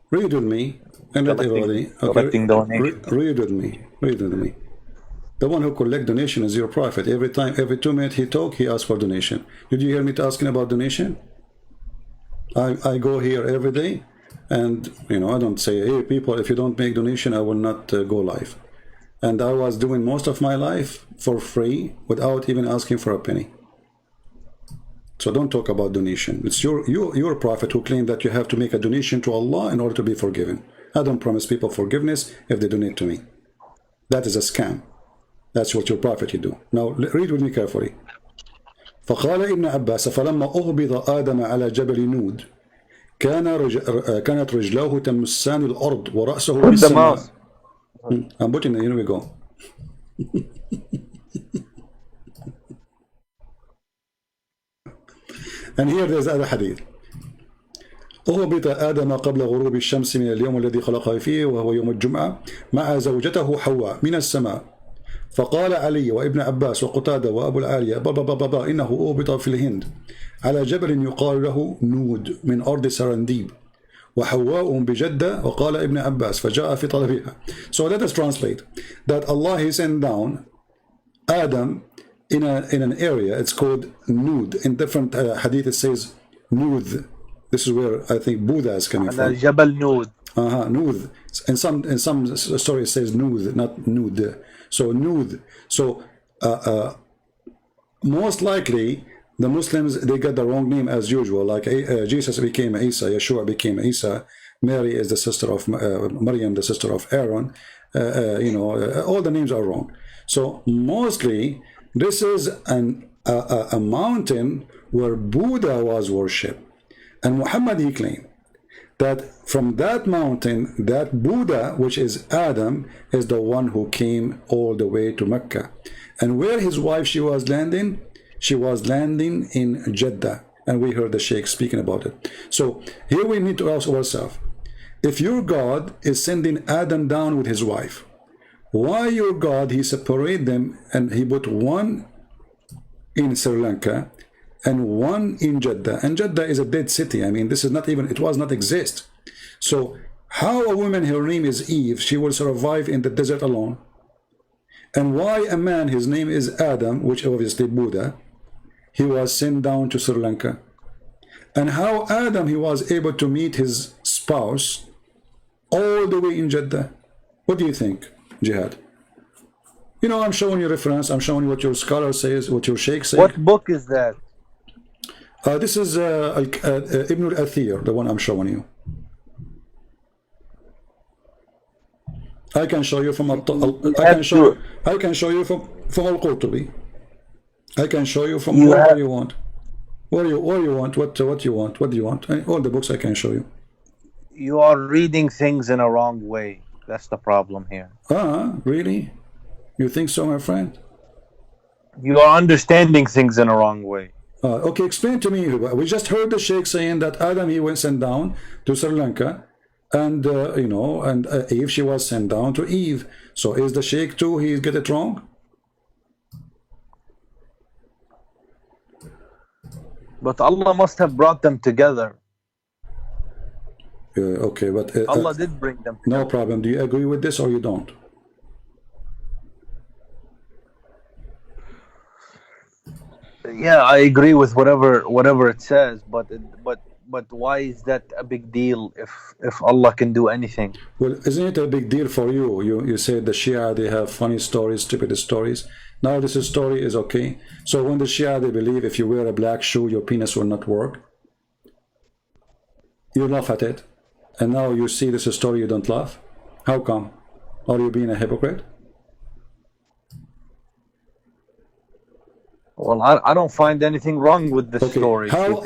Read with me and let everybody. Collecting donation. Read with me. Read with me. The one who collect donation is your prophet. Every 2 minutes he talk, he asks for donation. Did you hear me asking about donation? I go here every day, and I don't say, hey people, if you don't make donation, I will not go live. And I was doing most of my life for free without even asking for a penny. So don't talk about donation. It's your prophet who claimed that you have to make a donation to Allah in order to be forgiven. I don't promise people forgiveness if they donate to me. That is a scam. That's what your prophet you do. Now read with me carefully. فقال ابن عباس فلما أهبط آدم على جبل نود كانت رجلاه تمسان الأرض ورأسه Put the بالسماء. mouse. I'm putting it. Here we go. And here there's other hadith. أهبط آدم قبل غروب الشمس من اليوم الذي خلقه فيه وهو يوم الجمعة مع زوجته حواء من السماء فقال علي وابن عباس وقتادة وأبو العالية بابا إنه أهبط في الهند على جبل يقال له نود من أرض سرنديب وحواء بجدة وقال ابن عباس فجاء في طلبها. So let us translate that Allah he sent down Adam in an area. It's called Nud. In different hadith it says Nud. This is where I think Buddha is coming from. Jabal Nud. Nud. In some story it says Nud, not Nud. So Nud. So most likely the Muslims, they got the wrong name as usual. Like Jesus became Isa, Yeshua became Isa, Mary is the sister of Maryam, the sister of Aaron. All the names are wrong. So mostly this is a mountain where Buddha was worshipped. And Muhammad, he claimed that from that mountain, that Buddha, which is Adam, is the one who came all the way to Mecca. And where his wife, she was landing in Jeddah. And we heard the Sheikh speaking about it. So here we need to ask ourselves, if your God is sending Adam down with his wife, why your God, he separate them and he put one in Sri Lanka and one in Jeddah? And Jeddah is a dead city. I mean, this is not even, it was not exist. So how a woman, her name is Eve, she will survive in the desert alone? And why a man, his name is Adam, which obviously Buddha, he was sent down to Sri Lanka? And how Adam, he was able to meet his spouse all the way in Jeddah? What do you think, Jihad? I'm showing you reference, I'm showing you what your scholar says, what your sheikh says. What book is that? This is Ibn al-Athir, the one I'm showing you. I can show you from I can show you from Al-Qurtubi. I can show you from wherever you want. What do you want? What do you want? All the books I can show you. You are reading things in a wrong way. That's the problem here. Really? You think so, my friend? You are understanding things in a wrong way. Okay, explain to me. We just heard the Sheikh saying that Adam, he was sent down to Sri Lanka, and Eve, she was sent down to Eve. So is the Sheikh too, he get it wrong? But Allah must have brought them together. Okay, but Allah did bring them together. No problem. Do you agree with this or you don't? Yeah, I agree with whatever it says, but why is that a big deal if Allah can do anything? Well, isn't it a big deal for you? You said the Shia, they have funny stories, stupid stories. Now this story is okay. So when the Shia, they believe if you wear a black shoe, your penis will not work. You laugh at it. And now you see this story, you don't laugh. How come? Are you being a hypocrite? Well, I don't find anything wrong with the story. How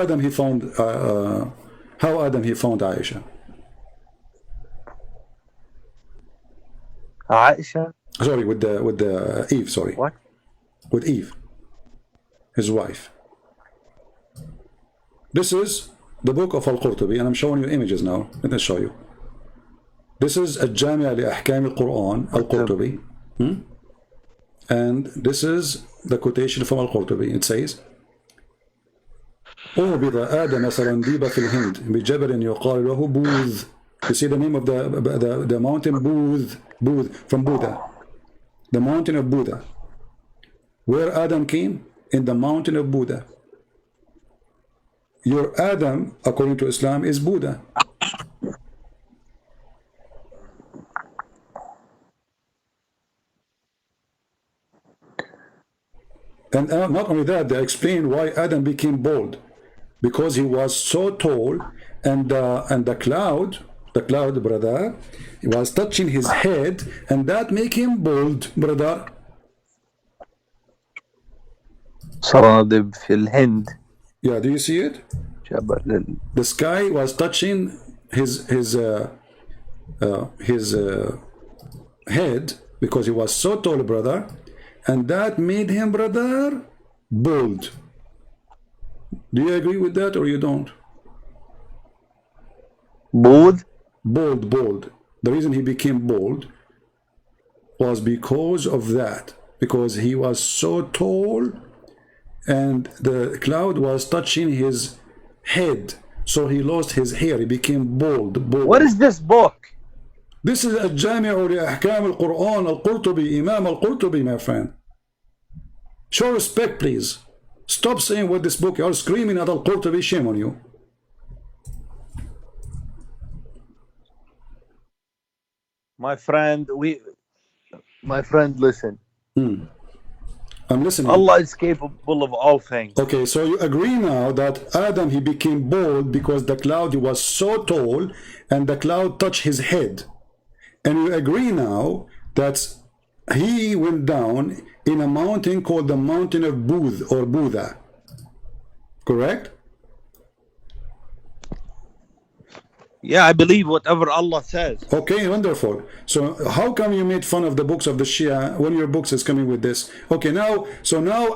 Adam he found Aisha? Aisha? Sorry, with the Eve. Sorry. What? With Eve, his wife. This is the book of Al-Qurtubi, and I'm showing you images now. Let me show you. This is الجامع لأحكام القرآن القرطبي. And this is the quotation from Al-Qurtubi. It says, أُهْبِطَ آدَمَ سَرَنْدِيبَ فِي الْهِنْدِ بِجَبَلٍ يُقَالُ لَهُ بوذ. You see the name of the mountain, Booth, from Buddha. The mountain of Buddha. Where Adam came? In the mountain of Buddha. Your Adam, according to Islam, is Buddha. And not only that, they explain why Adam became bald. Because he was so tall, and the cloud, brother, he was touching his head, and that make him bald, brother. صرادب في الهند. Yeah, do you see it? جبل. The sky was touching his head because he was so tall, brother, and that made him, brother, bald. Do you agree with that or you don't? Bald? Bald. The reason he became bald was because of that, because he was so tall and the cloud was touching his head, so he lost his hair, he became bald. What is this book? This is الجامع لأحكام القرآن القرطبي, Imam al-Qurtubi, my friend. Show respect, please. Stop saying what this book, you are screaming at al-Qurtubi, shame on you. My friend, listen. I'm listening. Allah is capable of all things. Okay, so you agree now that Adam, he became bald because the cloud, he was so tall and the cloud touched his head. And you agree now that he went down in a mountain called the mountain of Booth or Buddha. Correct? Yeah, I believe whatever Allah says. Okay, wonderful. So how come you made fun of the books of the Shia when your books is coming with this? Okay, now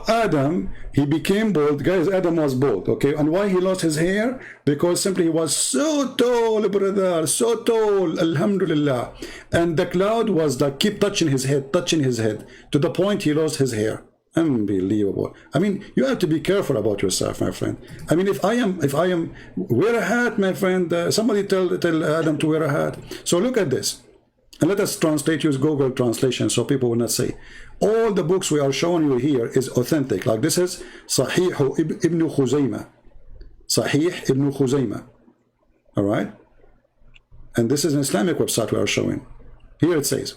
Adam, he became bald. Guys, Adam was bald, okay? And why he lost his hair? Because simply he was so tall, brother, so tall, alhamdulillah. And the cloud was like keep touching his head, to the point he lost his hair. Unbelievable. I mean, you have to be careful about yourself, my friend. I mean, if I am, wear a hat, my friend. Somebody tell Adam to wear a hat. So look at this, and let us translate, use Google translation, so people will not say all the books we are showing you here is authentic. Like this is Sahih ibn Khuzaymah, Sahih ibn Khuzaymah. All right, and this is an Islamic website we are showing. Here it says.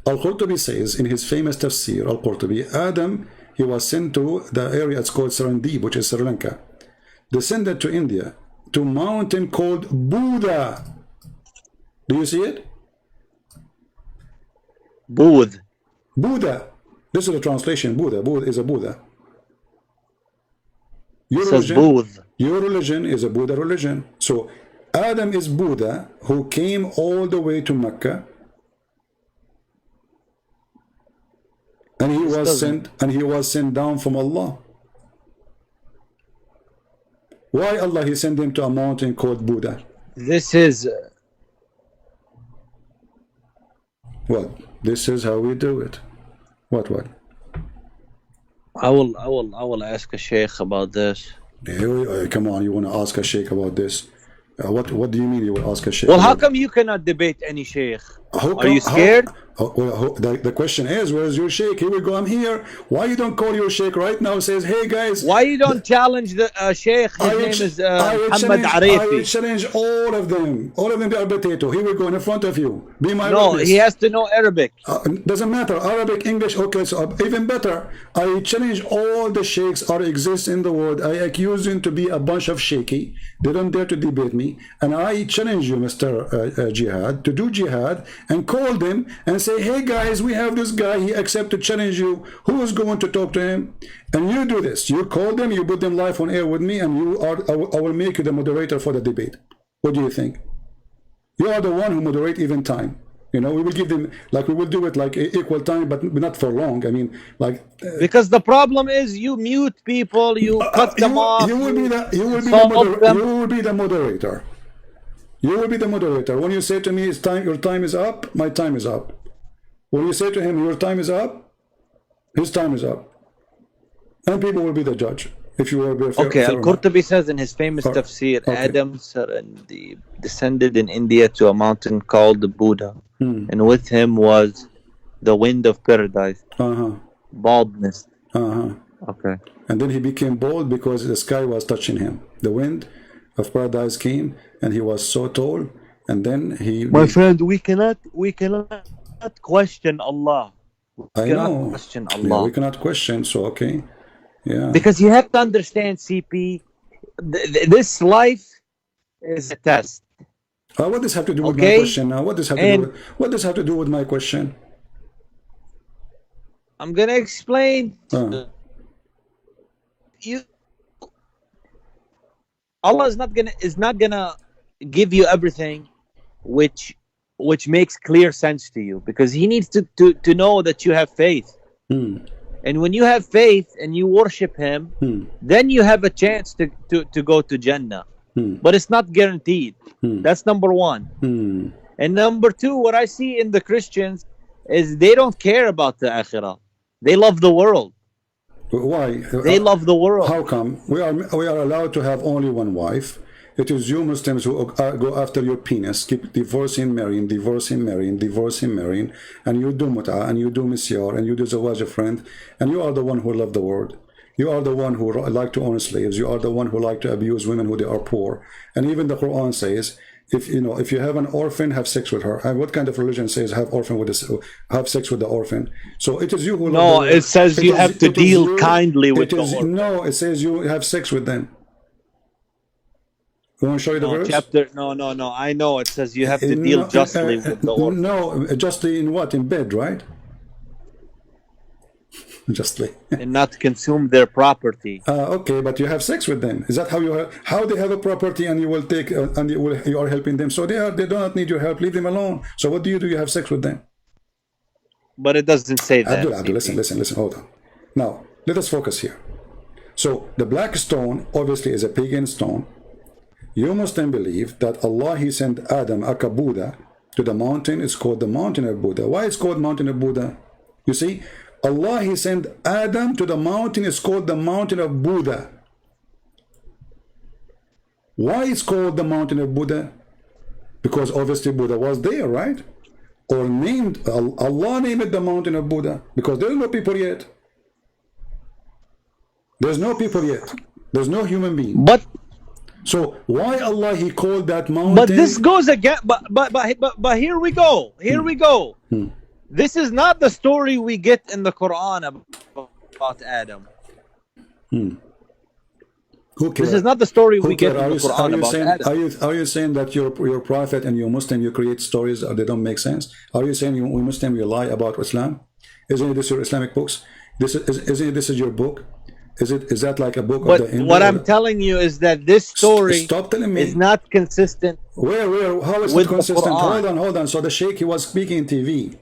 Al-Qurtubi says in his famous tafsir, Al-Qurtubi, Adam, he was sent to the area it's called Sarandib, which is Sri Lanka, descended to India, to a mountain called Buddha. Do you see it? Buddha. This is the translation, Buddha. Buddha is a Buddha. Your religion is a Buddha religion. So Adam is Buddha who came all the way to Mecca. And he was sent down from Allah. Why Allah he sent him to a mountain called Buddha? This is what? This is how we do it. What? I will ask a sheikh about this. Come on, you want to ask a sheikh about this? What do you mean you will ask a sheikh? Well, how come you cannot debate any sheikh? Are you scared? The question is, where is your sheikh? Here we go, I'm here. Why you don't call your sheikh right now? Says, hey guys. Why you don't challenge the sheikh? His name is Muhammad Arifi. I will challenge all of them. All of them are potato. Here we go in front of you. Be my witness. He has to know Arabic. Doesn't matter. Arabic, English, okay, so even better. I challenge all the sheikhs that exist in the world. I accuse them to be a bunch of shaky. They don't dare to debate me. And I challenge you, Mr. Jihad, to do jihad and call them and say, hey guys, we have this guy, he accepted to challenge you. Who is going to talk to him? And you do this. You call them, you put them live on air with me, and I will make you the moderator for the debate. What do you think? You are the one who moderate even time. You know, we will give them, like we will do it like equal time, but not for long. I mean, like because the problem is you mute people, you cut them off. You will be the moderator. You will be the moderator. When you say to me, it's time, your time is up, my time is up. When you say to him, your time is up, his time is up. And people will be the judge. If you will be fair. Okay, Al-Qurtubi says in his famous tafsir, Adam descended in India to a mountain called the Buddha. And with him was the wind of paradise. Baldness. Okay. And then he became bald because the sky was touching him. The wind of paradise came and he was so tall, and then My friend, we cannot question Allah. I know. Question Allah. Yeah, we cannot question, so okay. Yeah. Because you have to understand, CP, this life is a test. What does have to do with my question now? What does have to do with my question? I'm gonna explain. Allah is not gonna give you everything which makes clear sense to you, because He needs to know that you have faith. And when you have faith and you worship Him, then you have a chance to go to Jannah. But it's not guaranteed. That's number one. And number two, what I see in the Christians is they don't care about the akhirah. They love the world. Why? They love the world. How come? We are allowed to have only one wife. It is you Muslims who go after your penis, keep divorcing, marrying, divorcing, marrying, divorcing, marrying, and you do mut'ah, and you do misyar, and you do zawaj a friend, and you are the one who love the world. You are the one who like to own slaves. You are the one who like to abuse women who they are poor. And even the Quran says, if you have an orphan, have sex with her. And what kind of religion says have sex with the orphan? So it is you who love the world. It says you have to deal kindly with the orphan. No, it says you have sex with them. You want to show you the verse? No. I know it says you have to deal justly with the orphan. No, justly in what? In bed, right? Justly. And not consume their property. Okay, but you have sex with them. Is that how they have a property, and you will take and you are helping them? So they do not need your help. Leave them alone. So what do? You have sex with them. But it doesn't say that. Abdul, listen. Hold on. Now let us focus here. So the black stone obviously is a pagan stone. You Muslims believe that Allah, He sent Adam, aka Buddha, to the mountain. It's called the mountain of Buddha. Why it's called mountain of Buddha? You see, Allah, He sent Adam to the mountain. It's called the mountain of Buddha. Why it's called the mountain of Buddha? Because obviously Buddha was there, right? Or Allah named it the mountain of Buddha, because there are no people yet. There's no people yet. There's no human being. So why Allah He called that mountain? But this goes again. But here we go. This is not the story we get in the Quran about Adam. Who cares? This is not the story we get in the Quran about Adam. Are you saying that you're prophet and you're Muslim, you create stories that they don't make sense? Are you saying we Muslim, you lie about Islam? Isn't this your Islamic books? Isn't this your book? Is that like a book of the Hindu? What I'm telling you is that this story is not consistent. How is it consistent? Hold on. So the Sheikh, he was speaking in TV.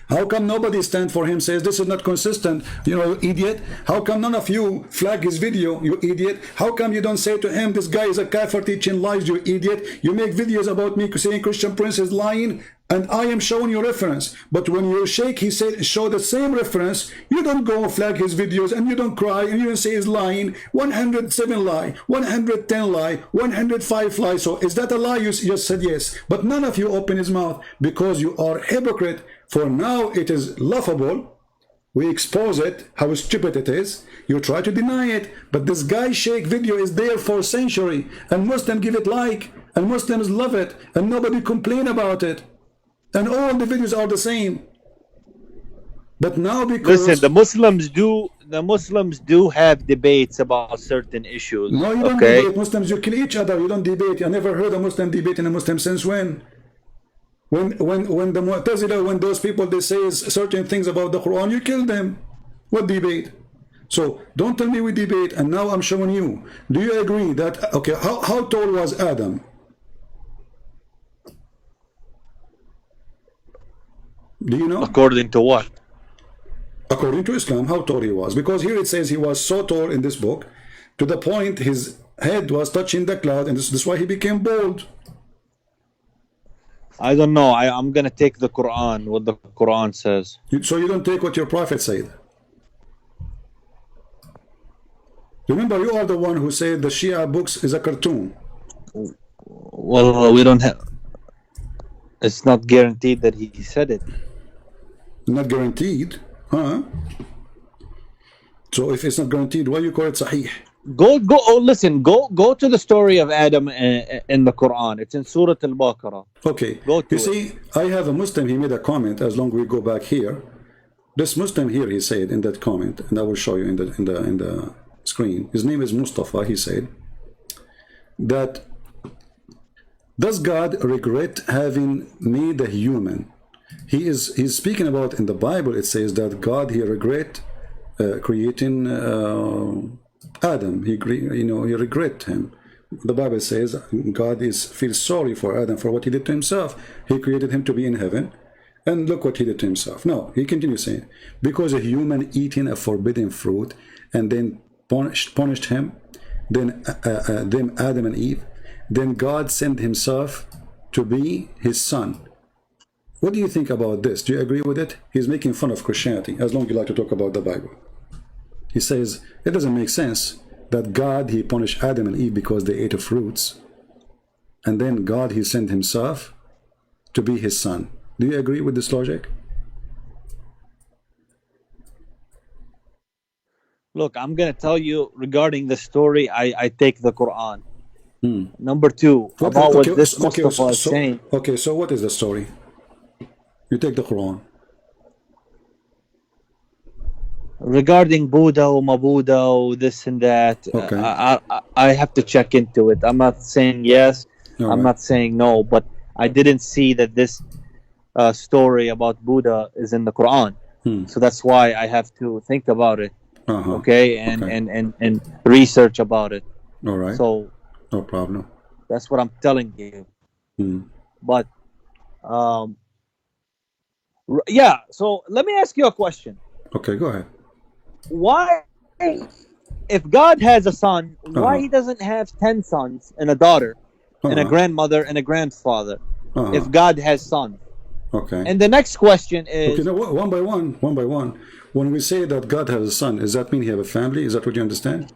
How come nobody stand for him, says this is not consistent, you idiot? How come none of you flag his video, you idiot? How come you don't say to him, this guy is a kafir teaching lies, you idiot? You make videos about me saying Christian Prince is lying, and I am showing you reference. But when your Sheikh, he said, show the same reference, you don't go flag his videos, and you don't cry, and you don't say he's lying. 107 lie, 110 lie, 105 lie. So is that a lie? You just said yes. But none of you open his mouth, because you are hypocrite. For now it is laughable. We expose it, how stupid it is. You try to deny it, but this guy Sheikh video is there for a century, and Muslims give it like, and Muslims love it, and nobody complain about it, and all the videos are the same. But now, because listen, the Muslims do have debates about certain issues. No, you don't debate. Muslims, you kill each other. You don't debate. I never heard a Muslim debate in a Muslim since when? When the Mu'tazila, when those people, they say certain things about the Quran, you kill them. What debate? So don't tell me we debate, and now I'm showing you. Do you agree that, okay, how tall was Adam? Do you know? According to what? According to Islam, how tall he was. Because here it says he was so tall in this book, to the point his head was touching the cloud, and this is why he became bald. I don't know. I'm gonna take the Quran, what the Quran says. So you don't take what your prophet said. Remember, you are the one who said the Shia books is a cartoon. Well, we don't have. It's not guaranteed that he said it. Not guaranteed, huh? So if it's not guaranteed, why you call it Sahih? Go. Oh, listen. Go to the story of Adam in the Quran. It's in Surah Al-Baqarah. Okay. Go to you see, I have a Muslim. He made a comment. As long as we go back here, this Muslim here, he said in that comment, and I will show you in the screen. His name is Mustafa. He said that, does God regret having made a human? He's speaking about in the Bible. It says that God, he regret creating Adam. He regret him. The Bible says God feels sorry for Adam for what he did to himself. He created him to be in heaven, and look what he did to himself. No, he continues saying, because a human eating a forbidden fruit and then punished him, then them Adam and Eve, then God sent himself to be his son. What do you think about this? Do you agree with it? He's making fun of Christianity, as long as you like to talk about the Bible. He says it doesn't make sense that God, he punished Adam and Eve because they ate of fruits, and then God, he sent himself to be his son. Do you agree with this logic? Look, I'm gonna tell you regarding the story. I take the Quran. Number two, about what this Mustafa is saying. Okay, so what is the story? You take the Quran. Regarding Buddha or Mabuddha or this and that, Okay. I have to check into it. I'm not saying yes, All I'm right. not saying no, but I didn't see that this story about Buddha is in the Quran. So that's why I have to think about it, okay, and research about it. All right. So no problem. that's what I'm telling you. But yeah, so let me ask you a question. Okay, go ahead. Why, if God has a son, why he doesn't have 10 sons and a daughter and a grandmother and a grandfather if God has sons? Okay. And the next question is... Okay, now one by one. When we say that God has a son, does that mean he have a family? Is that what you understand?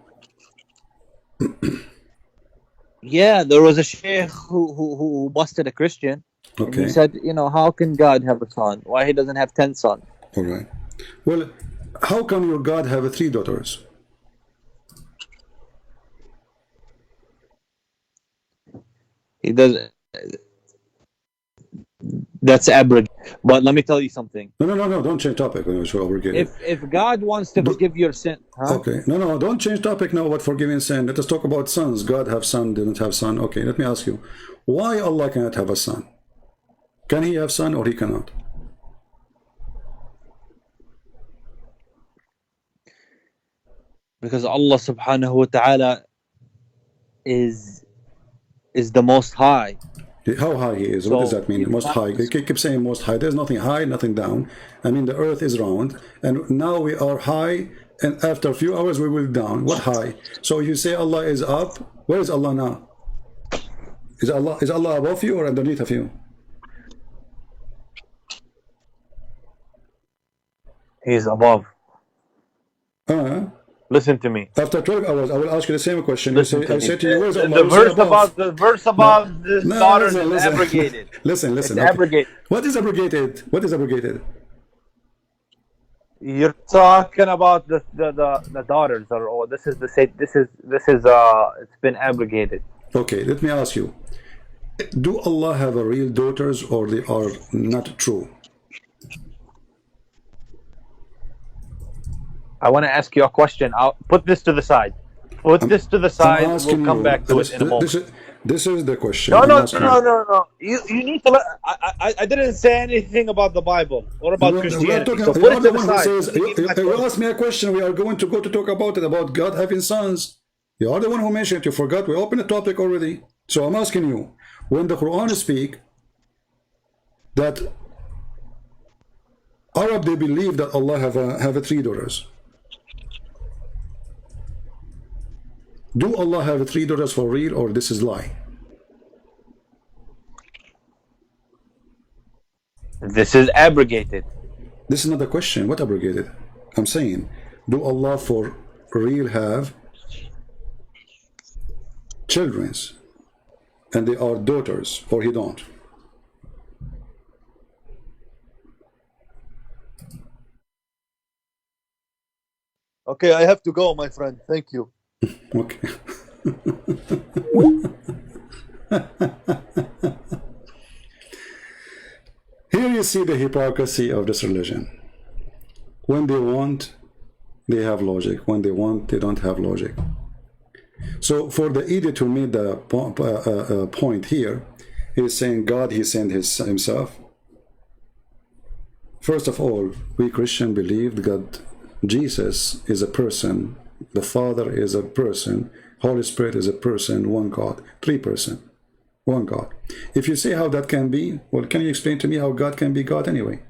Yeah, there was a sheikh who busted a Christian. Okay. And he said, how can God have a son? Why he doesn't have 10 sons? All right. Well, how come your God have 3 daughters? He doesn't. That's abrogated. But let me tell you something. No, don't change topic. If God wants to forgive your sin, Okay, no, don't change topic now about forgiving sin. Let us talk about sons. God have son, didn't have son. Okay, let me ask you, why Allah cannot have a son? Can he have son or he cannot? Because Allah subhanahu wa ta'ala is the most high. How high he is? What does that mean? Most high. You keep saying most high. There's nothing high, nothing down. I mean, the earth is round, and now we are high, and after a few hours we will down. What high? So you say Allah is up. Where is Allah now? Is Allah above you or underneath of you? He is above. Listen to me. After 12 hours, I will ask you the same question. I say to you, where's Allah? The verse about the daughters is abrogated. Listen. It's abrogated. What is abrogated? What is abrogated? You're talking about the daughters, or this is it's been abrogated. Okay, let me ask you. Do Allah have a real daughters or they are not true? I want to ask you a question. I'll put this to the side. We'll come back to it in a moment. This is the question. No. You need to. I didn't say anything about the Bible or about Christianity. So put it to the side. You asked me a question. We are going to go to talk about it, about God having sons. You are the one who mentioned it. You forgot. We opened the topic already. So I'm asking you, when the Quran speak that Arab, they believe that Allah have 3 daughters. Do Allah have 3 daughters for real, or this is lie? This is abrogated. This is not a question. What abrogated? I'm saying, do Allah for real have childrens and they are daughters, or he don't? Okay, I have to go, my friend. Thank you. Okay. Here you see the hypocrisy of this religion. When they want, they have logic. When they want, they don't have logic. So for the idiot who made the point here, he's saying God, he sent himself. First of all, we Christians believe that Jesus is a person, the Father is a person, Holy Spirit is a person, one God, 3 persons, one God. If you say how that can be, well, can you explain to me how God can be God anyway?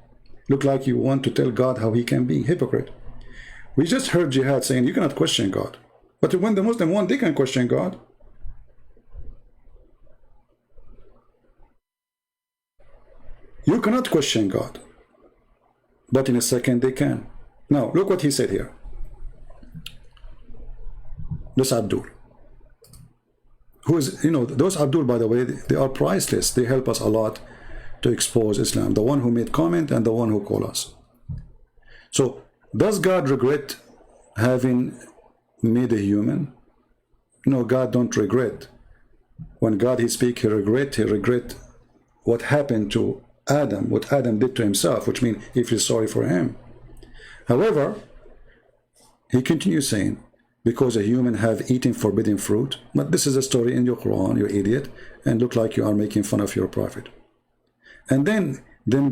Look like you want to tell God how he can be. Hypocrite. We just heard Jihad saying you cannot question God. But when the Muslim want, they can question God. You cannot question God. But in a second they can. Now, look what he said here. This Abdul. Who is, you know, those Abdul, by the way, they are priceless. They help us a lot to expose Islam. The one who made comment and the one who called us. So, does God regret having made a human? No, God don't regret. When God he speak, he regret what happened to Adam, what Adam did to himself, which means he feels sorry for him. However, he continues saying, because a human have eaten forbidden fruit, but this is a story in your Quran, you idiot, and look like you are making fun of your prophet. And then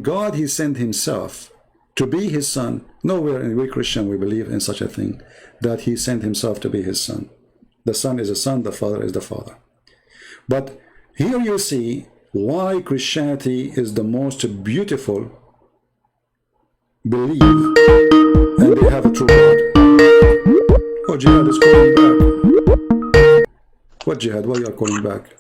God he sent himself to be his son. Nowhere in we Christian we believe in such a thing, that he sent himself to be his son. The son is a son, the father is the father. But here you see why Christianity is the most beautiful belief, and they have a true God. Oh, Jihad is calling back. What Jihad? Why you are calling back?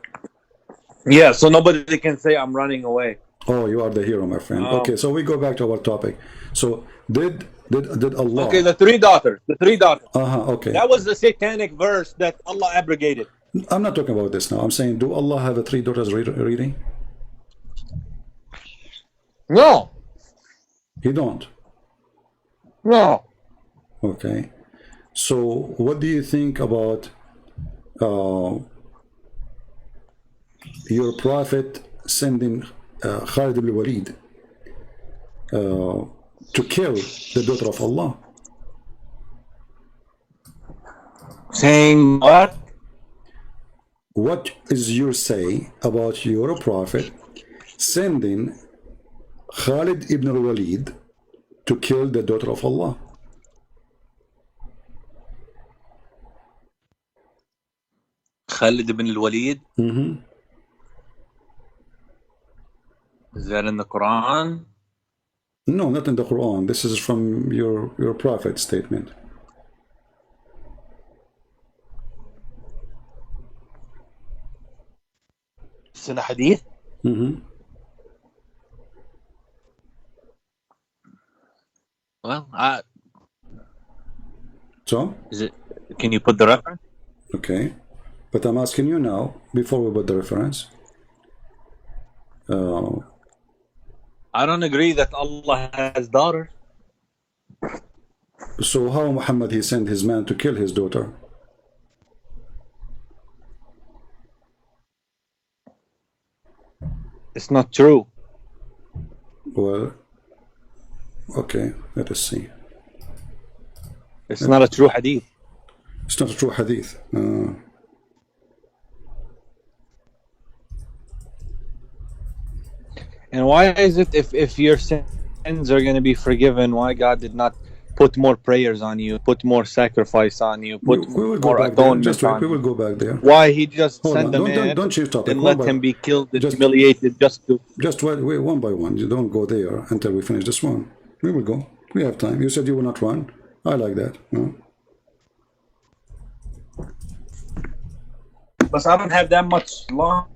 Yeah, so nobody can say I'm running away. Oh, you are the hero, my friend. Okay, so we go back to our topic. So did Allah? Okay, the 3 daughters. The 3 daughters. Okay. That was the satanic verse that Allah abrogated. I'm not talking about this now. I'm saying, do Allah have a 3 daughters reading? No. He don't. No. Okay. So what do you think about your prophet sending Khalid ibn Walid to kill the daughter of Allah? Saying what? What is your say about your prophet sending Khalid ibn Walid to kill the daughter of Allah? Khalid ibn al-Walid? Is that in the Quran? No, not in the Quran. This is from your prophet's statement. It's in a hadith? Well, So? is it? Can you put the reference? Okay. But I'm asking you now, before we put the reference. I don't agree that Allah has daughters. So how Muhammad he sent his man to kill his daughter? It's not true. Well, okay, let us see. It's not a true hadith. It's not a true hadith. And why is it if your sins are going to be forgiven, why God did not put more prayers on you, put more sacrifice on you, put we will go more back there. atonement Just wait, on we will you? go back there. Why he just Hold sent on. the man Don't change topic. and let him be killed and humiliated just to... Just wait one by one. You don't go there until we finish this one. We will go. We have time. You said you will not run. I like that. No? But I don't have that much long.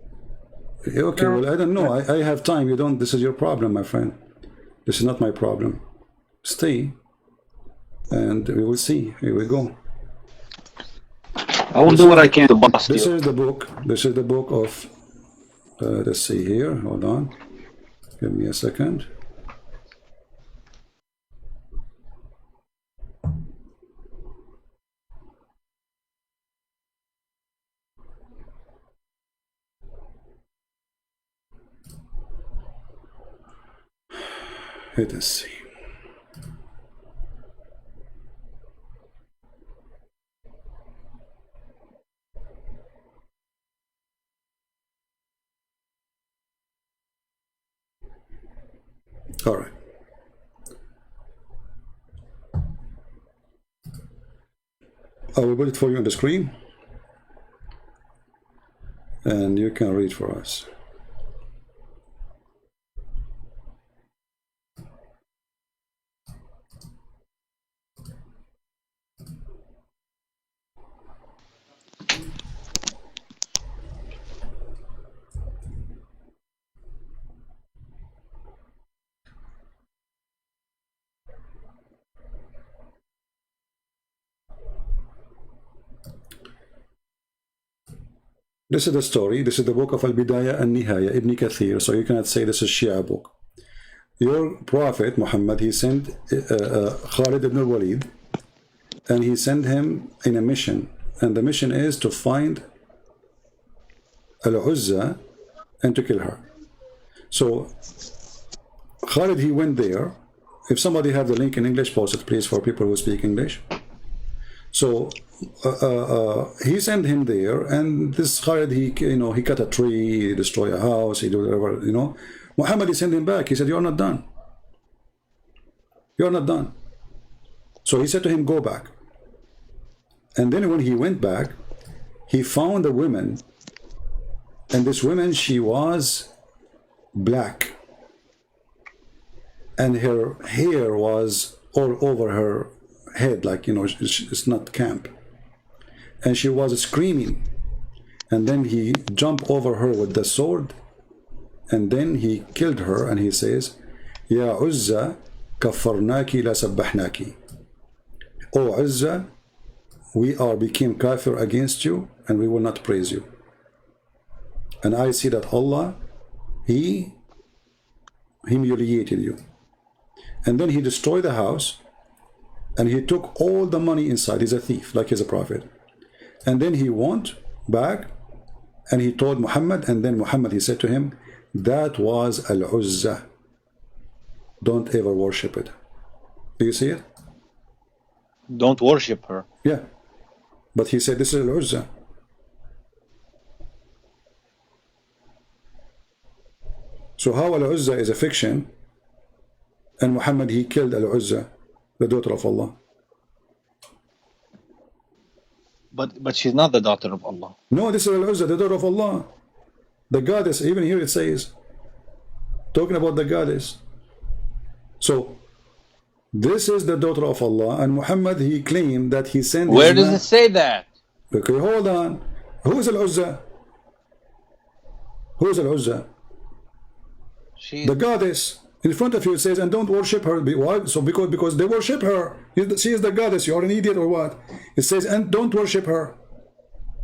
Okay, well, I don't know. I have time. You don't. This is your problem, my friend. This is not my problem. Stay, and we will see. Here we go. I will do what I can to bust This you. is the book. This is the book of. Let's see here. Hold on. Give me a second. Let us see. All right. I will put it for you on the screen, and you can read for us. This is the story. This is the book of Al-Bidayah and Nihaya, Ibn Kathir. So you cannot say this is Shia book. Your prophet, Muhammad, he sent Khalid ibn al-Walid, and he sent him in a mission. And the mission is to find Al-Uzza and to kill her. So Khalid, he went there. If somebody have the link in English, post it please for people who speak English. So he sent him there, and this Khalid, he cut a tree, he destroyed a house, he did whatever, Muhammad, he sent him back. He said, "You're not done. You're not done." So he said to him, "Go back." And then when he went back, he found a woman, and this woman, she was black, and her hair was all over her head, like, it's not camp, and she was screaming. And then he jumped over her with the sword, and then he killed her, and he says, "Ya Uzza, kaffarnaki la sabbahnaki." "Oh Uzza, we became kafir against you, and we will not praise you. And I see that Allah, he humiliated you." And then he destroyed the house, and he took all the money inside. He's a thief, like he's a prophet. And then he went back, and he told Muhammad, and then Muhammad, he said to him, "That was Al-Uzza. Don't ever worship it." Do you see it? Don't worship her. Yeah. But he said, this is Al-Uzza. So how Al-Uzza is a fiction, and Muhammad, he killed Al-Uzza, the daughter of Allah? But she's not the daughter of Allah. No, this is Al-Uzza, the daughter of Allah. The goddess, even here it says, talking about the goddess. So, this is the daughter of Allah, and Muhammad, he claimed that he sent his Where does it say that? Okay, hold on. Who is Al-Uzza? Who is Al-Uzza? The goddess. In front of you it says, and don't worship her. Why? So because they worship her. She is the goddess. You are an idiot or what? It says, and don't worship her.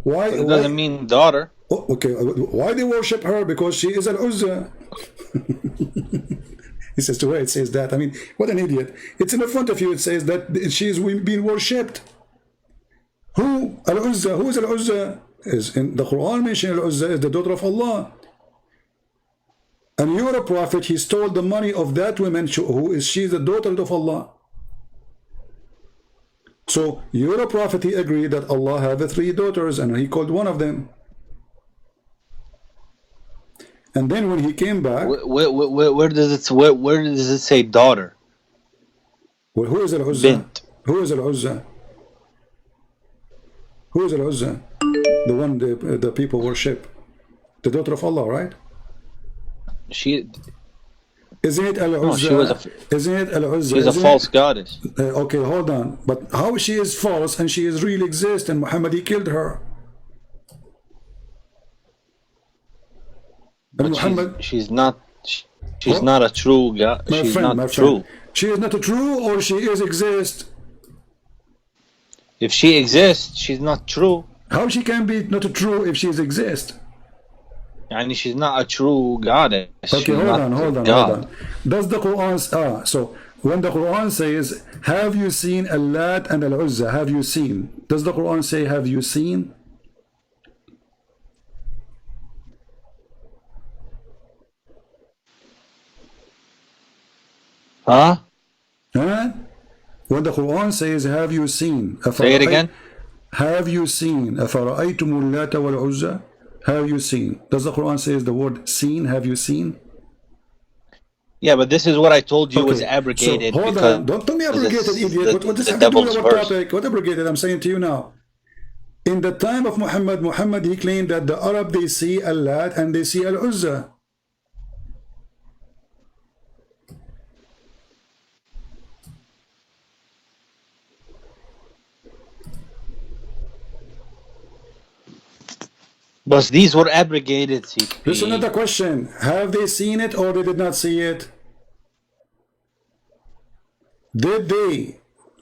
Why? It doesn't mean daughter. Oh, okay. Why they worship her? Because she is Al-Uzza. He says, to where it says that? I mean, what an idiot. It's in the front of you. It says that she is being worshipped. Who? Al-Uzza. Who is Al-Uzza? Is in the Quran mentioned Al-Uzza is the daughter of Allah. And you're a prophet, he stole the money of that woman, she's the daughter of Allah. So you're a prophet, he agreed that Allah had the 3 daughters, and he called one of them. And then when he came back, where does it say daughter? Well, who is Al-Uzza? Bint. Who is Al-Uzza? Who is Al-Uzza? The one the people worship. The daughter of Allah, right? Isn't it Al-Uzza? No, isn't it Al-Uzza? She's a false goddess. Okay, hold on. But how she is false and she is really exist, and Muhammad, he killed her. And But Muhammad, she's not She's not a true God. My She's friend, not true. She is not a true, or she is exist? If she exists, she's not true. How she can be not a true if she is exist? And she's not a true goddess. Okay, hold on. Does the Quran so when the Quran says, have you seen Allat and Al-Uzza? Have you seen? Does the Quran say, have you seen? Huh? When the Quran says, have you seen? Say it again. Have you seen? أَفَرَأَيْتُمُ اللَّاتَ وَالْعُزَّى? Have you seen? Does the Quran say the word seen? Have you seen? Yeah, but this is what I told you was abrogated. So, hold on. Don't tell me abrogated, idiot. What does that have to do with our topic? What abrogated? I'm saying to you now. In the time of Muhammad, he claimed that the Arab, they see Allat and they see Al-Uzza. But these were abrogated, CP. Listen to the question. Have they seen it or they did not see it? Did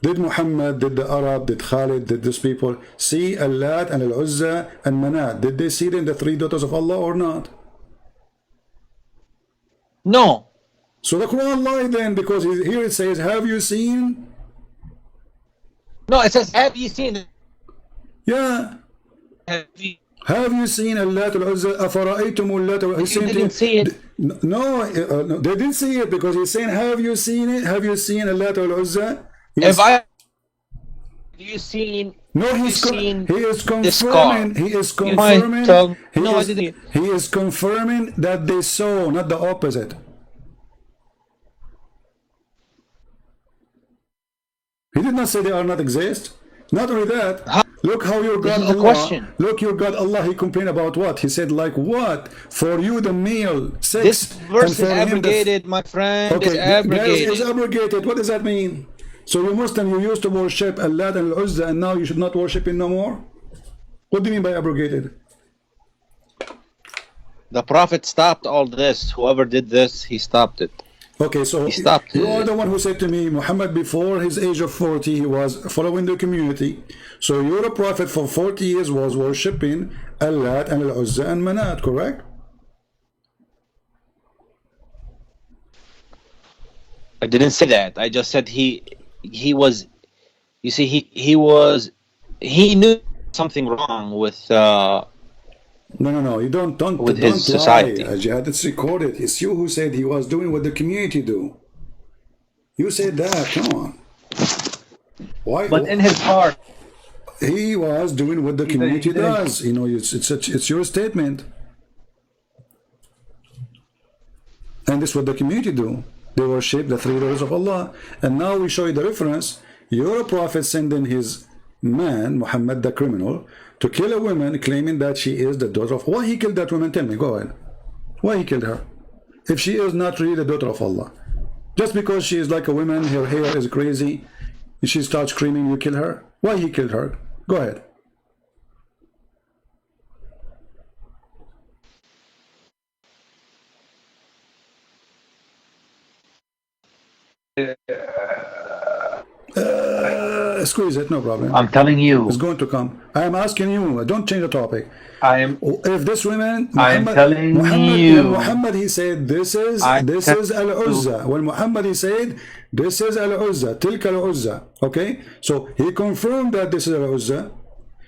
Muhammad, did the Arab, did Khalid, did these people see Allat and Al-Uzza and Manat? Did they see them, the three daughters of Allah, or not? No. So the Quran lied then, because here it says, have you seen? No, it says, have you seen? Yeah. Have you seen Allat al-Uzza? أَفَرَأَيْتُمُ اللَّاتَ? You didn't see it. No, they didn't see it, because he's saying, have you seen it? Have you seen Allat al-Uzza? Have you seen? No, he is confirming. He is confirming that they saw, not the opposite. He did not say they are not exist. Not only that, look how your God Allah. Look, your God Allah. He complained about what? He said, like what? For you, the male sex. This verse is abrogated, my friend. Okay, is abrogated. Guys, is abrogated. What does that mean? So you Muslim, you used to worship Allat and Al-Uzza, and now you should not worship him no more? What do you mean by abrogated? The Prophet stopped all this. Whoever did this, he stopped it. Okay, so he stopped you are the one who said to me, Muhammad, before his age of 40, he was following the community. So your prophet for 40 years was worshipping Allat and Al-Uzza and Manat, correct? I didn't say that. I just said he was, you see, he knew something wrong with No, you don't his society. Lie, Jihad. It's recorded. It's you who said he was doing what the community do. You said that. Come on. Why? But in his heart, he was doing what the community does. You know, it's your statement, and this is what the community do. They worship the three daughters of Allah, and now we show you the reference. Your prophet sending his man Muhammad, the criminal, to kill a woman, claiming that she is the daughter of. Why he killed that woman? Tell me. Go ahead. Why he killed her? If she is not really the daughter of Allah, just because she is like a woman, her hair is crazy, and she starts screaming, you kill her. Why he killed her? Go ahead. Squeeze it, no problem. I'm telling you. It's going to come. I am asking you. Don't change the topic. If this woman, Muhammad, he said, this is Al-Uzza. When Muhammad, he said, this is Al-Uzza, Tilka Al-Uzza. Okay? So he confirmed that this is Al-Uzza.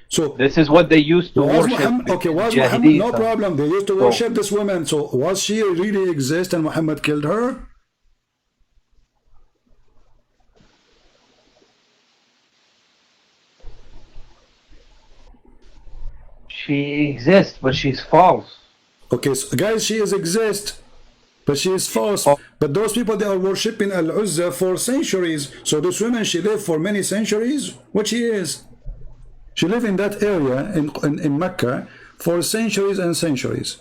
So this is what they used to worship. Was Muhammad, no problem. They used to worship this woman. So was she really exist and Muhammad killed her? She exists, but she's false. Okay, so guys, she exists, but she is false. But those people, they are worshipping Al-Uzza for centuries. So this woman, she lived for many centuries. What she is? She lived in that area in Mecca for centuries and centuries.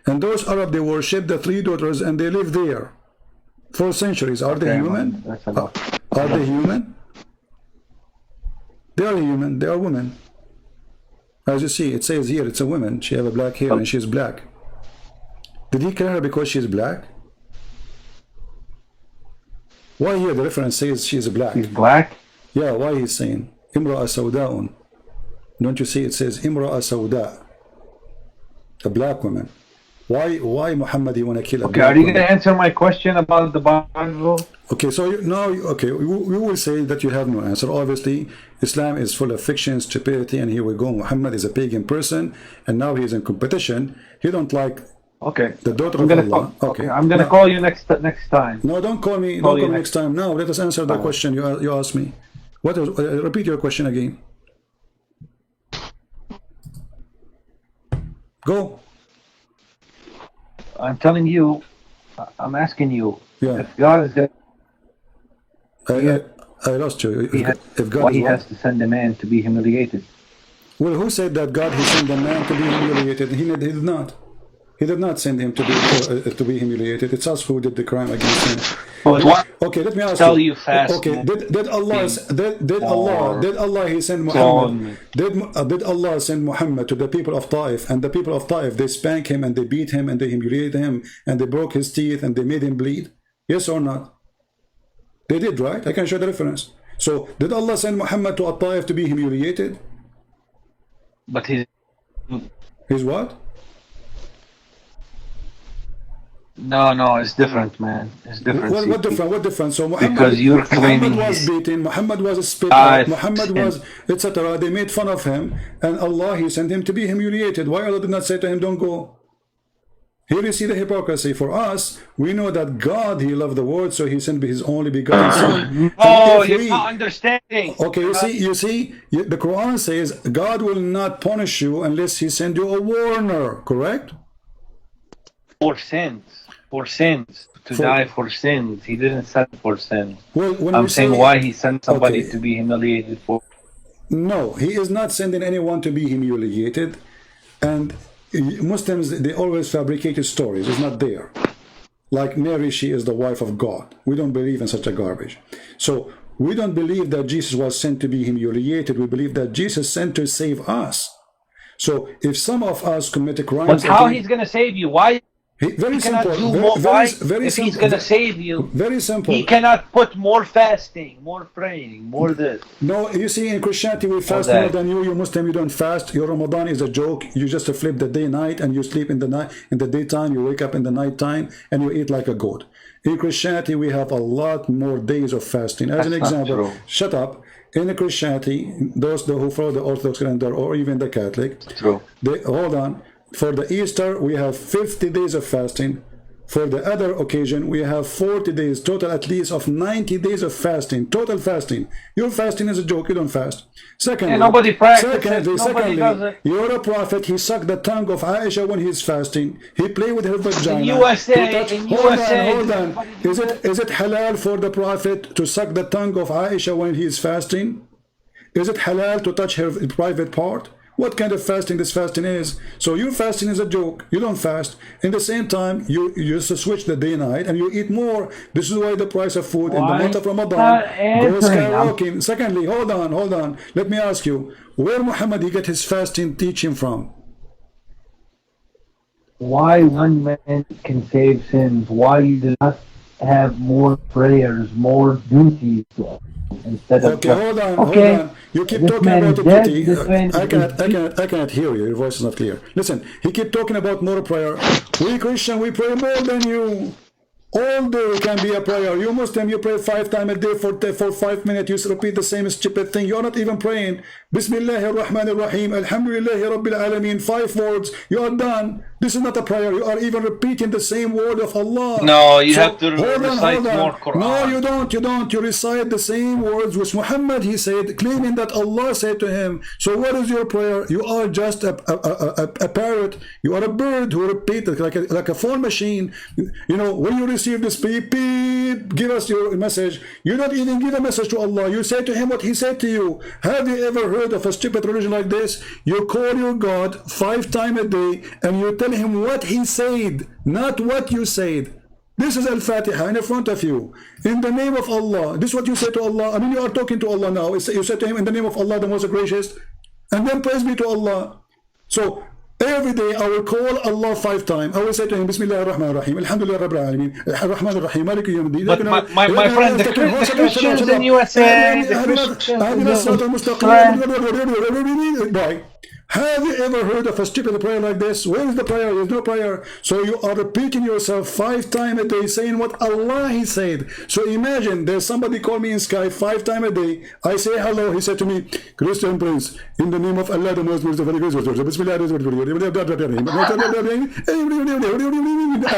And those Arab, they worship the three daughters and they live there for centuries. Are they human? Are they human? They are human. They are women. As you see, it says here, it's a woman. She has a black hair and she's black. Did he kill her because she's black? Why here the reference says she's black? He's black? Yeah, why he's saying Imra'a Sawda'un? Don't you see it says Imra'a Sawda', a black woman? Why Muhammad you want to kill a Okay, black are you woman? going to answer my question about the Bible? Okay, so okay, we will say that you have no answer. Obviously, Islam is full of fiction, stupidity, and here we go. Muhammad is a pagan person, and now he is in competition. He don't like Okay. the daughter I'm of gonna Allah. call, okay, I'm going to call you next time. No, don't call me. Call Don't you call me next time. Now, let us answer the question you asked me. What is? Repeat your question again. Go. I'm telling you, I'm asking you, Yeah. if God is going I lost you. If God why is he what? has to send a man to be humiliated? Well, who said that God he sent a man to be humiliated? He did not. He did not send him to be humiliated. It's us who did the crime against him. But what Okay, let me ask tell you. you fast? Okay, did Allah he send Muhammad? Did Allah send Muhammad to the people of Taif, and the people of Taif they spank him and they beat him and they humiliated him and they broke his teeth and they made him bleed? Yes or not? They did, right? I can show the reference. So did Allah send Muhammad to Taif to be humiliated? But He's what? no, it's different, man. It's different. What different? What different? So Muhammad, Because you're claiming Muhammad was he's- beaten, Muhammad was spit out, Muhammad was etc. They made fun of him, and Allah he sent him to be humiliated. Why Allah did not say to him, "Don't go"? Here you see the hypocrisy. For us, we know that God he loved the world, so he sent his only begotten Son. Oh, And if you're we- not understanding. Okay, the Quran says God will not punish you unless he send you a warner. Correct? For sins, to die for sins. He didn't send for sins. Well, when I'm we saying say- why he sent somebody Okay. to be humiliated for. No, he is not sending anyone to be humiliated. And Muslims, they always fabricated stories. It's not there. Like Mary, she is the wife of God. We don't believe in such a garbage. So we don't believe that Jesus was sent to be humiliated. We believe that Jesus sent to save us. So if some of us commit crimes, But how he's going to save you? Why? very He cannot simple. do more. Why? Very If he's simple. going to save you, Very simple. he cannot put more fasting, more praying, more this. No, you see, in Christianity we fast that. more than you. You Muslim, you don't fast. Your Ramadan is a joke. You just flip the day night and you sleep in the night. In the daytime, you wake up in the night time and you eat like a goat. In Christianity, we have a lot more days of fasting. As an That's not example, true. shut up. In Christianity, those who follow the Orthodox calendar or even the Catholic, True. hold on. For the Easter, we have 50 days of fasting. For the other occasion, we have 40 days, total at least of 90 days of fasting, total fasting. Your fasting is a joke, you don't fast. Secondly, And nobody practices, nobody does it. you're a prophet, he sucked the tongue of Aisha when he's fasting. He played with her vagina. USA, He touched- in hold USA, on. everybody does Is it halal for the prophet to suck the tongue of Aisha when he's fasting? Is it halal to touch her private part? What kind of fasting this fasting is? So your fasting is a joke. You don't fast. In the same time, you just switch the day night and you eat more. This is why the price of food in the month of Ramadan goes skyrocketing. Secondly, hold on. Let me ask you, where Muhammad he get his fasting teaching from? Why one man can save sins? Why you do not have more prayers, more duties instead of Okay, hold on. You keep This talking man about is dead, equity. this man I cannot hear you. Your voice is not clear. Listen, he keep talking about more prayer. We Christian, we pray more than you. All day can be a prayer. You Muslim, you pray 5 times a day for 5 minutes. You repeat the same stupid thing. You're not even praying. Bismillahir Rahmanir Rahim. Alhamdulillahi Rabbil Alameen. 5 words. You are done. This is not a prayer. You are even repeating the same word of Allah. No, you have to recite more Quran. No, you don't. You recite the same words which Muhammad he said, claiming that Allah said to him. So what is your prayer? You are just a parrot. You are a bird who repeats like a phone machine. You know, when you receive this beep, beep, give us your message. You don't even give a message to Allah. You say to him what he said to you. Have you ever heard of a stupid religion like this? You call your God 5 times a day and you tell him what he said, not what you said. This is Al-Fatiha in front of you. In the name of Allah. This is what you say to Allah. I mean, you are talking to Allah now. You say to him, in the name of Allah, the most gracious. And then praise be to Allah. So, Every day I will call Allah 5 times. I will say to him, Bismillah ar-Rahman ar-Rahim, Alhamdulillah Rabbil Alameen, Ar-Rahman ar-Rahim, Malik yawm al-Din. But my friend, the Christians in USA, the Christians in Boy, have you ever heard of a stupid prayer like this? Where is the prayer? There's no prayer. So you are repeating yourself 5 times a day, saying what Allah He said. So imagine there's somebody call me in Skype 5 times a day. I say hello. He said to me, Christian Prince, in the name of Allah, the most very gracious. I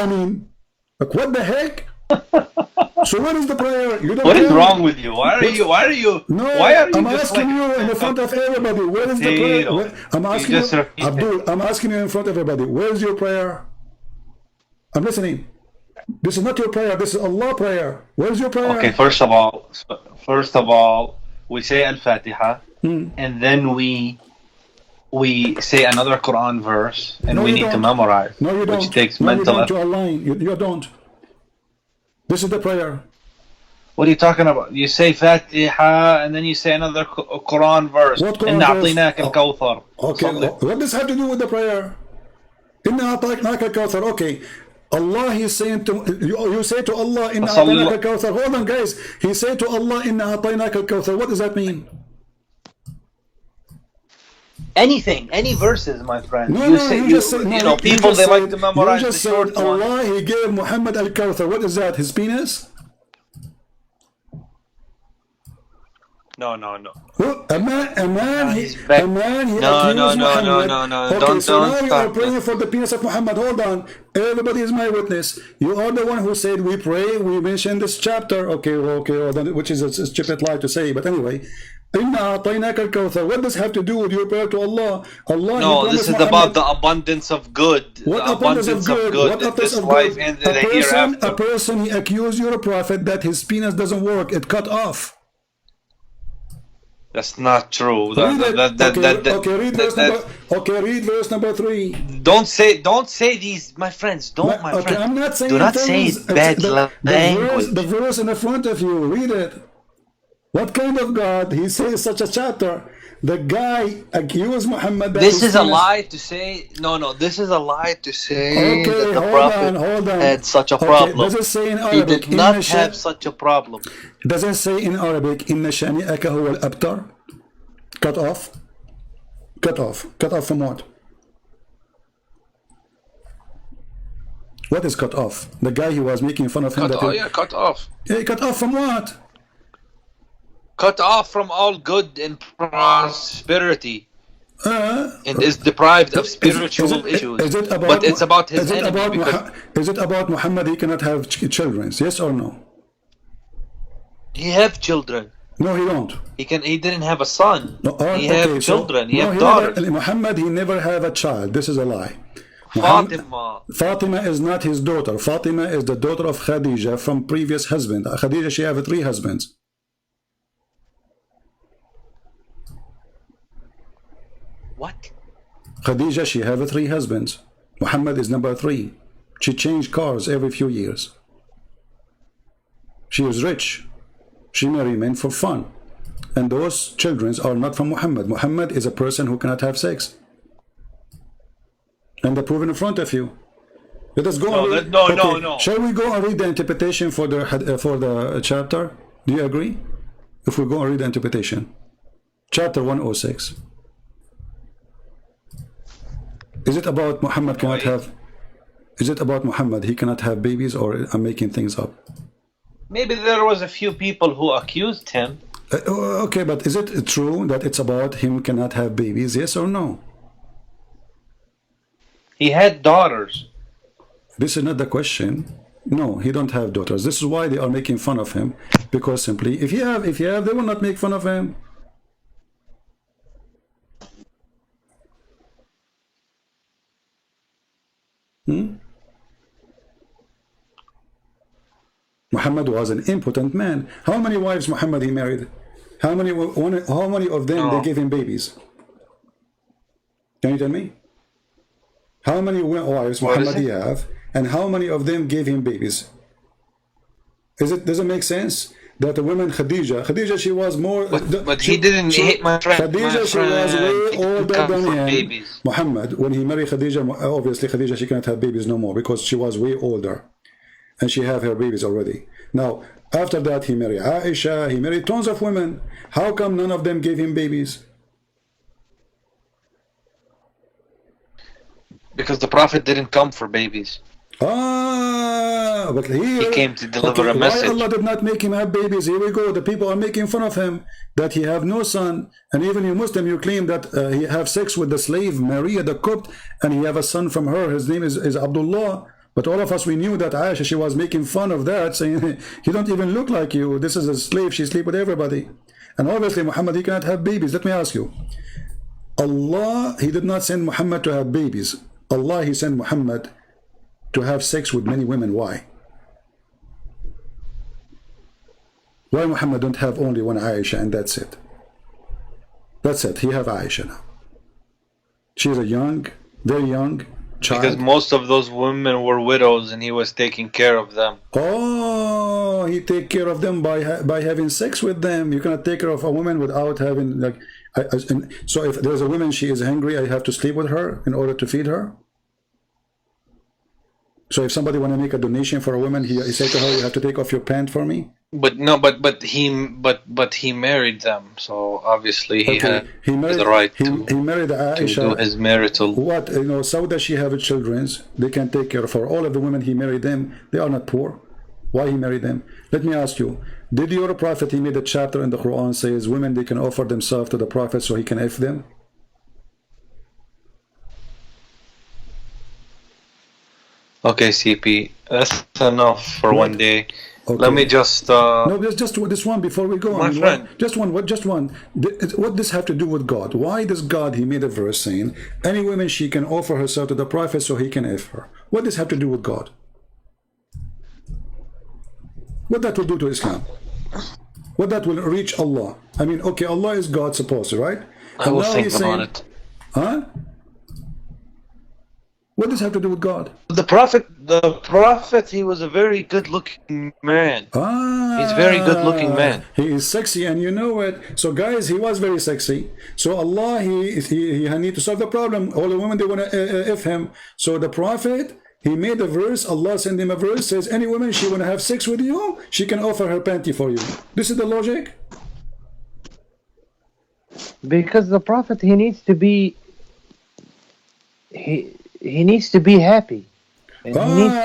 mean, like, what the heck? So what is the prayer? You don't What is care? wrong with you? Why are you? No, why are you I'm just asking like, you in the front of everybody. Where is the prayer? I'm asking just you, repeat Abdul. I'm asking you in front of everybody. Where is your prayer? I'm listening. This is not your prayer. This is Allah prayer. Where is your prayer? Okay, first of all, we say Al-Fatiha, and then we say another Quran verse, and No, we you need to don't. memorize, No, you don't. which takes No, you mental don't. effort. You are lying. You don't. This is the prayer. What are you talking about? You say Fatiha, and then you say another Quran verse. What Quran إِنَّا verse? أَعْطِينَاكَ الْكَوْثَرَ. Okay. صلي. What does this have to do with the prayer? Inna a'tainaka al-kawthar. Okay. Allah, He's saying to you say to Allah, Inna a'tainaka al-kawthar. Hold on, guys. He said to Allah, Inna a'tainaka al-kawthar. What does that mean? Anything, any verses, my friend. No, you no, say, you just said, no, you know, you people just they said, like to memorize you the just short said one. Allah, He gave Muhammad al-Kawthar. What is that? His penis? No. Well, a man, he he's back. accused No. Muhammad. Okay, Don't so now you are stop praying this. for the penis of Muhammad. Hold on. Everybody is my witness. You are the one who said we pray. We mentioned this chapter. Okay, which is a stupid lie to say. But anyway, Inna a'tainaka al-kawthar. What does have to do with your prayer to Allah? Allah, No, this is Muhammad, about the abundance of good. what The abundance of good? What in abundance this of life good? and the hereafter. A person, he accused your prophet that his penis doesn't work. It cut off. That's not true. Read verse number 3. Don't say these, my friends. My Okay, friend. I'm not saying Do not things. say bad The language. verse in the front of you. Read it. What kind of God? He says such a chapter. The guy accused Muhammad. This is a lie to say. No. This is a lie to say that the prophet had such a problem. Does it say in He Arabic? did not have such a problem. Does it say in Arabic, "Inna shani'aka huwa al-abtar"? Cut off. Cut off. Cut off from what? What is cut off? The guy who was making fun of him. Cut off. Yeah, cut off from what? Cut off from all good and prosperity. And is deprived of spiritual issues. But it's about his enemy. Is it about Muhammad he cannot have children? Yes or no? He have children. No, he don't. He didn't have a son. No, he have children. He have daughters. Muhammad, he never have a child. This is a lie. Fatima is not his daughter. Fatima is the daughter of Khadija from previous husband. Khadija, she have 3 husbands. What? Khadija, she have 3 husbands. Muhammad is number 3. She changed cars every few years. She is rich. She married men for fun. And those children are not from Muhammad. Muhammad is a person who cannot have sex. And they're proven in front of you. Let us go and read. No. Shall we go and read the interpretation for the chapter? Do you agree? If we go and read the interpretation. Chapter 106. Is it about Muhammad cannot have... Is it about Muhammad he cannot have babies, or I'm making things up? Maybe there was a few people who accused him. Okay, but is it true that it's about him cannot have babies? Yes or no? He had daughters. This is not the question. No, he don't have daughters. This is why they are making fun of him. Because simply, if you have, they will not make fun of him. Muhammad was an impotent man. How many wives Muhammad he married? How many of them they gave him babies? Can you tell me? How many wives Muhammad he have, and how many of them gave him babies? Does it make sense? that the woman Khadija, she was more. But he didn't hit my friend. Khadija, she was way older than him. Babies. Muhammad, when he married Khadija, obviously Khadija, she cannot have babies no more because she was way older, and she have her babies already. Now, after that, he married Aisha. He married tons of women. How come none of them gave him babies? Because the Prophet didn't come for babies. But here, he came to deliver a message. Why Allah did not make him have babies? Here we go. The people are making fun of him that he have no son, and even you Muslim, you claim that he have sex with the slave Maria the Copt, and he have a son from her. His name is Abdullah. But all of us, we knew that Aisha, she was making fun of that, saying, he don't even look like you. This is a slave. She sleep with everybody. And obviously, Muhammad, he cannot have babies. Let me ask you. Allah, he did not send Muhammad to have babies. Allah, he sent Muhammad to have sex with many women. Why? Why Muhammad don't have only one Aisha and that's it? That's it. He have Aisha now. She is a young, very young child. Because most of those women were widows and he was taking care of them. Oh, he take care of them by having sex with them. You cannot take care of a woman without having like. So if there's a woman, she is hungry, I have to sleep with her in order to feed her. So if somebody want to make a donation for a woman, he say to her, you have to take off your pant for me. But no, but he married them, so obviously he had the right he married Aisha, to do his marital. What, you know, Sauda, she have children, they can take care of her. All of the women he married them, they are not poor. Why he married them? Let me ask you, did your prophet, he made a chapter in the Quran says women, they can offer themselves to the prophet so he can F them? Okay, CP, that's enough for one day. Okay. Let me just no, just this one before we go. My friend, just one. What does have to do with God? Why does God, he made a verse saying any woman, she can offer herself to the prophet so he can F her? What does have to do with God? What that will do to Islam? What that will reach Allah? I mean, okay, Allah is God supposed to, right? I will think about it. Huh? What does have to do with God? The prophet, he was a very good-looking man. He's a very good-looking man. He is sexy, and you know it. So, guys, he was very sexy. So, Allah, he need to solve the problem. All the women, they want to F him. So, the prophet, he made a verse. Allah sent him a verse. Says, any woman, she want to have sex with you, she can offer her panty for you. This is the logic. Because the prophet, he needs to be... He needs to be happy. And he needs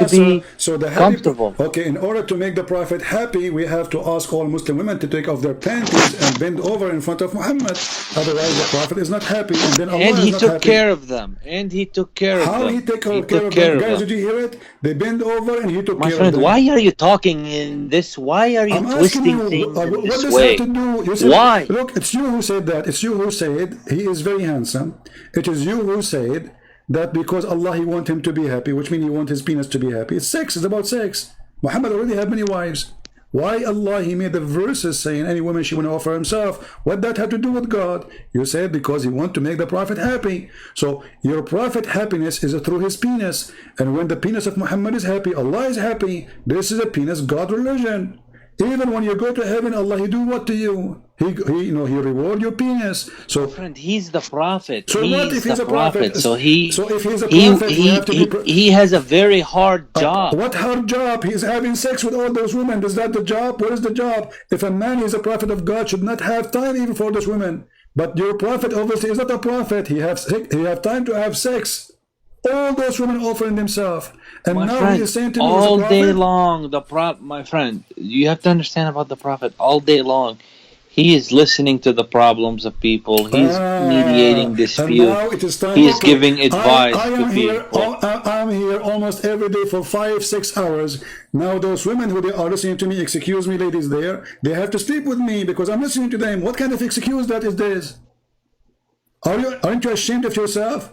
to be comfortable. Okay, in order to make the prophet happy, we have to ask all Muslim women to take off their panties and bend over in front of Muhammad. Otherwise, the prophet is not happy. And then Allah and he is not took happy. care of them. And he took care of them. How he take care of them? Guys, did you hear it? They bend over and he took care of them. Why are you talking in this? Why are you twisting things in this way? Have to do? You said, why? Look, it's you who said that. It's you who said he is very handsome. It is you who said that because Allah, he want him to be happy, which means he want his penis to be happy. It's sex. It's about sex. Muhammad already had many wives. Why Allah, he made the verses saying any woman she want to offer himself? What that have to do with God? You said because he want to make the prophet happy. So your prophet happiness is through his penis. And when the penis of Muhammad is happy, Allah is happy. This is a penis God religion. Even when you go to heaven, Allah, he do what to you? He reward your penis. So, my friend, he's the prophet. So what if he's a prophet? So if he's a prophet, he has a very hard job. What hard job? He's having sex with all those women. Is that the job? What is the job? If a man is a prophet of God, should not have time even for those women. But your prophet obviously is not a prophet. He have time to have sex. All those women offering themselves, and my now friend, he is saying to me, all day long, my friend, you have to understand about the prophet. All day long, he is listening to the problems of people. He's mediating disputes. He is giving advice to people. I'm here almost every day for 5-6 hours. Now those women who they are listening to me, excuse me, ladies, they have to sleep with me because I'm listening to them. What kind of excuse that is this? Aren't you ashamed of yourself?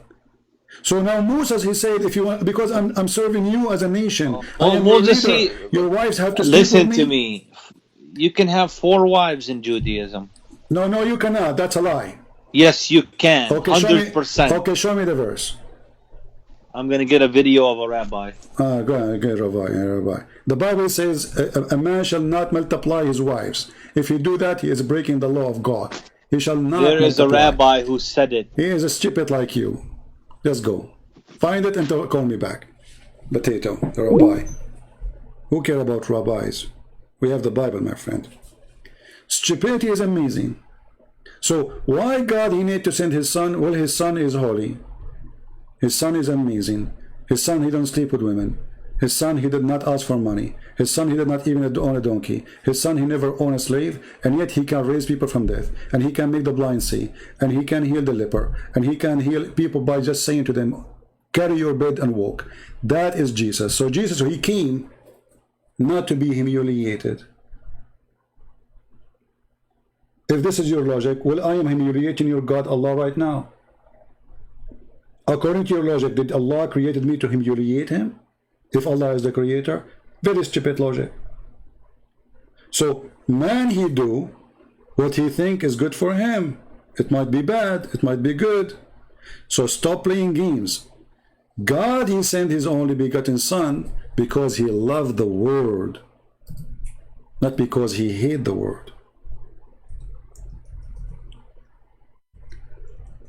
So now Moses, he said, if you want, because I'm serving you as a nation. Moses, your wives have to listen to me. You can have 4 wives in Judaism. No, you cannot. That's a lie. Yes, you can. Okay, 100%. Okay, show me the verse. I'm going to get a video of a rabbi. Go ahead, get rabbi. The Bible says a man shall not multiply his wives. If he do that, he is breaking the law of God. He shall not There is multiply. a rabbi who said it. He is a stupid like you. Just go. Find it and call me back. Potato, the rabbi. Who care about rabbis? We have the Bible, my friend. Stupidity is amazing. So why God he need to send his son? Well, his son is holy. His son is amazing. His son, he don't sleep with women. His son, he did not ask for money. His son, he did not even own a donkey. His son, he never owned a slave, and yet he can raise people from death, and he can make the blind see, and he can heal the leper, and he can heal people by just saying to them, carry your bed and walk. That is Jesus. So Jesus, he came not to be humiliated. If this is your logic, well, I am humiliating your God, Allah, right now. According to your logic, did Allah created me to humiliate him? If Allah is the creator? Very stupid logic. So man, he do what he think is good for him. It might be bad, it might be good. So stop playing games. God, he sent his only begotten son because he loved the world, not because he hated the world.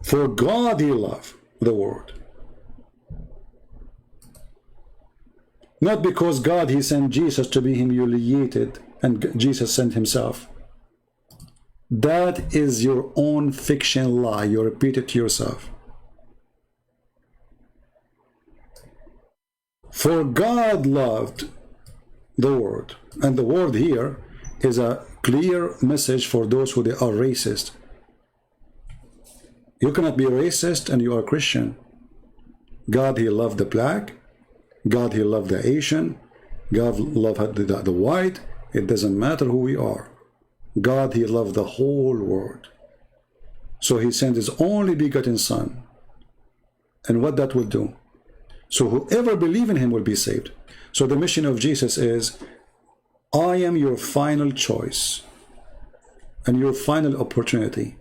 For God he loved the world. Not because God he sent Jesus to be humiliated and Jesus sent himself. That is your own fiction lie. You repeat it to yourself. For God loved the world. And the word here is a clear message for those who they are racist. You cannot be racist and you are Christian. God, he loved the black. God, he loved the Asian. God loved the white. It doesn't matter who we are. God, he loved the whole world. So he sent his only begotten son. And what that will do? So whoever believes in him will be saved. So the mission of Jesus is, I am your final choice and your final opportunity.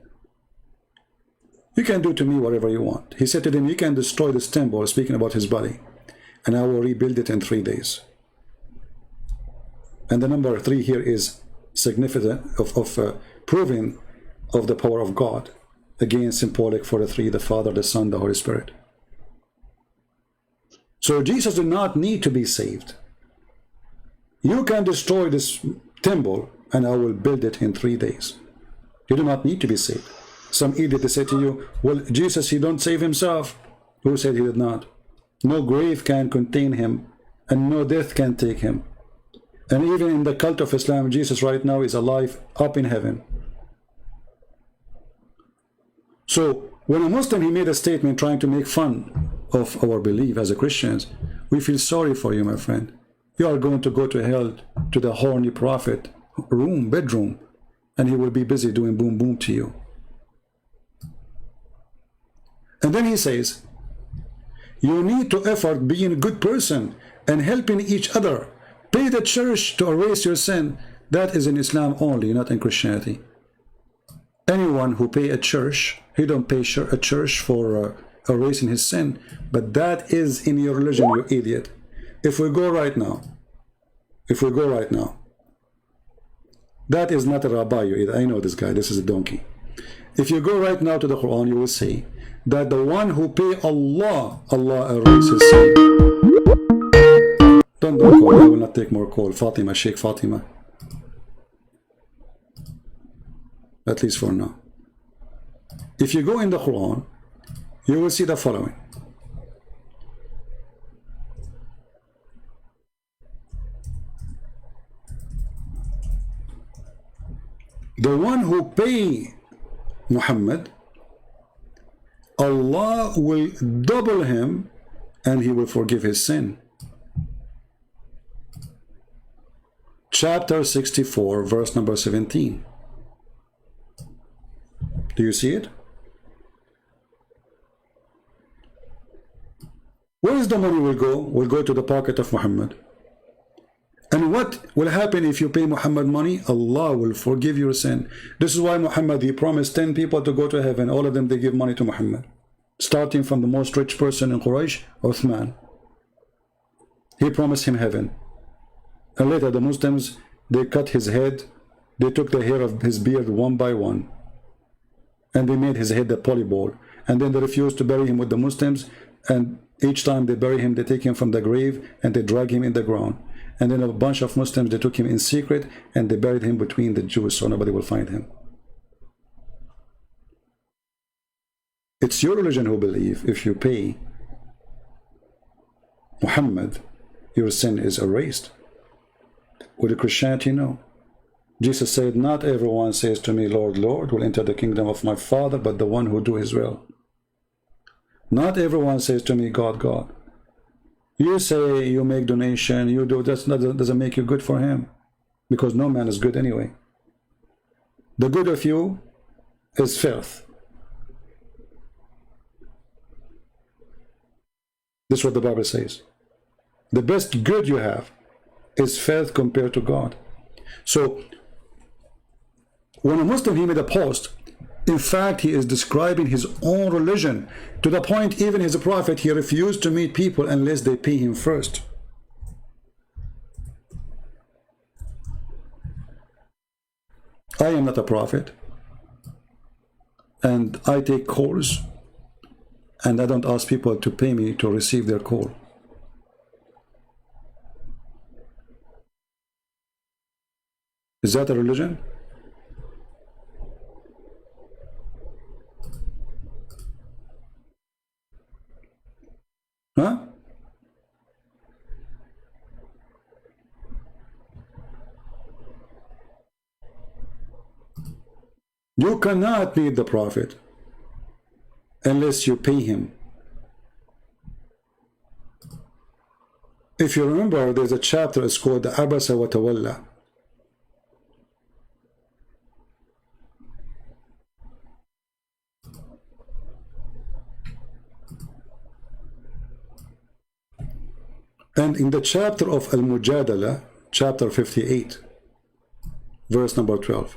You can do to me whatever you want. He said to them, you can destroy this temple, speaking about his body, and I will rebuild it in 3 days. And the number 3 here is significant of proving of the power of God. Again, symbolic for the 3, the Father, the Son, the Holy Spirit. So Jesus did not need to be saved. You can destroy this temple and I will build it in 3 days. You do not need to be saved. Some idiot they say to you, well, Jesus, he don't save himself. Who said he did not? No grave can contain him and no death can take him. And even in the cult of Islam, Jesus right now is alive up in heaven. So when a Muslim, he made a statement trying to make fun of our belief as a Christians, we feel sorry for you, my friend. You are going to go to hell, to the horny prophet bedroom, and he will be busy doing boom boom to you. And then he says, you need to effort being a good person and helping each other. Pay the church to erase your sin. That is in Islam only, not in Christianity. Anyone who pay a church, he don't pay a church for erasing his sin, but that is in your religion, you idiot. If we go right now, that is not a rabbi, you idiot. I know this guy, this is a donkey. If you go right now to the Quran, you will see that the one who pay Allah erase his sin. Don't call, I will not take more call. Fatima, Sheikh Fatima. At least for now. If you go in the Quran, you will see the following. The one who pay Muhammad, Allah will double him and he will forgive his sin. Chapter 64, verse number 17. Do you see it? Where is the money will go? Will go to the pocket of Muhammad. And what will happen if you pay Muhammad money? Allah will forgive your sin. This is why Muhammad, he promised 10 people to go to heaven. All of them, they give money to Muhammad. starting from the most rich person in Quraysh, Uthman. He promised him heaven. And later the Muslims, they cut his head, they took the hair of his beard one by one, and they made his head a polyball. And then they refused to bury him with the Muslims, and each time they bury him, they take him from the grave and they drag him in the ground. And then a bunch of Muslims, they took him in secret and they buried him between the Jews so nobody will find him. It's your religion who believe if you pay Muhammad, your sin is erased. With the Christianity, no. Jesus said, not everyone says to me, Lord, Lord, will enter the kingdom of my Father, but the one who do his will. Not everyone says to me, God, God. You say you make donation, you do, that doesn't make you good for him, because no man is good anyway. The good of you is filth. This is what the Bible says. The best good you have is filth compared to God. So when a Muslim, he made a post, in fact, he is describing his own religion, to the point even his prophet, he refused to meet people unless they pay him first. I am not a prophet, and I take calls, and I don't ask people to pay me to receive their call. Is that a religion? Huh? You cannot meet the prophet unless you pay him. If you remember, there's a chapter, it's called the Abasa wa Tawalla. And in the chapter of Al-Mujadala, chapter 58, verse number 12,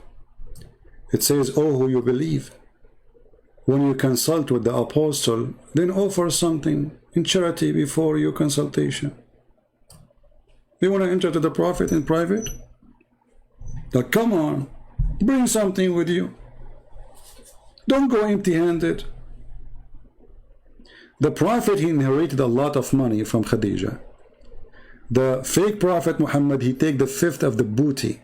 it says, "Oh, who you believe, when you consult with the apostle, then offer something in charity before your consultation." You want to enter to the prophet in private? Like, come on, bring something with you. Don't go empty-handed. The prophet, he inherited a lot of money from Khadijah. The fake prophet Muhammad, he take the fifth of the booty.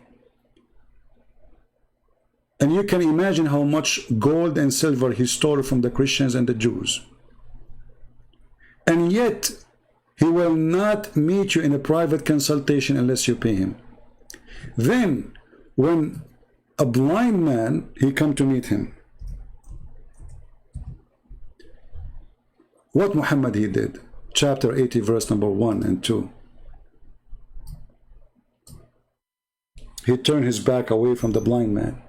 And you can imagine how much gold and silver he stole from the Christians and the Jews. And yet, he will not meet you in a private consultation unless you pay him. Then, when a blind man, he come to meet him, what Muhammad he did? Chapter 80, verse number 1 and 2. He turned his back away from the blind man.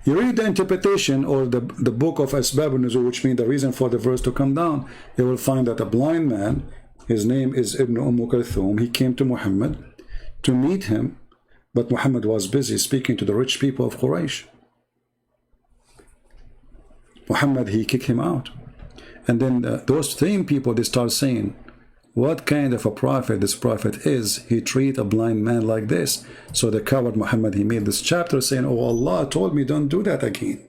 You read the interpretation or the book of Asbab al-Nuzul, which means the reason for the verse to come down, you will find that a blind man, his name is Ibn Kulthum, he came to Muhammad to meet him, but Muhammad was busy speaking to the rich people of Quraysh. Muhammad, he kicked him out. And then those same people, they start saying, what kind of a prophet this prophet is? He treat a blind man like this. So the coward Muhammad, he made this chapter saying, oh, Allah told me don't do that again.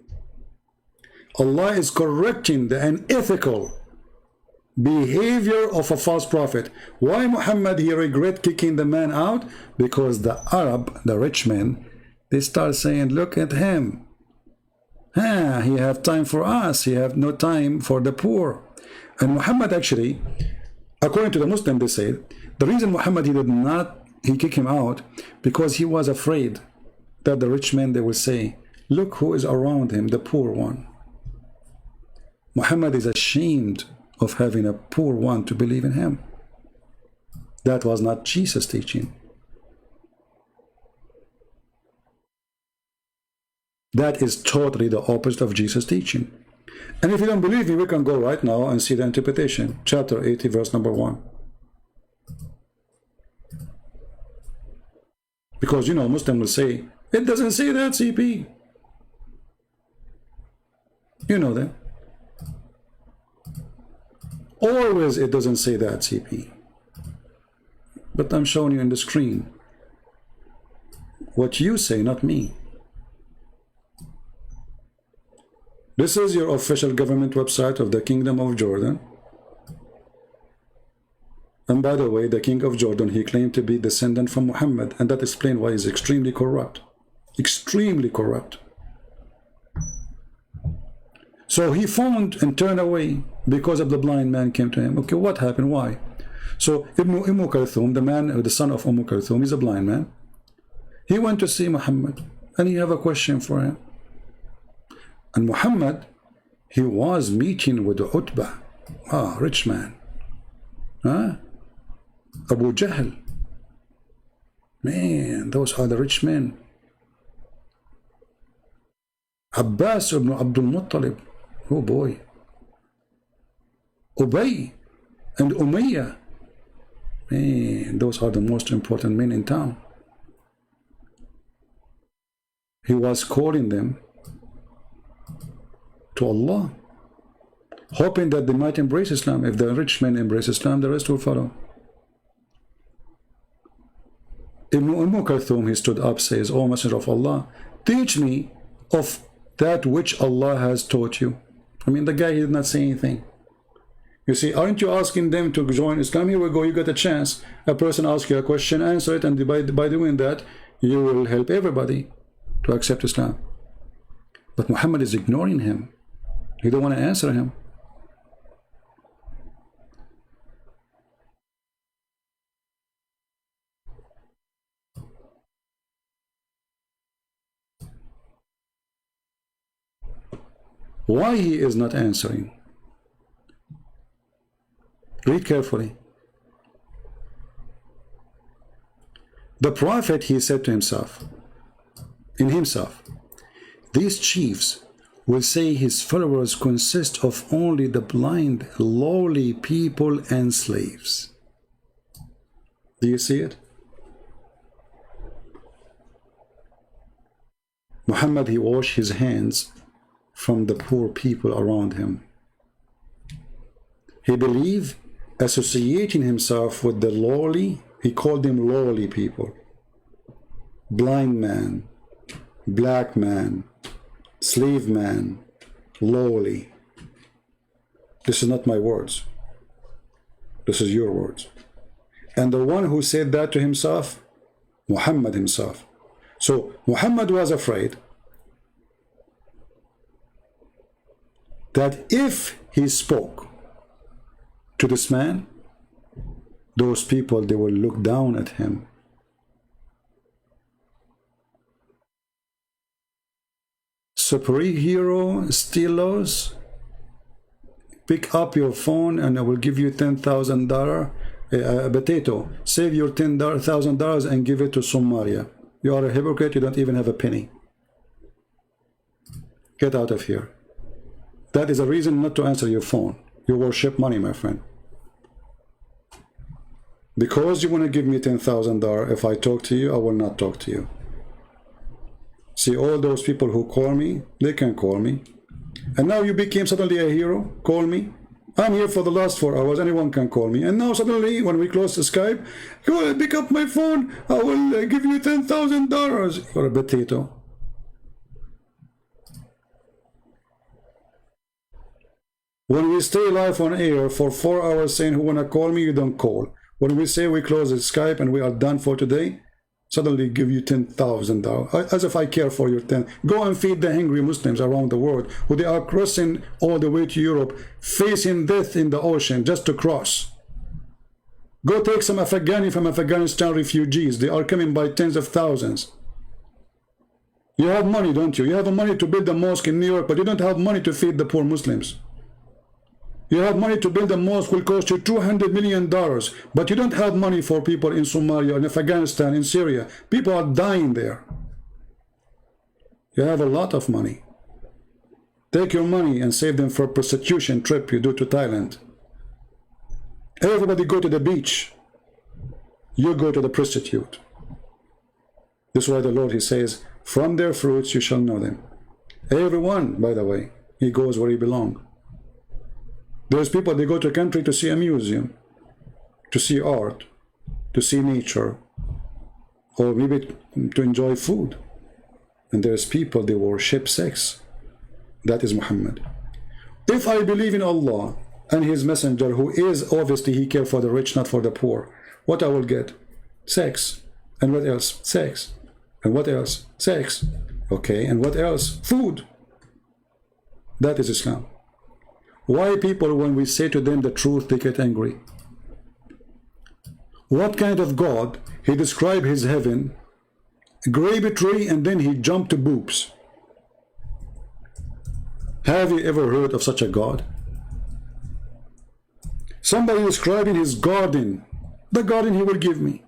Allah is correcting the unethical behavior of a false prophet. Why Muhammad, he regret kicking the man out? Because the Arab, the rich men, they start saying, look at him. He have time for us. He have no time for the poor. And Muhammad actually, according to the Muslim, they say, the reason Muhammad, he kicked him out, because he was afraid that the rich men, they will say, look who is around him, the poor one. Muhammad is ashamed of having a poor one to believe in him. That was not Jesus' teaching. That is totally the opposite of Jesus' teaching. And if you don't believe me, we can go right now and see the interpretation. Chapter 80, verse number 1. Because, you know, Muslim will say, it doesn't say that, CP. You know that. Always it doesn't say that, CP. But I'm showing you in the screen what you say, not me. This is your official government website of the Kingdom of Jordan. And by the way, the King of Jordan, he claimed to be descendant from Muhammad, and that explains why he's extremely corrupt. Extremely corrupt. So he phoned and turned away because of the blind man came to him. Okay, what happened? Why? So Umm Kulthum, the man, the son of Umm Kulthum, he's a blind man. He went to see Muhammad, and he have a question for him. And Muhammad, he was meeting with Utbah, rich man. Abu Jahl. Man, those are the rich men. Abbas ibn Abdul Muttalib. Oh boy. Ubay and Umayyah. Man, those are the most important men in town. He was calling them to Allah, hoping that they might embrace Islam. If the rich men embrace Islam, the rest will follow. Ibn Kulthum, he stood up, says, O Messenger of Allah, teach me of that which Allah has taught you. I mean, the guy, he did not say anything. You see, aren't you asking them to join Islam? Here we go, you get a chance. A person asks you a question, answer it, and by doing that, you will help everybody to accept Islam. But Muhammad is ignoring him. He don't want to answer him. Why he is not answering? Read carefully. The Prophet, he said to himself, these chiefs will say his followers consist of only the blind, lowly people and slaves. Do you see it? Muhammad, he washed his hands from the poor people around him. He believed associating himself with the lowly, he called them lowly people. Blind man, black man, slave man, lowly. This is not my words. This is your words. And the one who said that to himself, Muhammad himself. So Muhammad was afraid that if he spoke to this man, those people, they will look down at him. Superhero, Stilos, pick up your phone and I will give you $10,000 a potato. Save your $10,000 and give it to Somalia. You are a hypocrite, you don't even have a penny. Get out of here. That is a reason not to answer your phone. You worship money, my friend. Because you want to give me $10,000, if I talk to you, I will not talk to you. See, all those people who call me, they can call me. And now you became suddenly a hero, call me. I'm here for the last 4 hours, anyone can call me. And now suddenly, when we close the Skype, go and pick up my phone, I will give you $10,000 for a potato. When we stay live on air for 4 hours saying who wanna call me, you don't call. When we say we close the Skype and we are done for today, suddenly give you $10,000. As if I care for your 10. Go and feed the hungry Muslims around the world who they are crossing all the way to Europe, facing death in the ocean just to cross. Go take some Afghani from Afghanistan refugees. They are coming by tens of thousands. You have money, don't you? You have money to build a mosque in New York, but you don't have money to feed the poor Muslims. You have money to build a mosque will cost you $200 million, but you don't have money for people in Somalia, in Afghanistan, in Syria. People are dying there. You have a lot of money. Take your money and save them for a prostitution trip you do to Thailand. Everybody go to the beach. You go to the prostitute. This is why the Lord, he says, from their fruits you shall know them. Everyone, by the way, he goes where he belongs. There's people, they go to a country to see a museum, to see art, to see nature, or maybe to enjoy food. And there's people, they worship sex. That is Muhammad. If I believe in Allah and His Messenger, who is obviously He cares for the rich, not for the poor, what I will get? Sex. And what else? Sex. And what else? Sex. Okay, and what else? Food. That is Islam. Why people, when we say to them the truth, they get angry? What kind of God? He described His heaven, a grape tree, and then He jumped to boobs. Have you ever heard of such a God? Somebody describing His garden, the garden He will give me.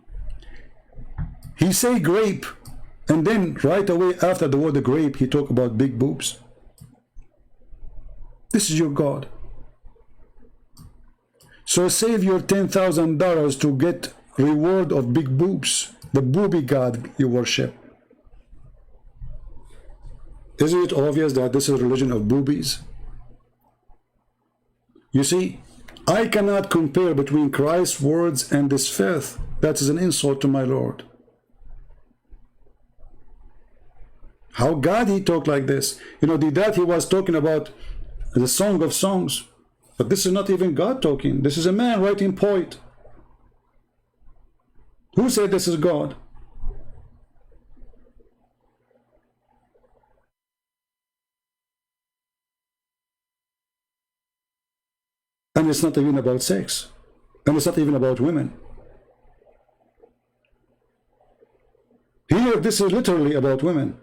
He say grape, and then right away after the word grape, He talk about big boobs. This is your God. So save your $10,000 to get reward of big boobs, the booby God you worship. Isn't it obvious that this is a religion of boobies? You see, I cannot compare between Christ's words and this filth. That is an insult to my Lord. How God He talked like this? You know, that He was talking about the Song of Songs. But this is not even God talking. This is a man writing poet. Who said this is God? And it's not even about sex. And it's not even about women. Here, this is literally about women.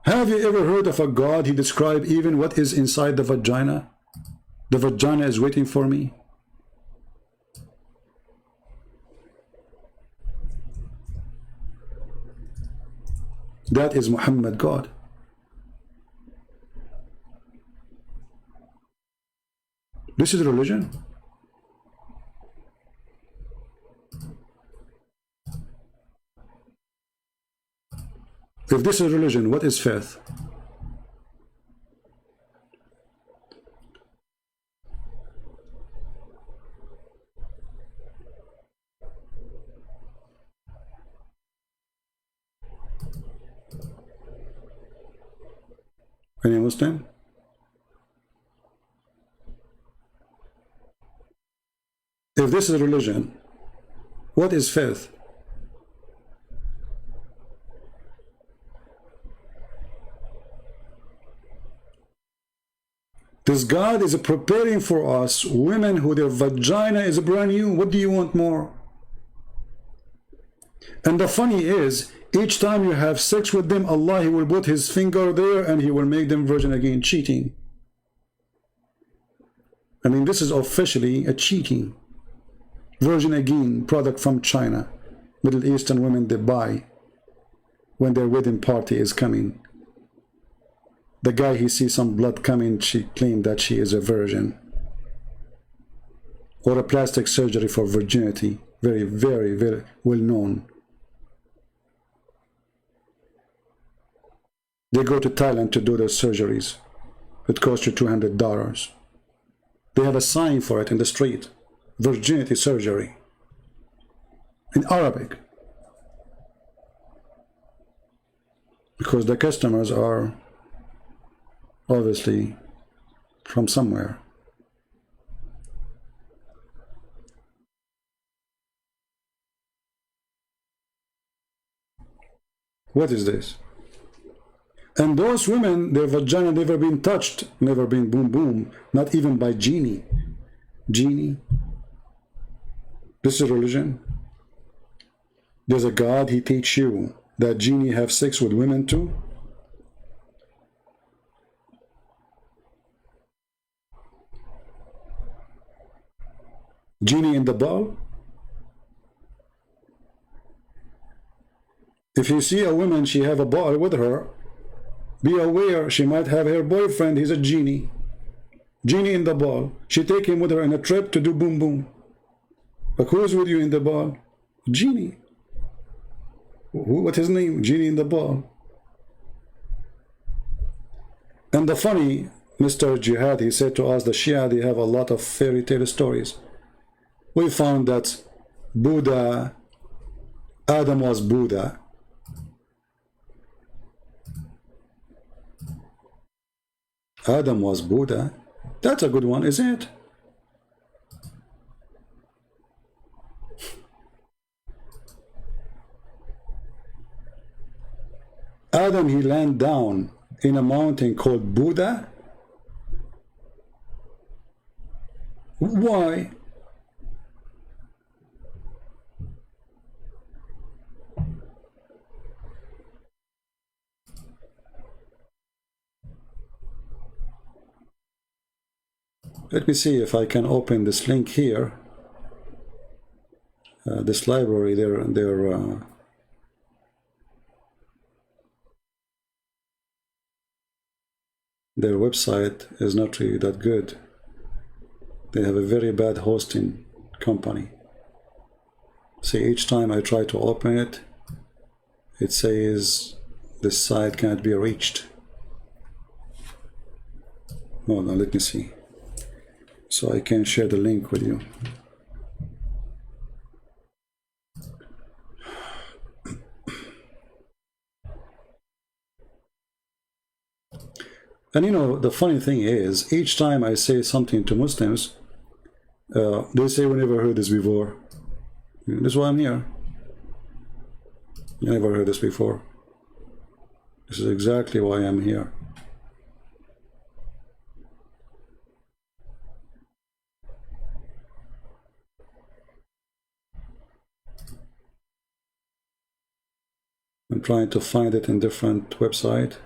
Have you ever heard of a God He described even what is inside the vagina? The vagina is waiting for me. That is Muhammad God. This is religion. If this is religion, what is faith? Any Muslim? If this is religion, what is faith? This God is preparing for us women who their vagina is brand new. What do you want more? And the funny is, each time you have sex with them, Allah, He will put His finger there and He will make them virgin again, cheating. I mean, this is officially a cheating. Virgin again, product from China. Middle Eastern women, they buy when their wedding party is coming. The guy, he sees some blood coming, she claimed that she is a virgin. Or a plastic surgery for virginity. Very, very, very well known. They go to Thailand to do their surgeries. It costs you $200. They have a sign for it in the street. Virginity surgery. In Arabic. Because the customers are obviously from somewhere. What is this? And those women, their vagina never been touched, never been boom boom, not even by genie. Genie? This is religion. There's a God, He teach you that genie have sex with women too? Genie in the ball? If you see a woman, she have a ball with her, be aware she might have her boyfriend, he's a genie. Genie in the ball. She take him with her on a trip to do boom boom. But who's with you in the ball? Genie. What's his name? Genie in the ball. And the funny, Mr. Jihad, he said to us, the Shia, they have a lot of fairy tale stories. We found that Buddha, Adam was Buddha. Adam was Buddha. That's a good one, isn't it? Adam, he landed down in a mountain called Buddha. Why? Let me see if I can open this link here. This library, their website is not really that good. They have a very bad hosting company. See, each time I try to open it, it says this site can't be reached. Hold on, let me see. So I can share the link with you. And you know, the funny thing is, each time I say something to Muslims, they say, we never heard this before. That's why I'm here. You never heard this before. This is exactly why I'm here. I'm trying to find it in different website.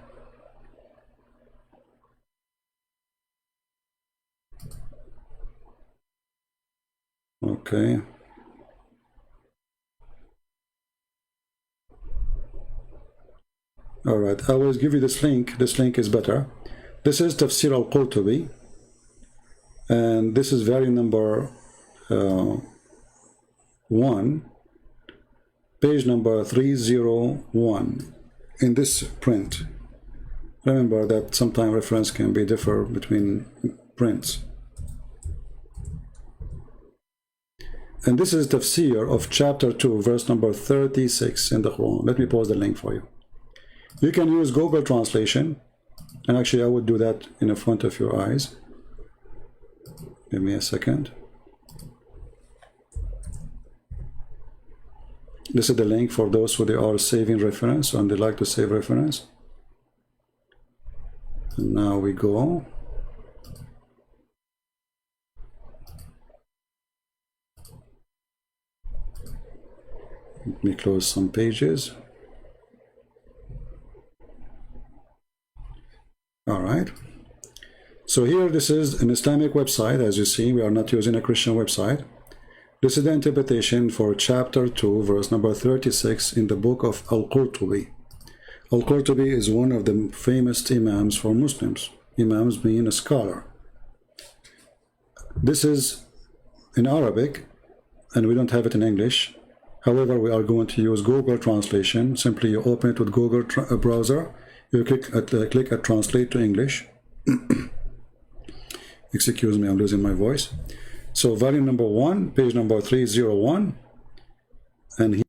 Okay. All right, I will give you this link. This link is better. This is Tafsir al-Qurtubi, and this is volume number 1, page number 301 in this print. Remember that sometimes reference can be differ between prints. And this is Tafsir of chapter 2, verse number 36 in the Quran. Let me post the link for you. You can use Google Translation, and actually I would do that in the front of your eyes. Give me a second. This is the link for those who they are saving reference and they like to save reference. And now we go. Let me close some pages. All right. So here, this is an Islamic website. As you see, we are not using a Christian website. This is the interpretation for chapter 2, verse number 36 in the book of Al-Qurtubi. Al-Qurtubi is one of the famous imams for Muslims. Imams mean a scholar. This is in Arabic, and we don't have it in English. However, we are going to use Google Translation. Simply you open it with Google browser. You click at Translate to English. Excuse me, I'm losing my voice. So volume number 1, page number 301. And